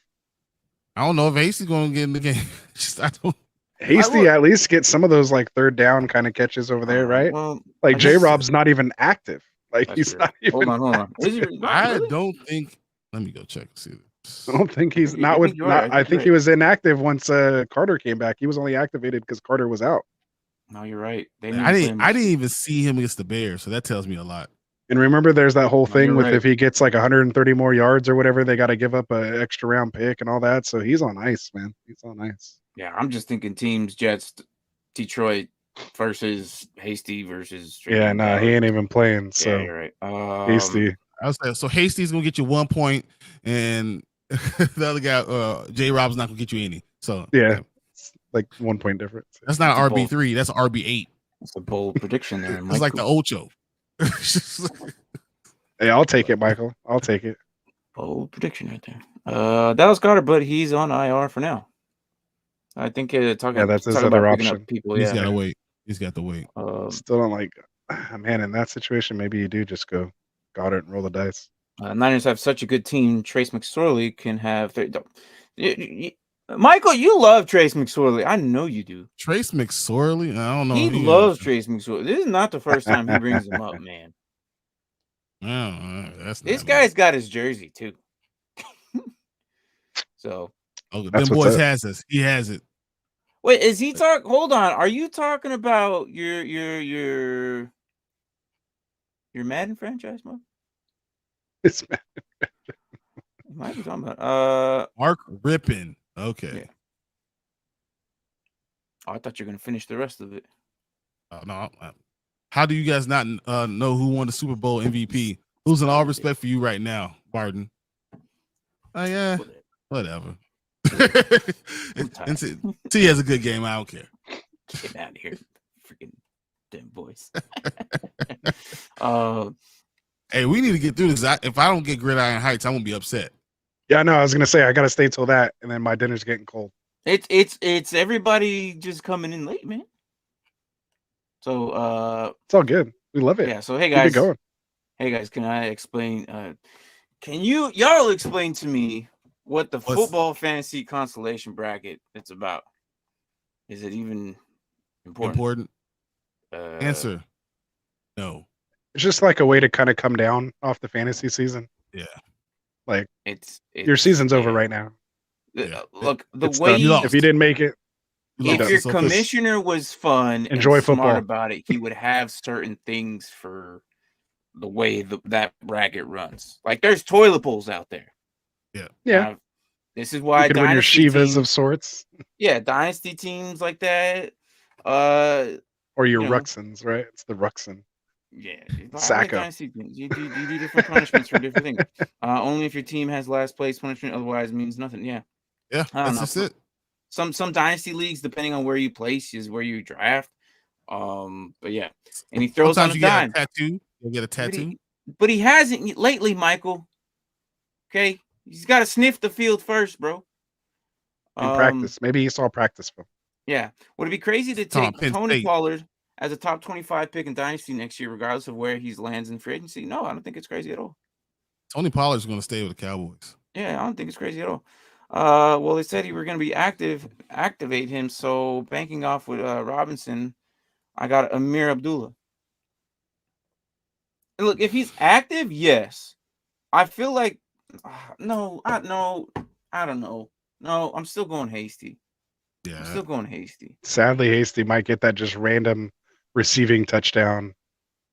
I don't know if Hasty's going to get in the game. Hasty at least gets some of those like third down kind of catches over there, right? Well, like J-Rob's not even active. Like he's true. not even. Hold on. Is he really? I don't think. Let me go check. See. I don't think he's not with. I think he was inactive once Carter came back. He was only activated because Carter was out. No, you're right. I didn't even see him against the Bears, so that tells me a lot. And remember, there's that whole thing with if he gets like 130 more yards or whatever, they got to give up an extra round pick and all that. So he's on ice, man. He's on ice. Yeah, I'm just thinking teams: Jets, Detroit versus Hasty versus. Yeah, nah, he ain't even playing. So yeah, you're right. Hasty. I was saying, so Hasty's gonna get you 1 point, and the other guy, J-Rob's not gonna get you any. So yeah, it's like 1 point difference. That's not an RB3. That's an RB8. That's a bold prediction there. It's like the Ocho. Hey, I'll take it, Michael. I'll take it. Bold prediction right there. Dallas Goedert, but he's on IR for now. I think that's his other option. People, He's got to wait. He's got to wait. Still don't like, man. In that situation, maybe you do just go Goddard and roll the dice. Niners have such a good team. Trace McSorley can have. Michael, you love Trace McSorley. I know you do. Trace McSorley? I don't know. He loves Trace McSorley. This is not the first time he brings him up, man. This guy's got his jersey too. So, them boys has us. He has it. Wait, is he talk? Hold on. Are you talking about your Madden franchise, Mo? It's Madden. Might be talking about Mark Rippin. Okay. Yeah. Oh, I thought you were gonna finish the rest of it. No. How do you guys not know who won the Super Bowl MVP? Losing all respect for you right now, Barton. Oh yeah, whatever. T has a good game. I don't care. Get out of here, freaking damn boys. Hey, we need to get through this. If I don't get Gridiron Heights, I'm gonna be upset. Yeah, no, I was gonna say I gotta stay till that, and then my dinner's getting cold. It's everybody just coming in late, man. So it's all good. We love it. Yeah. So hey Keep it guys, going. can I explain? Can y'all explain to me what the football fantasy consolation bracket it's about? Is it even important? Answer: no. It's just like a way to kind of come down off the fantasy season. Yeah. Like it's your season's over right now. Look, the it's way if you didn't make it, if your commissioner was fun, enjoy and football smart about it, he would have certain things for the way that bracket runs. Like there's toilet bowls out there. Yeah. This is why you can win your Shivas of sorts. Yeah, dynasty teams like that. Or your Ruxins, right? It's the Ruxin. Yeah, Sacco. You do different punishments for different things. Only if your team has last place punishment, otherwise it means nothing. Yeah, that's just it. Some dynasty leagues, depending on where you place, is where you draft. But yeah, and he throws sometimes on a dime. Get a tattoo. You get a tattoo, but he hasn't lately, Michael. Okay, he's got to sniff the field first, bro. In practice, maybe he saw practice film. Yeah, would it be crazy to take Tony Pollard as a top 25 pick in Dynasty next year, regardless of where he lands in free agency? No, I don't think it's crazy at all. Tony Pollard's going to stay with the Cowboys. Yeah, I don't think it's crazy at all. Well, they said he were going to be activate him. So banking off with Robinson, I got Amir Abdullah. And look, if he's active, yes. I feel like no, I don't know. No, I'm still going Hasty. Yeah, I'm still going Hasty. Sadly, Hasty might get that just random receiving touchdown.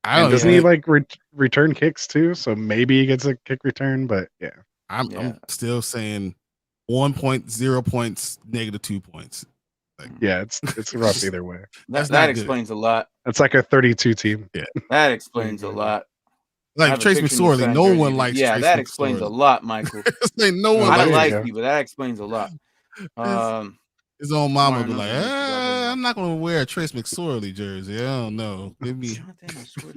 Doesn't he like return kicks too? So maybe he gets a kick return, but yeah. I'm still saying 1.0 points, -2 points. Like, yeah, it's rough either way. That explains a lot. That's like a 32 team. Yeah, that explains a lot. Like Trace McSorley, no one likes. Yeah, that explains a lot, Michael. No one. I don't like you, but that explains a lot. His own mama would be like, I'm not going to wear a Trace McSorley jersey. I don't know. Maybe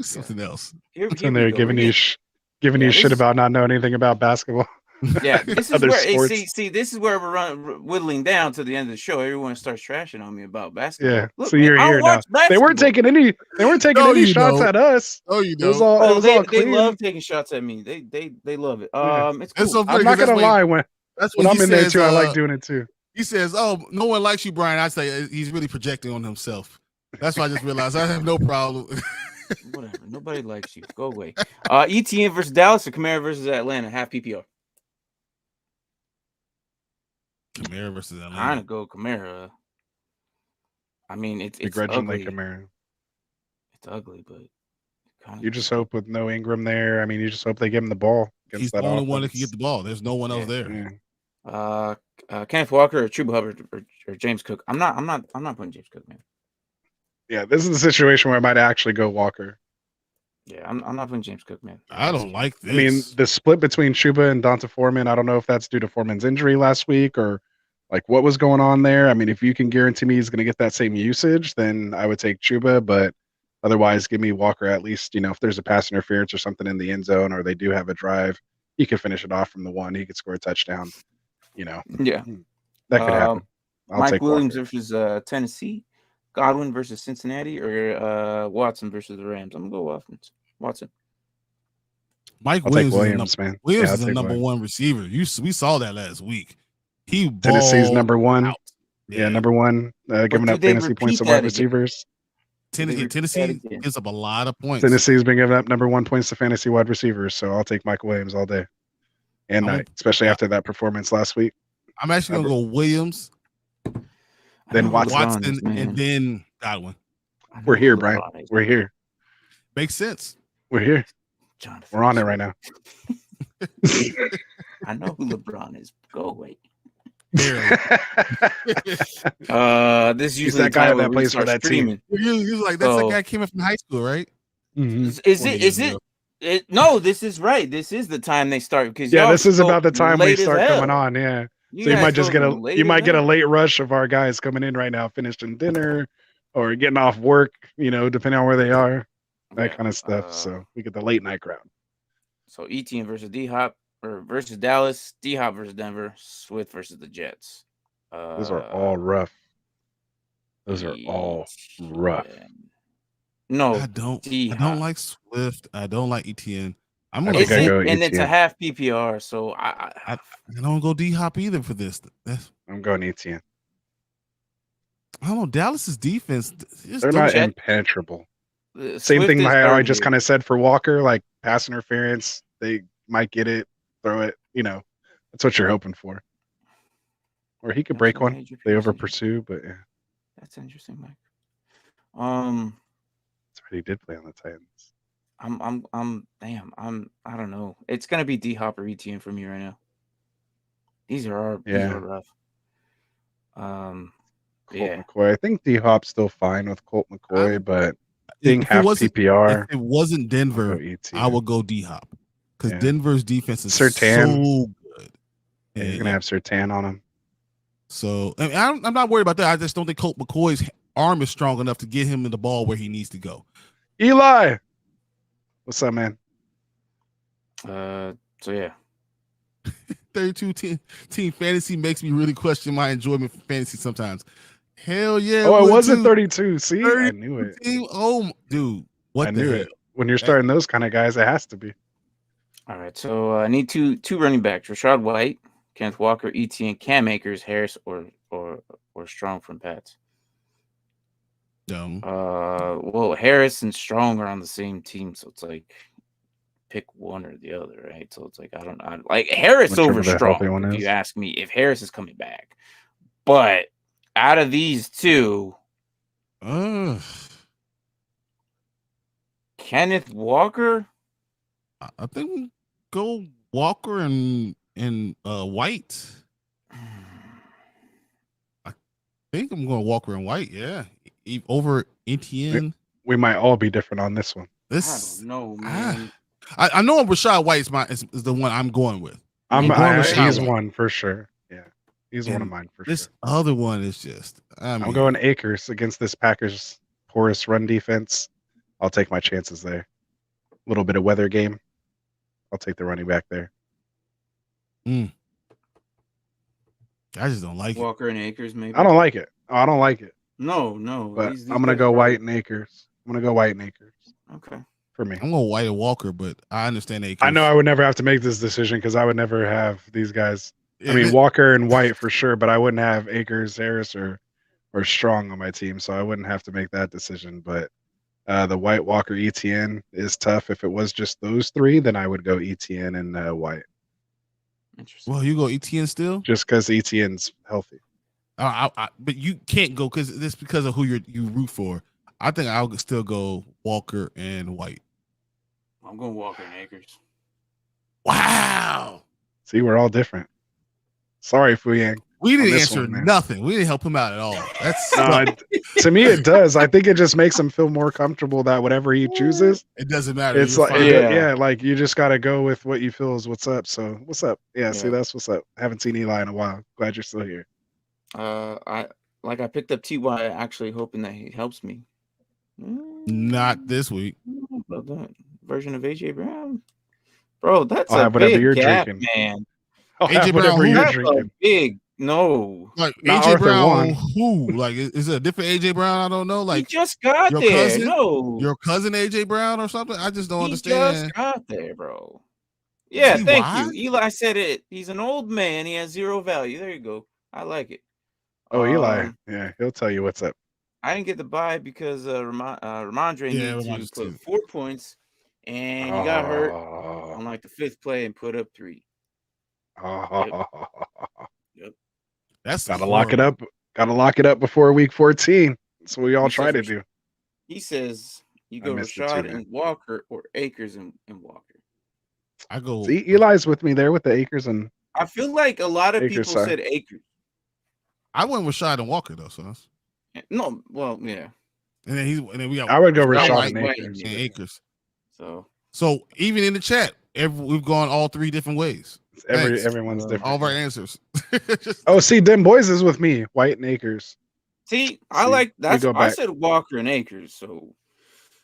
something else. And they're giving you shit about not knowing anything about basketball. Yeah, this is where see, this is where we're whittling down to the end of the show. Everyone starts trashing on me about basketball. Yeah, look, so you're here now. They weren't taking any shots at us. Oh, you know. They love taking shots at me. They love it. It's cool. So I'm not gonna lie, when I'm in there too, I like doing it too. He says, "Oh, no one likes you, Brian." I say he's really projecting on himself. That's why I just realized I have no problem. Whatever. Nobody likes you. Go away. ETN versus Dallas or Kamara versus Atlanta. Half PPR. Kamara versus Atlanta. I'm gonna go Kamara. I mean, it's begrudgingly Kamara. It's ugly, but you just hope with no Ingram there. I mean, you just hope they give him the ball. He's the only one that can get the ball. There's no one else there. Yeah. Kenneth Walker or Chuba Hubbard or James Cook. I'm not putting James Cook, man. Yeah, this is the situation where I might actually go Walker. Yeah, I'm not putting James Cook, man. I don't like this. I mean, the split between Chuba and Donta Foreman, I don't know if that's due to Foreman's injury last week or like what was going on there. I mean, if you can guarantee me he's going to get that same usage, then I would take Chuba, but otherwise give me Walker at least, if there's a pass interference or something in the end zone or they do have a drive, he could finish it off from the one. He could score a touchdown. Yeah, that could happen. Mike Williams versus Tennessee, Godwin versus Cincinnati, or Watson versus the Rams. I'm gonna go Watson. Mike Williams, is the number one receiver. We saw that last week. Tennessee's number one. Yeah, number one. Giving up fantasy points to wide receivers. Tennessee gives up a lot of points. Tennessee's been giving up number one points to fantasy wide receivers, so I'll take Michael Williams all day and night, especially after that performance last week. I'm actually gonna go Williams, then Watson, and then Godwin. We're here, Brian. We're here. Makes sense. We're here. Jonathan, we're on it right now. I know who LeBron is. Go away. This is usually that guy that plays for that streaming. team. You're like that's that guy came in from high school, right? Mm-hmm. Is it? No, this is right. This is the time they start because this is about the time we start coming on. Yeah, So you might guys just go get later get a than- late rush of our guys coming in right now, finishing dinner or getting off work, depending on where they are, that Yeah, kind of stuff. So we get the late night crowd. So ETN versus D Hop or versus Dallas, D Hop versus Denver, Swift versus the Jets. Those are all rough. Those are all rough. No, I don't D-Hop. like Swift. I don't like ETN. I'm I gonna think I go and it's a ETN. half PPR, so I don't go D Hop either for this. I'm going ETN. I don't know. Dallas's defense. They're not impenetrable. Same Swift thing is I just here. kind of said for Walker, like pass interference. They might get it, throw it. That's what you're hoping for. Or he could That's break a one. major They piece. over pursue, but yeah. That's interesting, Mike. That's right. He did play on the Titans. I don't know. It's gonna be D Hop or ETN for me right now. These are rough. Colt Yeah. McCoy. I think D Hop's still fine with Colt McCoy, but being half PPR. If it wasn't Denver, I would go D Hop because Denver's defense is so good. Yeah, you're gonna have Surtain on him. So I mean, I'm not worried about that. I just don't think Colt McCoy's arm is strong enough to get him in the ball where he needs to go. Eli, what's up, man? So yeah. 32 team fantasy makes me really question my enjoyment for fantasy sometimes. Hell yeah. Oh, it wasn't 32. See, I knew it. Oh, dude. What I the knew hell? it. When you're starting those kind of guys, it has to be. All right. So I need two running backs: Rashad White, Kenneth Walker, ETN, Cam Akers, Harris, or Strong from Pats. Well, Harris and Strong are on the same team, so it's like pick one or the other, right? So it's like I like Harris over Strong. If you ask me, if Harris is coming back, but out of these two, Kenneth Walker, I think we go Walker and White. I think I'm going Walker and White. Yeah, over ETN. We might all be different on this one. I don't know, man. I know Rashad White is the one I'm going with. He's one for sure. Yeah, he's one of mine for sure. This other one is just. I'm going Akers against this Packers porous run defense. I'll take my chances there. A little bit of weather game. I'll take the running back there. I just don't like Walker and Akers, maybe. I don't like it. I don't like it. No. But I'm gonna go White and Akers. Okay. For me, I'm going White and Walker, but I understand Akers. I know I would never have to make this decision because I would never have these guys. I mean, Walker and White for sure, but I wouldn't have Akers, Harris, or Strong on my team, so I wouldn't have to make that decision. But the White, Walker, ETN is tough. If it was just those three, then I would go ETN and White. Interesting. Well, you go ETN still? Just because ETN's healthy. But you can't go because of who you root for. I think I'll still go Walker and White. I'm going Walker and Akers. Wow. See, we're all different. Sorry, Fuyang. We didn't answer nothing. We didn't help him out at all. That's to me, it does. I think it just makes him feel more comfortable that whatever he chooses, it doesn't matter. It's like, like you just got to go with what you feel is what's up. So what's up? Yeah, see, that's what's up. I haven't seen Eli in a while. Glad you're still here. I picked up TY actually hoping that he helps me. Not this week. But that version of AJ Brown, bro, that's I'll a have whatever big you're gap, drinking, man. AJ Brown, you're drinking. Big no, like not AJ Arthur Brown. One. Who? Like, is it a different AJ Brown? I don't know. Like, he just got your there. Cousin, no, your cousin AJ Brown or something. I just don't understand. He just got there, bro. Yeah, thank you. Eli said it. He's an old man. He has zero value. There you go. I like it. Oh, Eli. Yeah, he'll tell you what's up. I didn't get the buy because Ramondre needed to put 4 points, and he got hurt on like the 5th play and put up 3. Yep. That's gotta lock it up. Gotta lock it up before week 14. That's what we all try to do. He says you go Rashad and Walker or Akers and Walker. I go. See, Eli's with me there with the Akers and. I feel like a lot of people said Akers. I went with Rashad and Walker though, so that's... No, well, yeah. And then we got. I would go Rashad and Akers. So even in the chat, we've gone all 3 different ways. Thanks. Everyone's different. All of our answers. Oh, see, them boys is with me. White and Akers. See, I See, like we that's. go I back. said Walker and Akers. So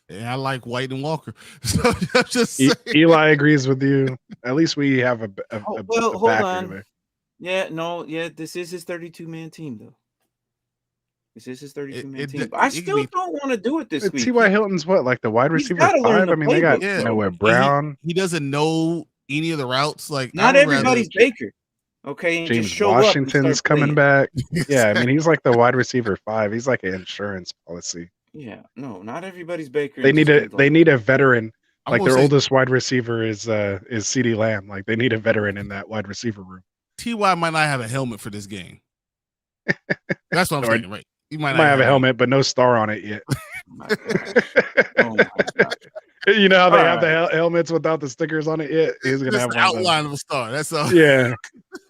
And I like White and Walker. So I'm just E- saying. Eli agrees with you. At least we have a well, hold backer on. there. Yeah, no, yeah. This is his 32-man team, though. This is his 32-man team. it- But I it could still be- don't want to do it this week. T.Y. Hilton's what, like the wide He's receiver gotta learn 5? the I mean, they got playbook, bro. Brown, He doesn't know any of the routes. Like I Not would rather- everybody's Baker. Okay, and James just show Washington's up and start coming playing. back. Yeah, I mean, he's like the wide receiver 5. He's like an insurance policy. Yeah, no, not everybody's Baker. They and need just they need a veteran. I'm Like gonna their say oldest wide receiver is CeeDee Lamb. Like they need a veteran in that wide receiver room. Ty might not have a helmet for this game. That's what I'm Or saying, right? He He might have a helmet, but no star on it yet. Oh my gosh. Oh my gosh. You know how they All have the helmets without the stickers on it yet? He's gonna Just have the one of those. outline of a star. That's all. Yeah.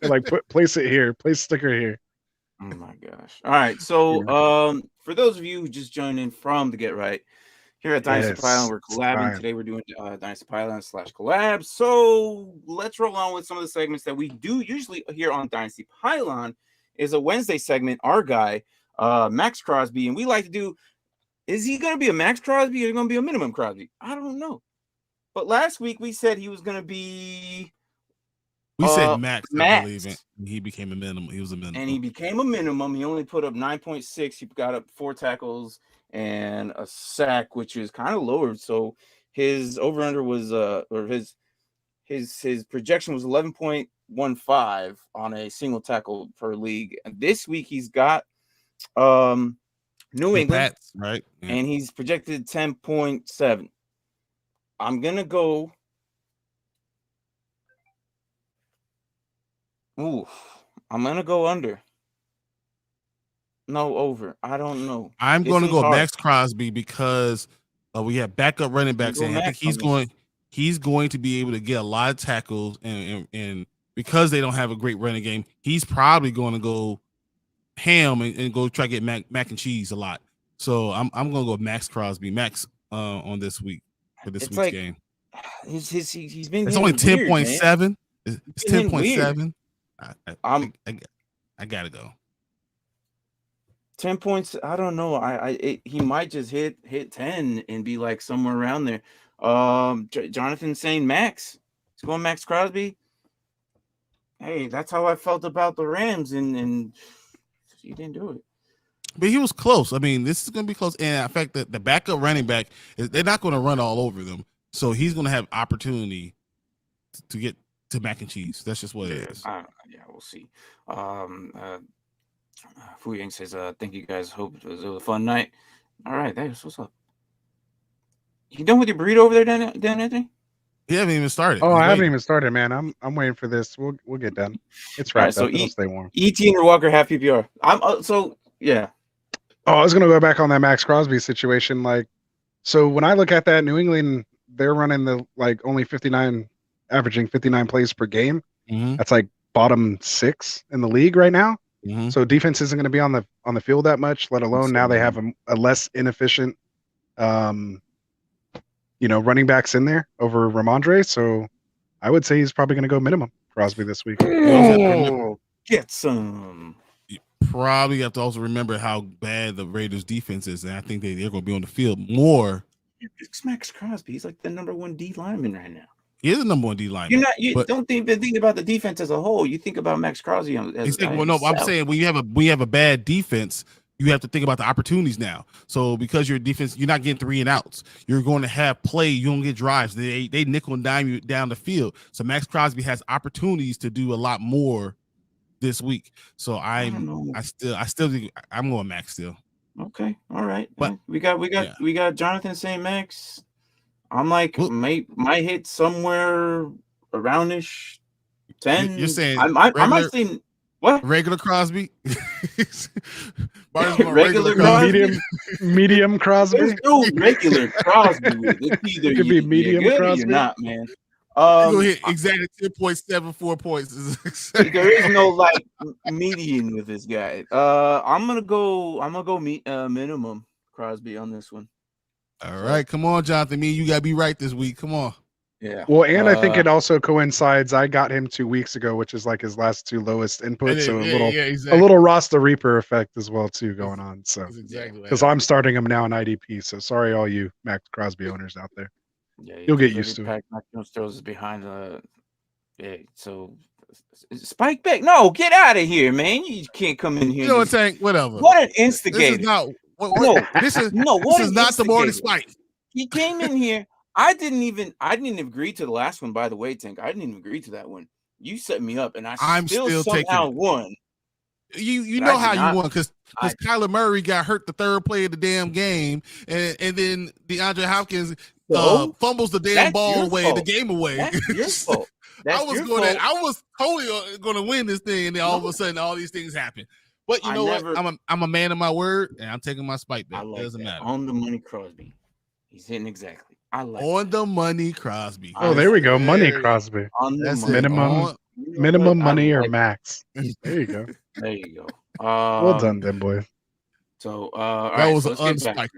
They're like place it here, place sticker here. Oh my gosh. All right. So for those of you who just joined in from the Get Right, here at Dynasty Yes, Pylon, we're it's collabing. time. Today we're doing Dynasty Pylon /collab. So let's roll on with some of the segments that we do usually here on Dynasty Pylon. Is a Wednesday segment, our guy, Maxx Crosby, and we like to do, is he gonna be a Maxx Crosby or is he gonna be a minimum Crosby? I don't know. But last week we said he was gonna be We said Max, I Max. believe it. He became a minimum. He was a minimum. and he became a minimum. He only put up 9.6. He got up 4 tackles and a sack, which is kind of lowered. So his over under was or his projection was 11.15 on a single tackle per league. And this week he's got New The England, Pats, right? Yeah. and he's projected 10.7. I'm gonna go. Ooh, I'm gonna go under. No, over. I don't know. I'm It going to seems go hard. Maxx Crosby because we have backup running backs, go and I think Max on this. he's going to be able to get a lot of tackles, and because they don't have a great running game, he's probably going to go ham and go try to get mac and cheese a lot. So I'm going to go Maxx Crosby, Max on this week for this It's week's like game. he's been. It's only hitting weird, man. 10.7. It's He's been hitting 10.7. I gotta go. 10 points. I don't know. He might just hit 10 and be like somewhere around there. Jonathan saying Max. He's going Maxx Crosby. Hey, that's how I felt about the Rams, and he didn't do it. But he was close. I mean, this is going to be close. And in fact, the backup running back, they're not going to run all over them. So he's going to have opportunity to get to mac and cheese. That's just what it is. Yeah, we'll see. Fu Yang says, thank you guys. Hope it was a fun night. All right, that's what's up. You done with your burrito over there, Dan Anthony? He haven't even started. Oh, He's I haven't waiting. even started, man. I'm waiting for this. We'll get done. It's All right, wrapped so up. It'll stay warm. ET or Walker half PPR. Yeah. Oh, I was gonna go back on that Maxx Crosby situation. Like, so when I look at that, New England, they're running the only 59, averaging 59 plays per game. Mhm. That's like bottom 6 in the league right now. Mhm. So defense isn't going to be on the field that much. Let alone now they have a less inefficient, running backs in there over Ramondre. So I would say he's probably going to go minimum Crosby this week. Oh, get some. You probably have to also remember how bad the Raiders defense is, and I think they're going to be on the field more. It's Maxx Crosby. He's like the number 1 D lineman right now. He is the number 1 D lineman. You don't think about the defense as a whole. You think about Maxx Crosby as I'm saying when you have a bad defense, you have to think about the opportunities now. So because your defense, you're not getting 3 and outs. You're going to have play. You don't get drives. They nickel and dime you down the field. So Maxx Crosby has opportunities to do a lot more this week. So I still think I'm going Max still. Okay, all right. But we got Jonathan saying Max. I'm like might hit somewhere aroundish 10. You're saying I might say what? Regular Crosby? Regular Crosby? Medium Crosby. There's no regular Crosby. It's either It could be medium good Crosby. or you're not, man. Go hit exactly 10.74 points. There is no median with this guy. I'm gonna go minimum Crosby on this one. All right, come on, Jonathan. You gotta be right this week. Come on. Yeah. Well, and I think it also coincides. I got him 2 weeks ago, which is like his last 2 lowest inputs. So a exactly. little Rasta Reaper effect as well too going on. So That's exactly because I'm starting him now in IDP. So sorry, all you Maxx Crosby owners out there. Yeah, You'll get used to it. Mac Jones throws is behind yeah, so Spike back. No, get out of here, man. You can't come in here. You know what, Tank? Whatever. What an instigator. This is not no, this is what this is not the morning Spike. He came in here. I didn't even agree to the last one, by the way, Tank. I didn't even agree to that one. You set me up, and I'm still somehow won. You know how you won because Kyler Murray got hurt the third play of the damn game, and then DeAndre Hopkins fumbles the damn ball away, the game away. That's your fault. I was totally going to win this thing, and then all of a sudden, all these things happen. But you know what? I'm a man of my word, and I'm taking my Spike back. It doesn't matter. On the money, Crosby. He's hitting exactly. I like on the money, Crosby. Oh, there we go, money, Crosby. On the minimum money or max. There you go. There you go. Well done, then, boy. So that was an unspiked.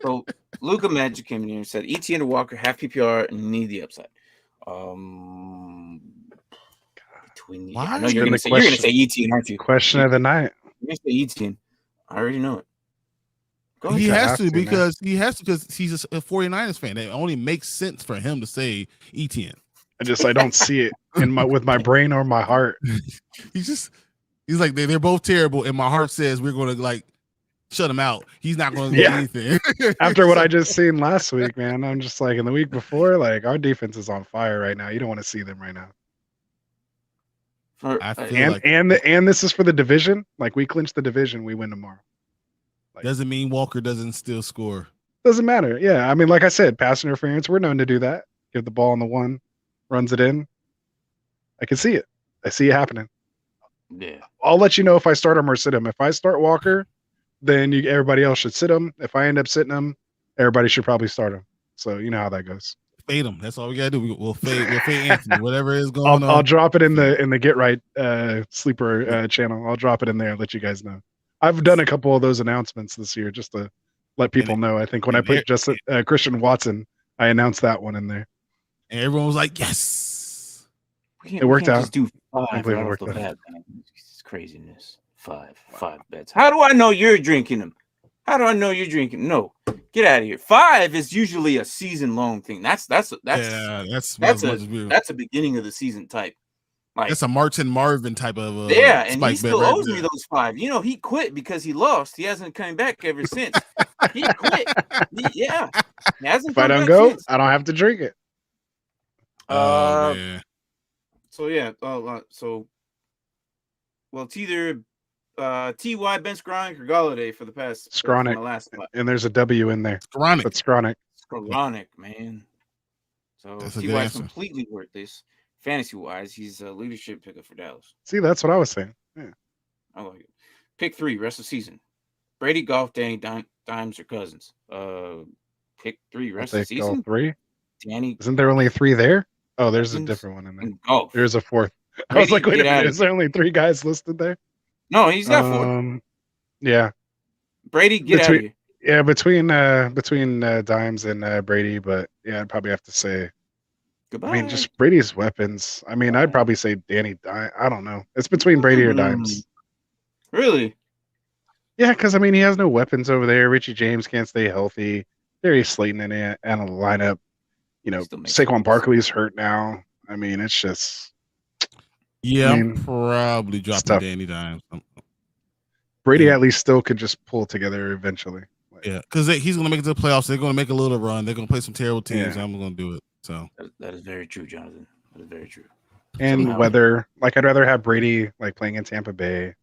So Luca Magic came in here and said ETN to Walker, half PPR, and need the upside. Between I know you're gonna say ETN, aren't you? Question of the night. You're gonna say ETN. I already know it. He has to because he's a 49ers fan. It only makes sense for him to say ETN. I don't see it with my brain or my heart. He's like they're both terrible, and my heart says we're gonna like shut him out. He's not gonna do anything. After what I just seen last week, man, I'm just like in the week before, like our defense is on fire right now. You don't want to see them right now. And this is for the division. Like we clinch the division, we win tomorrow. Like, doesn't mean Walker doesn't still score. Doesn't matter. Yeah, I mean, like I said, pass interference. We're known to do that. Give the ball on the one, runs it in. I can see it. I see it happening. Yeah. I'll let you know if I start him or sit him. If I start Walker, then everybody else should sit him. If I end up sitting him, everybody should probably start him. So you know how that goes. Fade him. That's all we gotta do. We'll fade Anthony. Whatever is going on. I'll drop it in the Get Right sleeper channel. I'll drop it in there and let you guys know. I've done a couple of those announcements this year just to let people know. I think when I put just Christian Watson, I announced that one in there. And everyone was like, yes. It worked out. Just do 5 right off the bat, man. It's craziness. 5 bets. How do I know you're drinking them? How do I know you're drinking? No, get out of here. 5 is usually a season long thing. That's a beginning of the season type. Like that's a Martin Marvin type of and he still owes me those 5. You know, he quit because he lost. He hasn't come back ever since. He quit. He hasn't. If I don't go, I don't have to drink it. Man. So yeah. It's either Ty Ben Skronik or Galladay for the past Skronik. The last spot. And there's a W in there. Skronik. But Skronik. Skronik, man. So Ty is completely worth this. Fantasy wise, he's a leadership picker for Dallas. See, that's what I was saying. Yeah. I like it. Pick 3, rest of the season. Brady, Goff, Danny, Dimes, or Cousins. Pick 3, rest of the season. All 3? Danny. Isn't there only 3 there? Oh, there's a different one in there. Oh, there's a 4th. I was like, wait a minute, is there only 3 guys listed there? No, he's got 4. Yeah. Brady, get out of here. Yeah, between Dimes and Brady, but yeah, I'd probably have to say goodbye. I mean, just Brady's weapons. I mean, I'd probably say Danny. I don't know. It's between Brady or Dimes. Really? Yeah, because I mean, he has no weapons over there. Richie James can't stay healthy. Darius Slayton in the lineup. You know, Saquon Barkley's hurt now. I mean, it's just. Yeah, I'm probably dropping Danny Dimes. Brady at least still could just pull together eventually. Yeah, because he's going to make it to the playoffs. They're going to make a little run. They're going to play some terrible teams. And I'm going to do it. So that is very true, Jonathan. That is very true. And weather, like I'd rather have Brady like playing in Tampa Bay.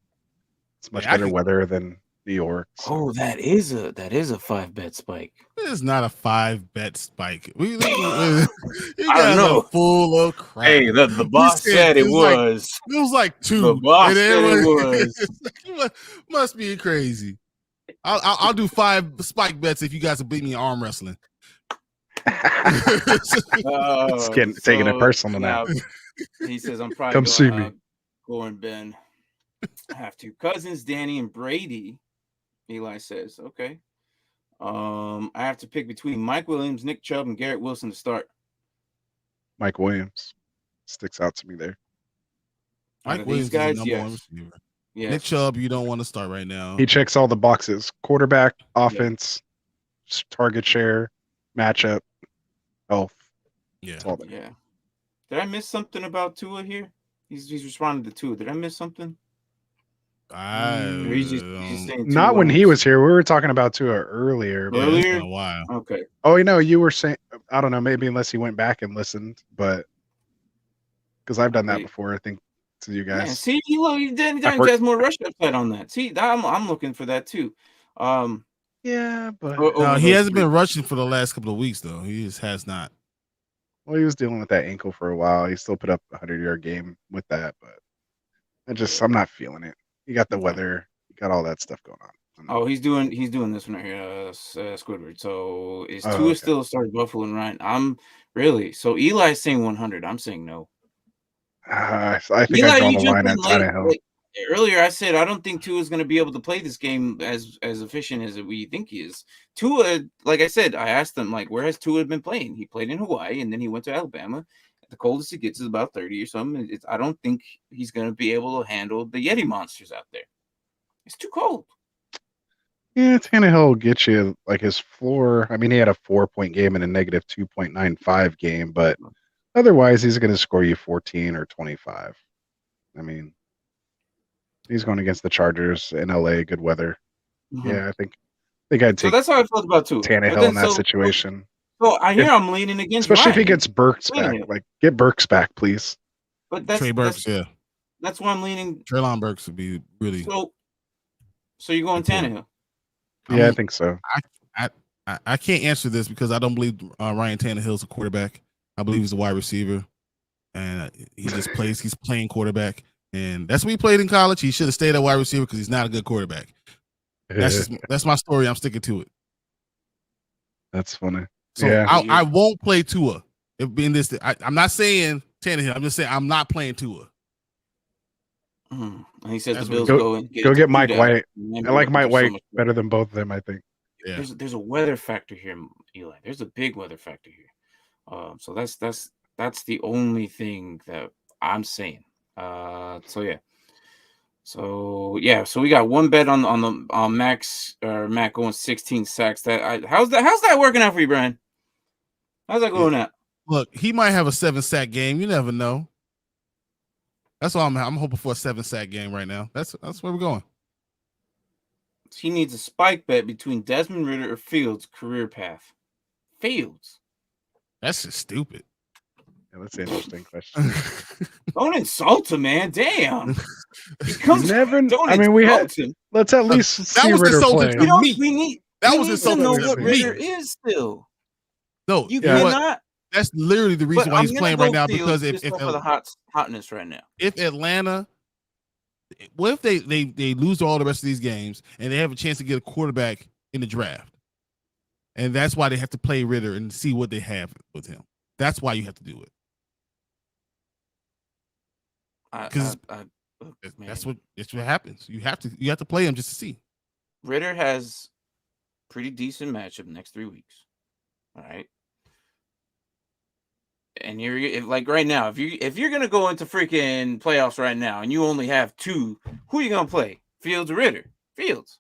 It's much better weather than New York. So. Oh, that is a 5-bet spike. It is not a 5-bet spike. You I don't know. Full of crap. Hey, the boss said it was. It was like 2. The boss said it was. Must be crazy. I'll do 5 spike bets if you guys will beat me in arm wrestling. It's taking it personal now. He says, I'm probably come see me. Going Ben. I have to. Cousins, Danny, and Brady. Eli says, okay. I have to pick between Mike Williams, Nick Chubb, and Garrett Wilson to start. Mike Williams sticks out to me there. Mike These Williams guys, is the number one yes. receiver. Yes. Nick Chubb, you don't want to start right now. He checks all the boxes: quarterback, offense, target share, matchup, health. Yeah. It's all there. Yeah. Did I miss something about Tua here? He's responding to Tua. Did I miss something? Or he's just saying Not Tua when he owns- was here. We were talking about Tua earlier. Yeah, But, it's been Earlier? a while. Okay. oh, you know, you were saying, I don't know, maybe unless he went back and listened, but because I've done that Wait. before, I think, to you Yeah, guys. see, he worked- has more rush upside on that. See, I'm looking for that too. Yeah, but over No, he those hasn't three. been rushing for the last couple of weeks, though. He just has not. well, he was dealing with that ankle for a while. He still put up a 100-yard game with that, but I'm not feeling it. You got the Okay. weather, you got all that stuff going on. Oh, he's doing this one right here, Squidward. So is Oh, Tua okay. still started Buffalo and Ryan? I'm really so Eli's saying 100. I'm saying no. I think Eli, I draw you the jumped line in at late. Tannehill. Like, earlier, I said I don't think Tua is going to be able to play this game as efficient as we think he is. Tua, like I said, I asked him like, where has Tua been playing? He played in Hawaii, and then he went to Alabama. The coldest it gets is about 30 or something. I don't think he's going to be able to handle the Yeti monsters out there. It's too cold. Yeah, Tannehill will get you like his floor. I mean, he had a 4-point game and a negative 2.95 game, but otherwise, he's going to score you 14 or 25. I mean, he's going against the Chargers in LA, good weather. Mhm. Yeah, I think I'd So take that's how I felt about Tua. But Tannehill then in that situation. So I hear I'm leaning against Especially if he Ryan. gets Burks back. Tannehill. Like, get Burks back, please. But that's Trey Burks, yeah. that's why I'm leaning. Treylon Burks would be really. So you're going important. Tannehill. Yeah, I think so. I can't answer this because I don't believe Ryan Tannehill's a quarterback. I believe he's a wide receiver, and he just plays. He's playing quarterback, and that's what he played in college. He should have stayed at wide receiver because he's not a good quarterback. That's my story. I'm sticking to it. That's funny. So Yeah. I won't play Tua. If being this, I'm not saying Tannehill. I'm just saying I'm not playing Tua. And he says That's the Bills what- go and Go get Mike Tua. White. And I like Mike there's so White much- better than both of them, I think. Yeah. There's a weather factor here, Eli. There's a big weather factor here. So that's the only thing that I'm saying. So yeah. So we got one bet on Max or Mac going 16 sacks. How's that working out for you, Brian? How's that going out? Look, he might have a 7-sack game. You never know. That's all I'm hoping for, a 7-sack game right now. That's where we're going. He needs a spike bet between Desmond Ridder or Fields' career path. Fields. That's just stupid. Yeah, that's an interesting question. Don't insult him, man. Damn. He comes. Never. Don't I mean, we had. insult him. Let's at least see was Ridder insulting play. to me. We need That was to insulting know to what me. Ridder is still. No, You Yeah. cannot. that's literally the reason But why I'm he's gonna playing go right now. Fields Because if just for the hotness right now. if Atlanta, what if they lose all the rest of these games and they have a chance to get a quarterback in the draft, and that's why they have to play Ridder and see what they have with him. That's why you have to do it. Because that's what happens. You have to play him just to see. Ridder has pretty decent matchup next 3 weeks. All right. And you're like right now, if you're gonna go into freaking playoffs right now and you only have two, who are you gonna play? Fields or Ridder? Fields.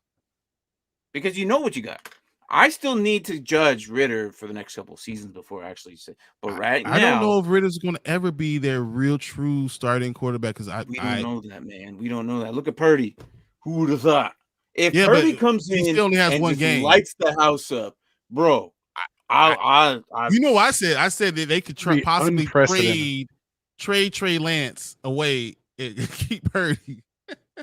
Because you know what you got. I still need to judge Ridder for the next couple of seasons before I actually say. But right now, I don't know if Ridder's going to ever be their real, true starting quarterback because we don't know that, man. We don't know that. Look at Purdy. Who would have thought? If Yeah, Purdy but comes he in still only has and one just game. lights the house up, bro. I you know what I said that they could Be possibly unprecedented. trade Trey Lance away and keep Purdy.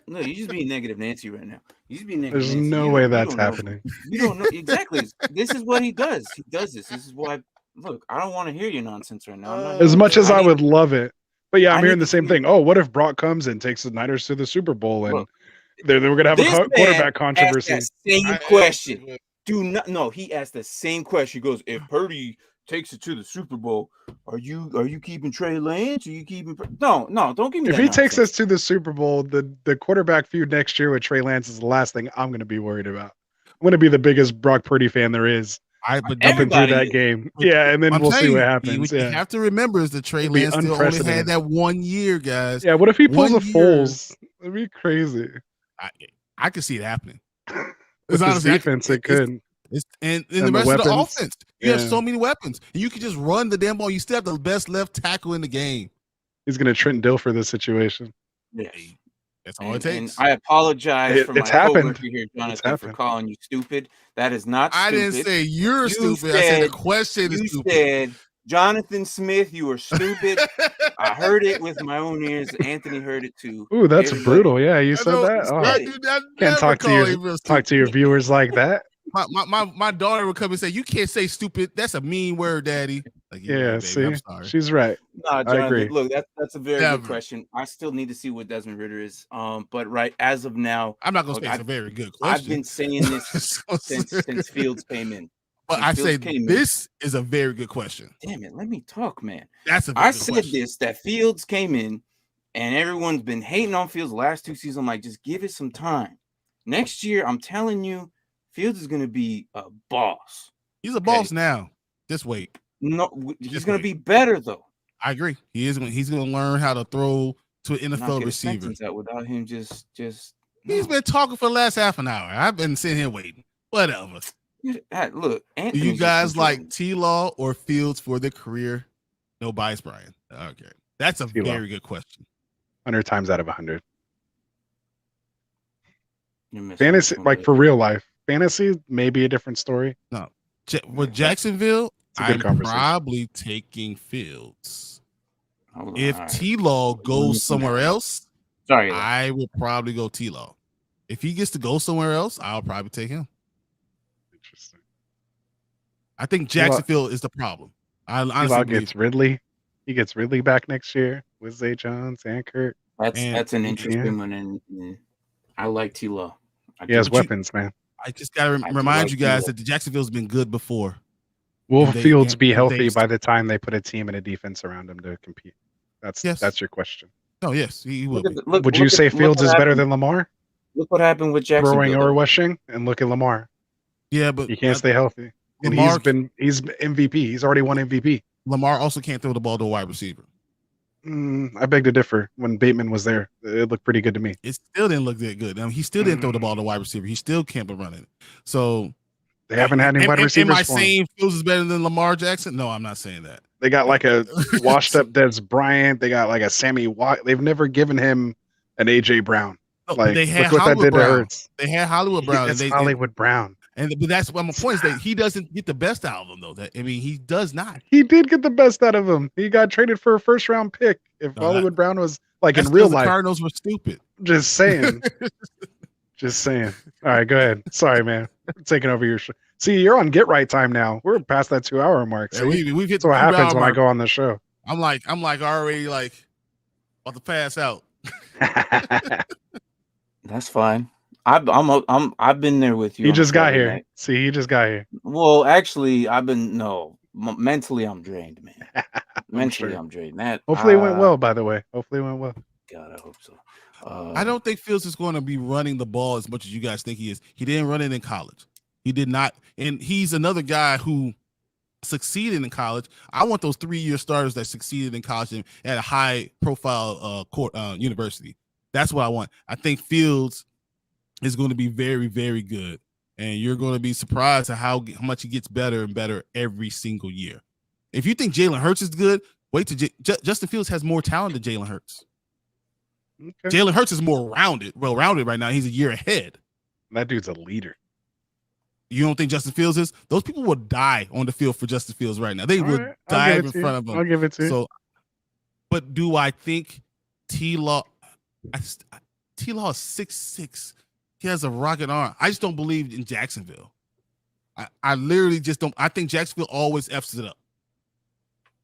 No, you're just being negative Nancy right now. You just being negative There's Nancy. no You way don't- you that's don't know. happening. You don't know exactly. This is what he does. He does this. This is why. Look, I don't want to hear your nonsense right now. I'm not As doing much it. as I need- would love it. But yeah, I I'm need hearing the to same hear- thing. Oh, what if Brock comes and takes the Niners to the Super Bowl and Look, we're going to have this a man quarterback asked controversy? that same question. Do not. No, he asked the same question. He goes, "If Purdy takes it to the Super Bowl, are you keeping Trey Lance? Are you keeping? No, don't give me If that. he takes nonsense. us to the Super Bowl, the quarterback feud next year with Trey Lance is the last thing I'm going to be worried about. I'm going to be the biggest Brock Purdy fan there is. but jumping through Everybody that is. game. Yeah, and then I'm we'll see telling what you, happens. what Yeah. you have to remember is that Trey It'd be Lance still only had unprecedented. that 1 year, guys. Yeah, what if he pulls 1 a year. Foles? It'd be crazy. I could see it happening. With this defense, it could. And And the rest of the weapons. offense, you have Yeah. so many weapons, and you can just run the damn ball. You still have the best left tackle in the game. He's going to Trent Dill for this situation. Yes. That's all it And takes. I apologize for my It's happened. coworker here, Jonathan, It's for happened. calling you stupid. That is not stupid. I didn't say you're You stupid. I said the said- question is You stupid. said, Jonathan Smith, you are stupid. I heard it with my own ears. Anthony heard it too. Ooh, that's Everybody- brutal. Yeah, you I said know, that. Oh, I do not can't never talk call to him real your stupid. viewers like that. My daughter would come and say, "You can't say stupid. That's a mean word, Daddy." Like, Yeah, right, baby, see, I'm sorry. she's right. Nah, Jonathan, agree. look, that's a very Never. good question. I still need to see what Desmond Ridder is. But right as of now, I'm not gonna look, say it's a very good question. I've been saying this since Fields came in. But Since I Fields say came in. this is a very good question. Damn it, let me talk, man. That's a very I good said question. this, that Fields came in and everyone's been hating on Fields the last 2 seasons. I'm like, just give it some time. Next year, I'm telling you, Fields is going to be a boss. He's a boss now. Just wait. No, he's Just going to wait. be better, though. I agree. He's going to learn how to throw to an I'm not NFL gonna receiver. sentence that without him just He's no. been talking for the last half an hour. I've been sitting here waiting. Whatever. Look, Do Anthony's you just guys like enjoying it. T-Law or Fields for their career? No bias, Brian. Okay. That's a T-Law. very good question. 100 times out of 100. You're missing Fantasy, this one, like babe. for real life. Fantasy, maybe a different story. With Jacksonville, It's a good I'm conversation. probably taking Fields. Hold on, If all right. T-Law goes somewhere else, Sorry, I will probably go T-Law. If he gets to go somewhere else, I'll probably take him. Interesting. I think T-Law- Jacksonville is the problem. I honestly T-Law believe gets Ridley. He gets Ridley back next year with Zay Jones and Kurt. that's an and- interesting one, and I like T-Law. He has But you- weapons, man. I just got to I do remind like you guys T-Law. that the Jacksonville's been good before. Will And they- Fields and- be and healthy they- by the time they put a team and a defense around him to compete? Yes. That's your question. No, yes, he will Look be. at the- look- Would look you at- say look Fields what is better happened- than Lamar? Look what happened with Throwing Jacksonville. or though. rushing, and look at Lamar. Yeah, but He can't stay healthy. And Lamar, he's MVP. He's already won MVP. Lamar also can't throw the ball to a wide receiver. I beg to differ. When Bateman was there, it looked pretty good to me. It still didn't look that good. I mean, he still didn't throw the ball to a wide receiver. He still can't be running. So They haven't had any wide Am receivers I for him. saying Fields is better than Lamar Jackson? No, I'm not saying that. They got like a washed up Des Bryant. They got like a Sammy Watt. They've never given him an AJ Brown. No, Like, they had look what that Hollywood did to Brown. Hurts. They had Hollywood Brown. It's and Hollywood Brown. but that's what my point is that he doesn't get the best out of them, though. He does not. He did get the best out of him. He got traded for a first round pick. If No, Hollywood Brown was like That's in real 'cause the life, Cardinals were stupid. just saying. Just saying. All right, go ahead. Sorry, man. We're taking over your show. See, you're on get right time now. We're past that 2 hour mark. Yeah, See? we've hit That's what the happens 2 when hour I go on the show. I'm like already like about to pass out. That's fine. I've been there with you. He on just got Friday here. night. See, he just got here. Well, actually, mentally I'm drained, man. Mentally sure. I'm drained. That Hopefully it went well, by the way. Hopefully it went well. God, I hope so. I don't think Fields is going to be running the ball as much as you guys think he is. He didn't run it in college. He did not, and he's another guy who succeeded in college. I want those 3-year starters that succeeded in college and at a high profile university. That's what I want. I think Fields is going to be very, very good, and you're going to be surprised at how much he gets better and better every single year. If you think Jalen Hurts is good, wait till Justin Fields has more talent than Jalen Hurts. Okay. Jalen Hurts is more well-rounded right now. He's a year ahead. That dude's a leader. You don't think Justin Fields is? Those people will die on the field for Justin Fields right now. They All will right, I'll give dive it in to front you. of him. I'll give it to you. So, but do I think T-Law? T-Law is 6'6". He has a rocket arm. I just don't believe in Jacksonville. I literally just don't. I think Jacksonville always F's it up.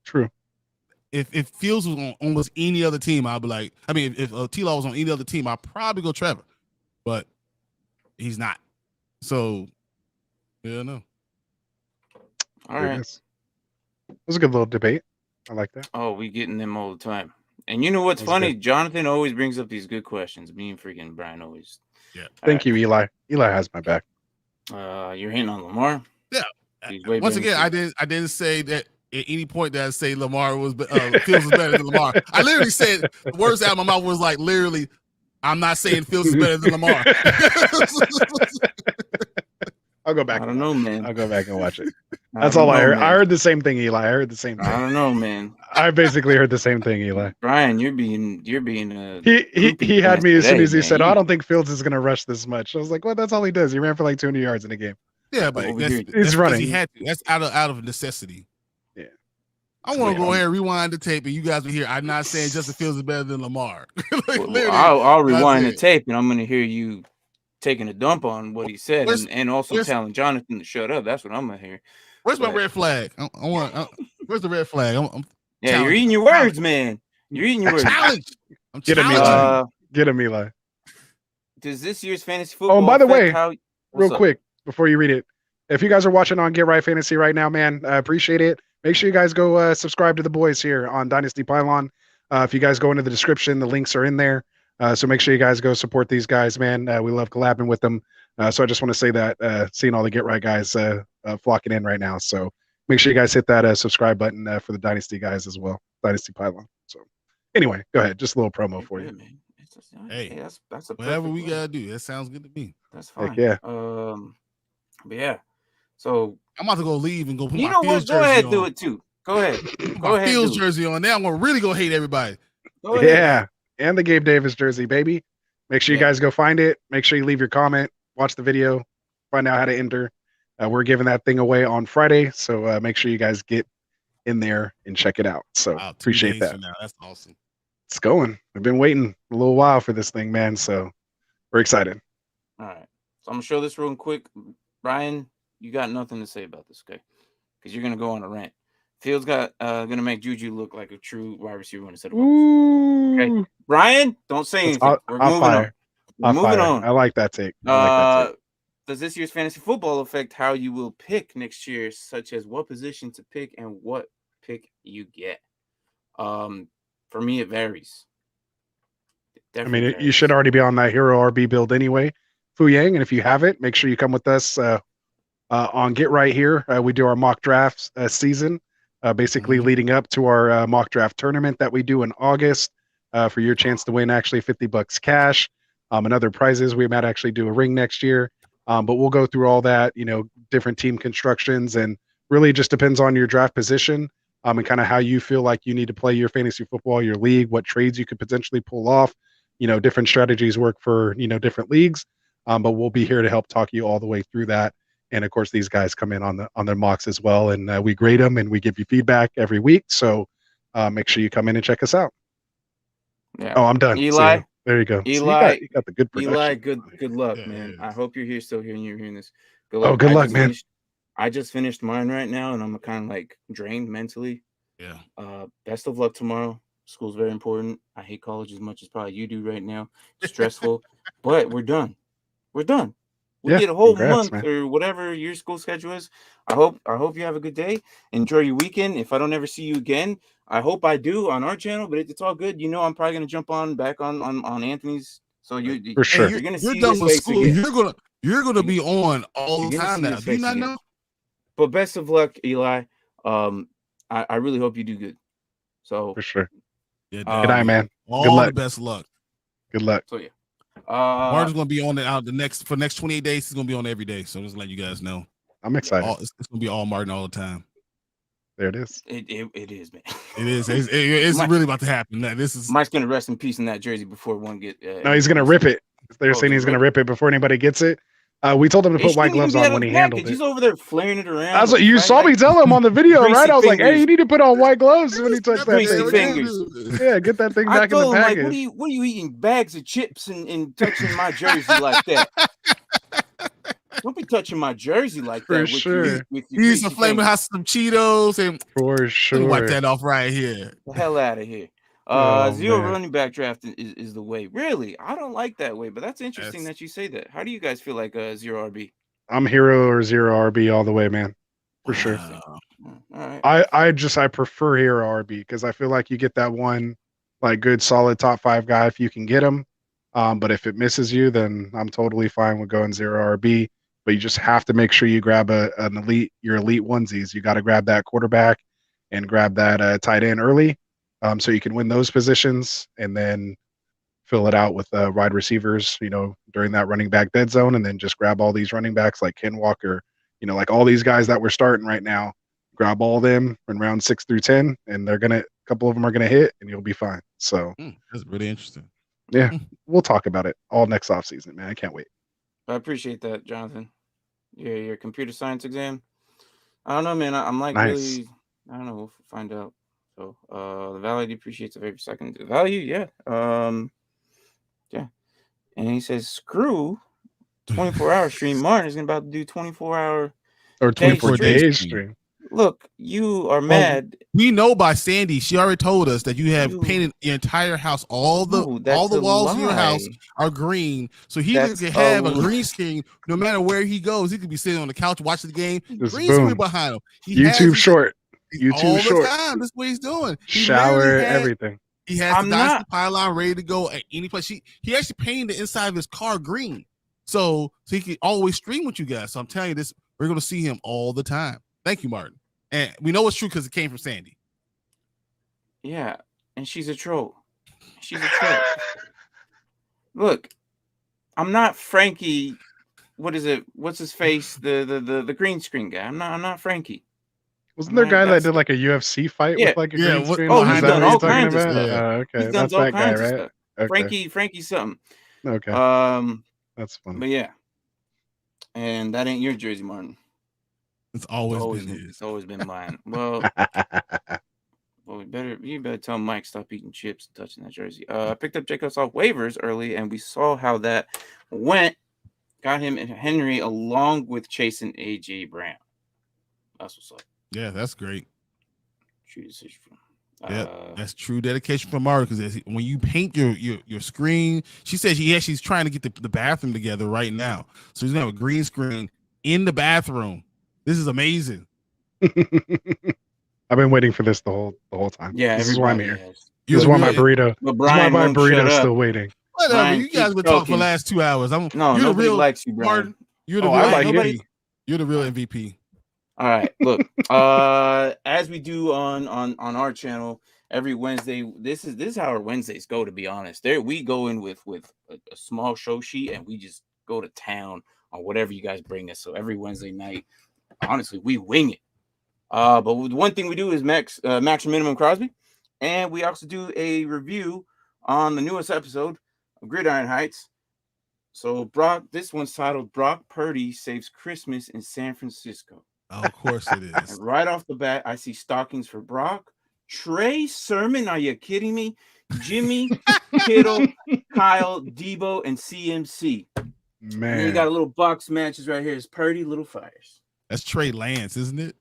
True. If Fields was on almost any other team, I'd be like, I mean, if T-Law was on any other team, I'd probably go Trevor, but he's not. So, yeah, no. All There it right. is. It was a good little debate. I like that. Oh, we getting them all the time. And you know what's That was funny? good. Jonathan always brings up these good questions. Me and freaking Brian always. Yeah. Thank you, Eli. Eli has my back. You're hitting on Lamar. He's way Once better again, than I didn't say that at any point that I say Lamar was Fields was better than Lamar. I literally said the words out of my mouth was like literally, I'm not saying Fields is better than Lamar. I'll go back. I don't know, man. I'll go back and watch it. That's all I heard. Man. I heard the same thing, Eli. I heard the same thing. I don't know, man. I basically heard the same thing, Eli. Brian, you're being he had me as soon as he said, man. "Oh, I don't think Fields is going to rush this much." I was like, "Well, that's all he does. He ran for like 200 yards in a game." Yeah, but he's running. He had to. That's out of necessity. Yeah. I want to go ahead and rewind the tape, and you guys will hear. I'm not saying Justin Fields is better than Lamar. I'll rewind the tape, and I'm going to hear you taking a dump on what he said, and also telling Jonathan to shut up. That's what I'm going to hear. Where's my red flag? Where's the red flag? You're eating your words, man. You're eating your words. I'm Get him, Eli. Get him, Eli. Does this year's fantasy football? Oh, by the way, real quick before you read it, if you guys are watching on Get Right Fantasy right now, man, I appreciate it. Make sure you guys go subscribe to the boys here on Dynasty Pylon. If you guys go into the description, the links are in there. So make sure you guys go support these guys, man. We love collabing with them. So I just want to say that seeing all the Get Right guys flocking in right now. So make sure you guys hit that subscribe button for the Dynasty guys as well. Dynasty Pylon. So anyway, go ahead. Just a little promo for you. Man. Hey, that's a whatever we gotta do. That sounds good to me. That's fine. Heck yeah. But yeah. So I'm about to go leave and go put you my know Fields what? Go jersey ahead, on. do it too. Go ahead. Go ahead. Fields jersey on. Now I'm gonna really go hate everybody. Go ahead. Yeah, and the Gabe Davis jersey, baby. Make sure you guys go find it. Make sure you leave your comment. Watch the video. Find out how to enter. We're giving that thing away on Friday, so make sure you guys get in there and check it out. So appreciate that. Now. That's awesome. It's going. We've been waiting a little while for this thing, man. So we're excited. All right. So I'm gonna show this real quick. Brian, you got nothing to say about this, okay? Because you're gonna go on a rant. Fields gonna make Juju look like a true wide receiver instead of okay. Brian, don't say anything. We're moving on. We're moving on. I like that take. Does this year's fantasy football affect how you will pick next year, such as what position to pick and what pick you get? For me, it varies. You should already be on that Hero RB build anyway, Fu Yang. And if you haven't, make sure you come with us on Get Right here. We do our mock drafts season, basically leading up to our mock draft tournament that we do in August for your chance to win actually $50 cash and other prizes. We might actually do a ring next year. But we'll go through all that, different team constructions, and really just depends on your draft position and kind of how you feel like you need to play your fantasy football, your league, what trades you could potentially pull off. Different strategies work for, different leagues. But we'll be here to help talk you all the way through that. And of course, these guys come in on their mocks as well, and we grade them and we give you feedback every week. So make sure you come in and check us out. Yeah. Oh, I'm done. Eli. So, there you go. Eli, you got the good production. Eli, good luck, man. I hope you're still here and you're hearing this. Good luck. Oh, good luck, man. I just finished mine right now, and I'm kind of like drained mentally. Yeah. Best of luck tomorrow. School's very important. I hate college as much as probably you do right now. It's stressful, but we're done. We get a whole month, man, or whatever your school schedule is. I hope you have a good day. Enjoy your weekend. If I don't ever see you again, I hope I do on our channel, but it's all good. I'm probably gonna jump back on Anthony's. So you for sure. You're gonna you're see done this with face school. again. You're gonna be on all the time now. Do you not know? But best of luck, Eli. I really hope you do good. So for sure. Yeah, good night, man. All good luck. The best luck. Good luck. So yeah. Martin's gonna be on it out for the next 28 days. He's gonna be on every day. So just let you guys know. I'm excited. It's gonna be all Martin all the time. There it is. It is, man. It is. It's really about to happen. Mike's gonna rest in peace in that jersey before one get. No, he's gonna rip it. They're saying he's gonna rip it before anybody gets it. We told him to put white gloves on when he handled it. He's over there flaring it around. That's what you saw me tell him on the video, right? I was like, "Hey, you need to put on white gloves when he touched that thing." Yeah, get that thing back in the package. Like, what are you eating bags of chips and touching my jersey like that? Don't be touching my jersey like that. For sure. He's a flaming hot some Cheetos and for sure. Wipe that off right here. The hell out of here. Zero running back draft is the way. Really, I don't like that way, but that's interesting that you say that. How do you guys feel like zero RB? I'm hero or zero RB all the way, man. For sure. All right. I prefer hero RB because I feel like you get that one like good solid top 5 guy if you can get him. But if it misses you, then I'm totally fine with going zero RB. but you just have to make sure you grab your elite onesies. You got to grab that quarterback and grab that tight end early, so you can win those positions, and then fill it out with wide receivers, during that running back dead zone, and then just grab all these running backs like Ken Walker, like all these guys that we're starting right now. Grab all of them in round 6 through 10, and a couple of them are gonna hit, and you'll be fine. So that's really interesting. Yeah, we'll talk about it all next offseason, man. I can't wait. I appreciate that, Jonathan. Your computer science exam. I don't know, man. I'm like Nice. really. I don't know. We'll find out. So the value appreciates of every second. The value, yeah. Yeah. And he says, screw 24-hour stream. Martin is about to do 24-hour or 24 days stream. Look, you are mad. We know by Sandy. She already told us that you have painted your entire house. All the walls in your house are green, so he can have a green screen no matter where he goes. He could be sitting on the couch watching the game. Green screen behind him. YouTube short. YouTube short. That's what he's doing. Shower, everything. He has the Dynasty Pylon ready to go at any place. He actually painted the inside of his car green, so he can always stream with you guys. So I'm telling you this, we're going to see him all the time. Thank you, Martin. And we know it's true because it came from Sandy. Yeah, and she's a troll. She's a troll. Look, I'm not Frankie. What is it? What's his face? The green screen guy. I'm not Frankie. Wasn't there a guy that did like a UFC fight with like a green screen? Oh, he's done all kinds of stuff. Okay, he's that's done all that guy, kinds right? of stuff. Frankie something. Okay. That's funny. But yeah. And that ain't your jersey, Martin. It's always been his. It's always been mine. Well, you better tell Mike stop eating chips and touching that jersey. I picked up Jacobs off waivers early, and we saw how that went. Got him and Henry along with Chase and AJ Brown. That's what's up. Yeah, that's great. True decision from. Yeah, that's true dedication from Martin, because when you paint your screen, she says she's trying to get the bathroom together right now, so he's gonna have a green screen in the bathroom. This is amazing. I've been waiting for this the whole time. Yeah, this is why I'm here. Has. This is why my burrito. This is why my burrito's still waiting. Whatever. Brian, you guys been talking for the last 2 hours. Nobody likes you, Brian. Martin, you're the real MVP. You're the real MVP. All right, look. As we do on our channel every Wednesday, this is how our Wednesdays go. To be honest, we go in with a small show sheet, and we just go to town on whatever you guys bring us. So every Wednesday night, honestly, we wing it. But one thing we do is Maxx Minimum Crosby, and we also do a review on the newest episode of Gridiron Heights. So this one's titled "Brock Purdy Saves Christmas in San Francisco." Oh, of course it is. And right off the bat, I see stockings for Brock, Trey Sermon. Are you kidding me? Jimmy, Kittle, Kyle, Debo, and CMC. Man, and you got a little box matches right here. It's Purdy, Little Fires. That's Trey Lance, isn't it?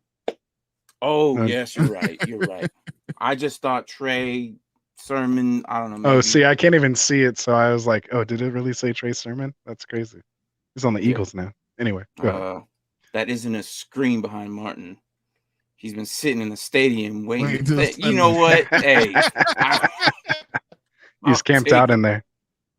Oh, yes, you're right. You're right. I just thought Trey Sermon. I don't know. Maybe. Oh, see, I can't even see it, so I was like, "Oh, did it really say Trey Sermon? That's crazy." He's on the Eagles now. Anyway, go ahead. That isn't a screen behind Martin. He's been sitting in the stadium waiting. You know what? Hey, he's camped out in there.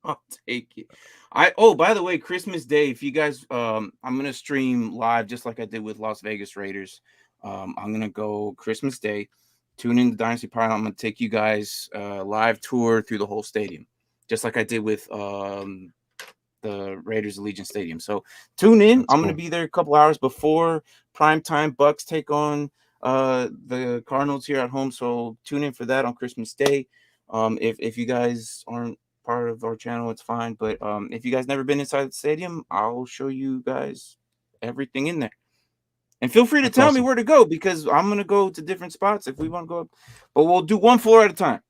I'll take it. By the way, Christmas Day, if you guys, I'm gonna stream live just like I did with Las Vegas Raiders. I'm gonna go Christmas Day. Tune in to Dynasty Pylon. I'm gonna take you guys live tour through the whole stadium, just like I did with the Raiders Allegiant Stadium. So tune in. I'm going to be there a couple hours before primetime Bucks take on the Cardinals here at home. So tune in for that on Christmas Day. If you guys aren't part of our channel, it's fine. But if you guys never been inside the stadium, I'll show you guys everything in there. And feel free to tell me where to go, because I'm going to go to different spots if we want to go up. But we'll do one floor at a time.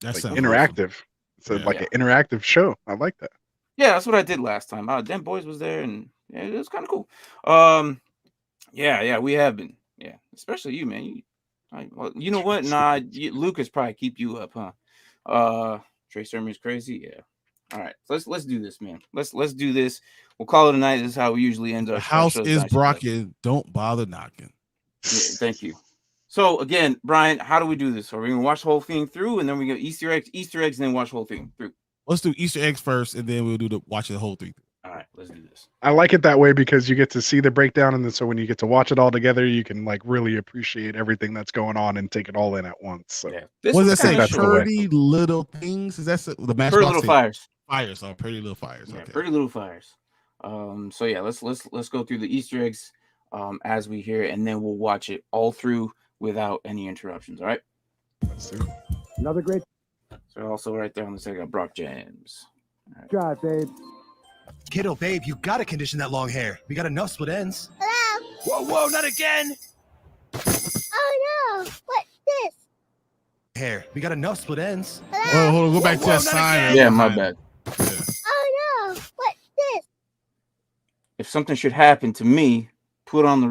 That's like interactive. Awesome. It's like an interactive show. I like that. Yeah, that's what I did last time. Them boys was there, and it was kind of cool. Yeah, we have been. Yeah, especially you, man. You know what? Nah, Lucas probably keep you up, huh? Trey Sermon's crazy. Yeah. All right, so let's do this, man. Let's do this. We'll call it a night. This is how we usually end our The house shows. is brocking. Don't bother knocking. Yeah, thank you. So again, Brian, how do we do this? Are we gonna watch the whole thing through, and then we go Easter eggs, and then watch the whole thing through? Let's do Easter eggs first, and then we'll do watch the whole thing. All right, let's do this. I like it that way because you get to see the breakdown, and then so when you get to watch it all together, you can like really appreciate everything that's going on and take it all in at once. So Yeah, this What was does that say? kinda that's the way. short. Pretty Little Things? Is that the match? Pretty Little Fires. Fires. Oh, Pretty Little Fires. Yeah, Okay. Pretty Little Fires. So yeah, let's go through the Easter eggs as we hear it, and then we'll watch it all through without any interruptions. All right. Let's see. Another great So also right there on the second, Brock James. shot, babe. Kiddo, babe, you gotta condition that long hair. We got enough split ends. Hello? Whoa, not again! Oh no! What's this? Hair. We got enough split ends. Hello? Oh, hold on. Go back to Whoa, that not sign. again. Yeah, my bad. Yeah. Oh no! What's this? If something should happen to me, put on the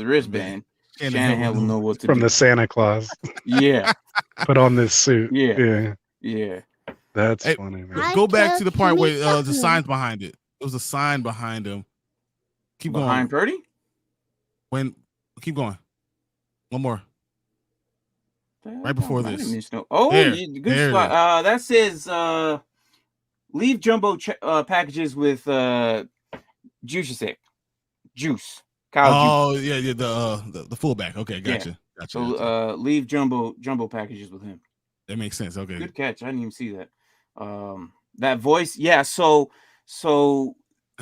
wristband. Shanahan will know what to From do. the Santa Claus. Yeah, Put on this suit. Yeah. Yeah. yeah. That's Hey, funny, man. I Go back to the killed part where Jimmy the Butler. sign's behind it. There was a sign behind him. Keep Behind going. Purdy. Keep going. One more. Right before I didn't this. miss no- Oh, There. good There it spot. That says leave jumbo packages with juice. Kyle juice. Oh yeah, the fullback. Okay, gotcha. Gotcha. So gotcha. leave jumbo packages with him. That makes sense. Okay. Good catch. I didn't even see that. That voice, yeah. So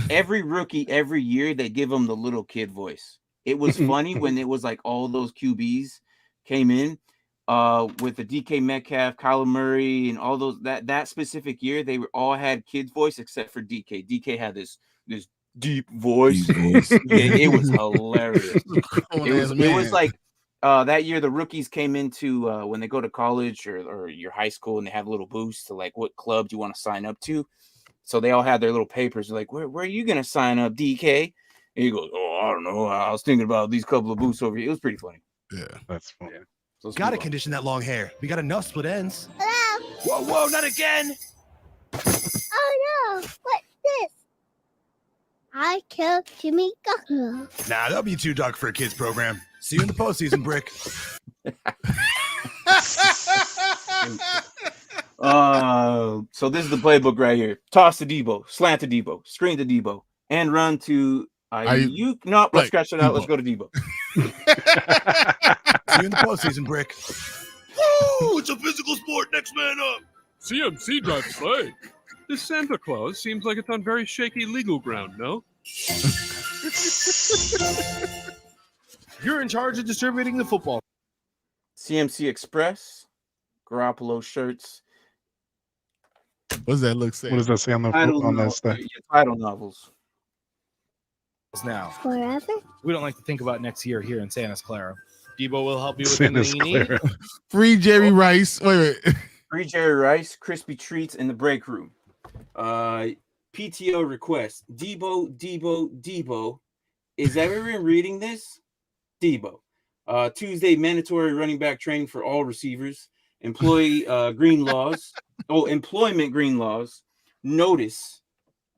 every rookie every year they give him the little kid voice. It was funny when it was like all those QBs came in with the DK Metcalf, Kyler Murray, and all those that specific year they were all had kids voice except for DK. DK had this deep voice. It was hilarious. It was like that year the rookies came into when they go to college or your high school and they have a little boost to like what club do you want to sign up to. So they all had their little papers. They're like, where are you gonna sign up, DK? And he goes, oh, I don't know. I was thinking about these couple of boosts over here. It was pretty funny. Yeah. That's funny. So let's Gotta move on. condition that long hair. We got enough split ends. Hello? Whoa, not again! Oh no! What's this? I killed Jimmy Butler. Nah, that'll be too dark for a kids program. See you in the postseason, Brick. So this is the playbook right here. Toss to Debo, slant to Debo, screen to Debo, and run to you. No, let's right, scratch it out. Debo. Let's go to Debo. See you in the postseason, Brick. Woo! It's a physical sport. Next man up. CMC drives sleigh. This Santa Claus seems like it's on very shaky legal ground, no? You're in charge of distributing the football. CMC Express, Garoppolo shirts, What does that look say? What does that say on the title, on that stuff? your title novels. Now, Forever? we don't like to think about next year here in Santa's Clara. Debo will help you with Santa's anything you need. Clara. Free Jerry Rice. Wait. Free Jerry Rice, crispy treats in the break room. PTO request. Debo. Is everyone reading this? Debo. Tuesday mandatory running back training for all receivers. Employee green laws. Employment green laws. Notice.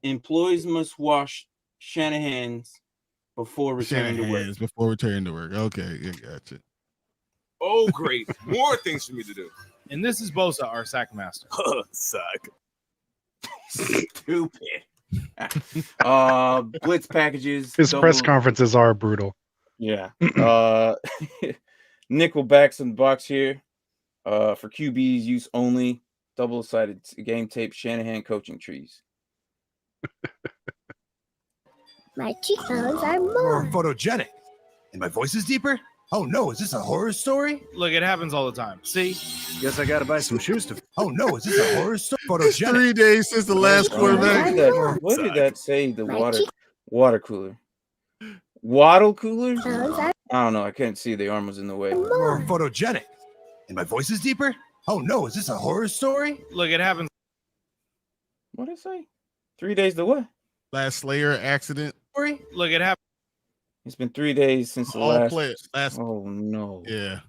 Employees must wash Shanahan's before returning to work. Shanahan's before returning to work. Okay, yeah, gotcha. Oh, great. More things for me to do. And this is Bosa, our sack master. Suck. Stupid. Blitz packages. His press double- conferences are brutal. Yeah. Nickelbacks in the box here. For QBs use only. Double-sided game tape. Shanahan coaching trees. My cheekbones are More more. photogenic. And my voice is deeper? Oh no, is this a horror story? Look, it happens all the time. See? Guess I gotta buy some shoes to. Oh no, is this a horror story? It's Photogenic. 3 days since the last quarterback. What did that say? The My water cooler. Waddle cooler? cheekbones are I don't know. I couldn't see. The arm was in the way. More more. photogenic. And my voice is deeper? Oh no, is this a horror story? Look, it happens. What did it say? 3 days to what? Last Slayer accident. Story? Look, it happens. It's been 3 days since the All last. players. Last. Oh no. Yeah.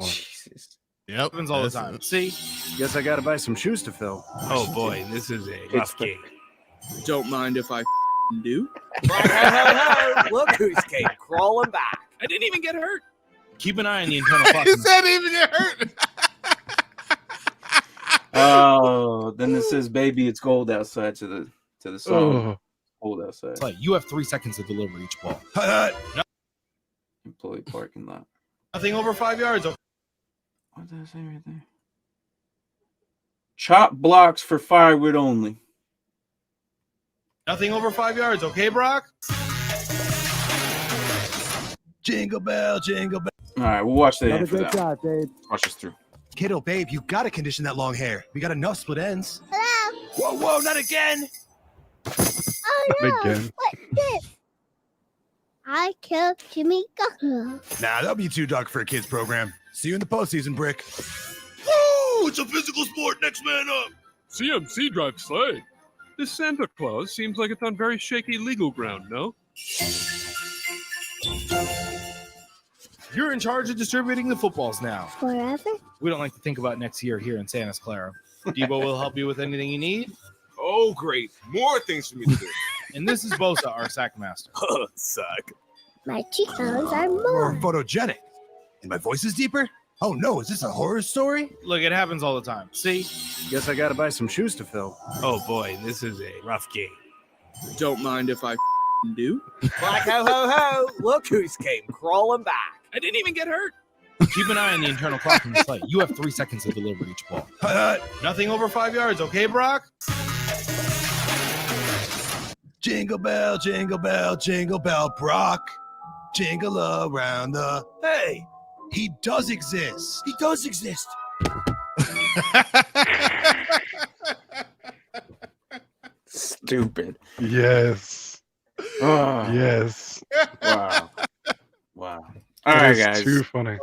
Jesus. Yep. Happens all the that's time. it. See? Guess I gotta buy some shoes to fill. Oh boy, this is a It's rough game. Don't mind if I do. Look who's came crawling back. I didn't even get hurt. Keep an eye on the internal Is clock. that even get hurt? Oh, then it says "Baby, it's cold outside" to the song. Oh, cold outside. It's like you have 3 seconds to deliver each ball. Employee parking lot. Nothing over 5 yards. What did I say right there? Chop blocks for firewood only. Nothing over 5 yards. Okay, Brock? Jingle bell, jingle bell. All right, we'll watch that. Another great shot, Dave. Watch this through. Kiddo, babe, you gotta condition that long hair. We got enough split ends. Hello. Whoa, whoa, not again! Oh no. Again. What's this? I killed Jimmy Gocko. Nah, that'll be too dark for a kids program. See you in the postseason, Brick. Woo! It's a physical sport. Next man up. CMC drives sleigh. This Santa Claus seems like it's on very shaky legal ground, no? You're in charge of distributing the footballs now. Forever? We don't like to think about next year here in Santa's Clara. Debo will help you with anything you need. Oh, great. More things for me to do. And this is Bosa, our sack master. Suck. My cheekbones are More more. photogenic. And my voice is deeper? Oh no, is this a horror story? Look, it happens all the time. See? Guess I gotta buy some shoes to fill. Oh boy, this is a rough game. Don't mind if I do. Like ho ho ho! Look who's came crawling back. I didn't even get hurt. Keep an eye on the internal clock from the slate. You have 3 seconds to deliver each ball. Nothing over 5 yards. Okay, Brock? Jingle bell, jingle bell, Brock. Jingle around the... Hey, he does exist. He does exist. Stupid. Yes. Oh, Yes. Wow. Wow. All That right, is guys. Too funny.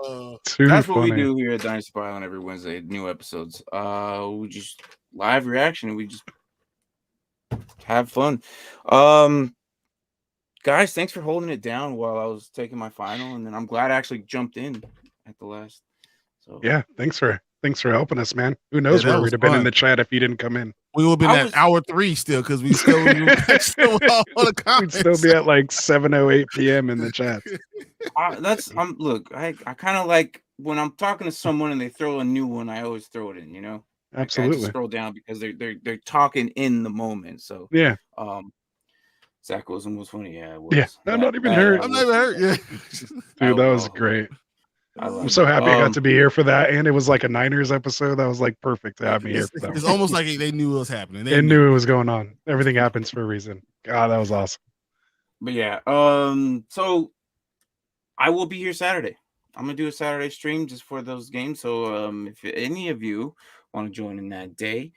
Too That's funny. what we do here at Dynasty Pylon every Wednesday. New episodes. We just live reaction and we just have fun. Guys, thanks for holding it down while I was taking my final, and then I'm glad I actually jumped in at the last. So Yeah. Thanks for helping us, man. Who knows Yeah, that where was we'd have been in fun. the chat if you didn't come in. We would have been I at was- hour 3 still because we still on the We'd comments. still be at like 7:08 p.m. in the chat. look, I kind of like when I'm talking to someone and they throw a new one, I always throw it in, you know. Like, I Absolutely. just scroll down because they're talking in the moment. So Yeah. Zach Wilson was funny. Yeah, it was. Yeah. I'm not even hurt. I'm never hurt. Yeah. Dude, that was great. I love I'm so it. happy I got to be here for that. And it was like a Niners episode. That was like perfect to have me here for that. It's almost like they knew what was happening. They knew it was going on. Everything happens for a reason. God, that was awesome. But yeah, so I will be here Saturday. I'm gonna do a Saturday stream just for those games. So if any of you want to join in that day,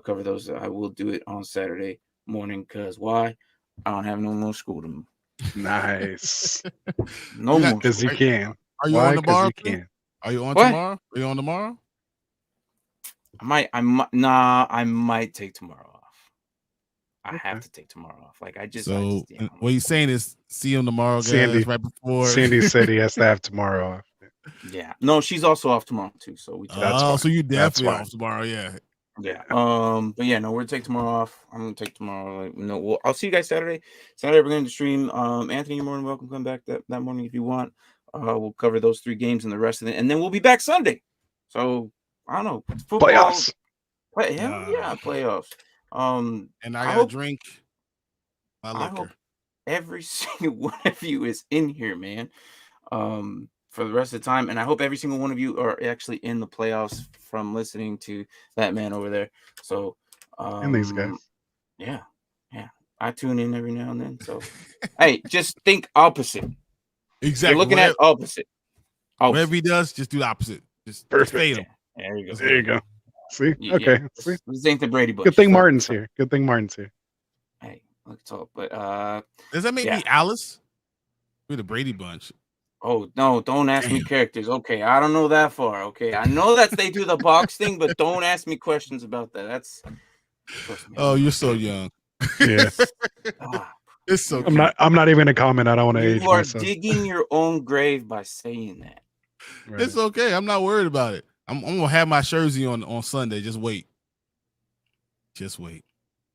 cover those, I will do it on Saturday morning. Cause why? I don't have no more school tomorrow. Nice. No more. Because you Right. can. Are you Why? on 'Cause tomorrow? you can. Are you on What? tomorrow? Are you on tomorrow? I might take tomorrow off. I have Okay. to take tomorrow off. Like I just. So yeah, what he's saying is see him tomorrow, guys. Sandy. Right before. Sandy said he has to have tomorrow off. yeah. No, she's also off tomorrow too. So we. That's Oh, fine. so you That's definitely fine. off tomorrow, yeah. Yeah. But yeah, no, we're gonna take tomorrow off. I'm gonna take tomorrow. Like, no, well, I'll see you guys Saturday. Saturday we're going to stream. Anthony, you're more than welcome. Come back that morning if you want. We'll cover those 3 games and the rest of it, and then we'll be back Sunday. So I don't know. Football, Playoffs. Yeah, playoffs. And I I gotta hope- drink my I liquor. hope every single one of you is in here, man. For the rest of the time, and I hope every single one of you are actually in the playoffs from listening to that man over there. So, And these guys. yeah, I tune in every now and then. So, hey, just think opposite. Exactly. You're looking at opposite. Whatever he does, just do the opposite. Just Perfect. fade him. There you go. There you go. See? Yeah, Okay. this- See? This ain't the Brady Bunch. Good thing So, Martin's here. Good thing Martin's here. Hey, let's talk. But Does that make Yeah. me Alice? We're the Brady Bunch. oh no, don't ask me Damn. characters. Okay, I don't know that far. Okay, I know that they do the box thing, but don't ask me questions about that. That's trust me. Oh, you're so young. Yeah. Ah, It's so I'm not even gonna comment. I don't want to age you are myself. digging your own grave by saying that. Right. It's okay. I'm not worried about it. I'm gonna have my jersey on Sunday. Just wait. Just wait.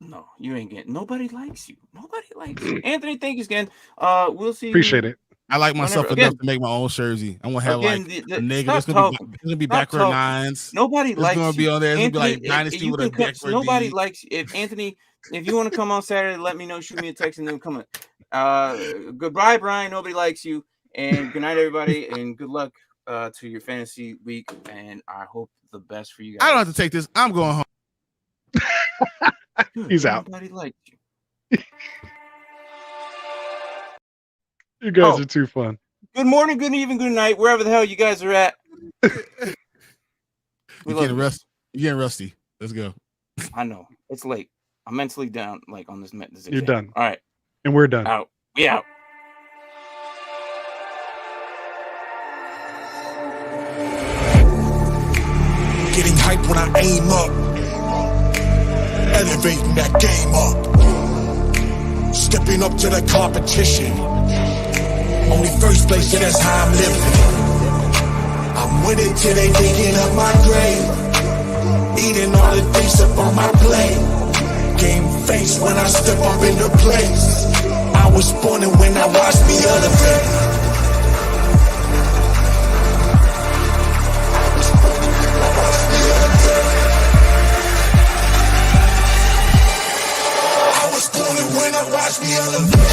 No, you ain't getting. Nobody likes you. Nobody likes you. Anthony, thank you again. We'll see. Appreciate it. I like myself Whenever- enough to make my own jersey. I'm gonna have Again, like the- a nigga. stop It's gonna be Stop backward talking. nines. Nobody It's likes gonna be you. on there. It's gonna be like Anthony, Dynasty you with a can come- backward nobody D. likes you. If Anthony, if you want to come on Saturday, let me know. Shoot me a text and then come on. Goodbye, Brian. Nobody likes you. And good night, everybody. And good luck to your fantasy week. And I hope the best for you guys. I don't have to take this. I'm going home. Dude, He's out. Nobody likes you. You guys Oh. are too fun. Good morning, good evening, good night, wherever the hell you guys are at. We You're love getting you. rusty. You're getting rusty. Let's go. I know it's late. I'm mentally down, like on this. You're done. All right, And we're done. out. We out. Getting hype when I aim up. Elevating that game up. Stepping up to the competition. Only first place, and that's how I'm living. I'm winning till they digging up my grave. Eating all the things up on my plate. Game face when I step up in the place. I was born and when I watched me elevate. When I watch me elevate.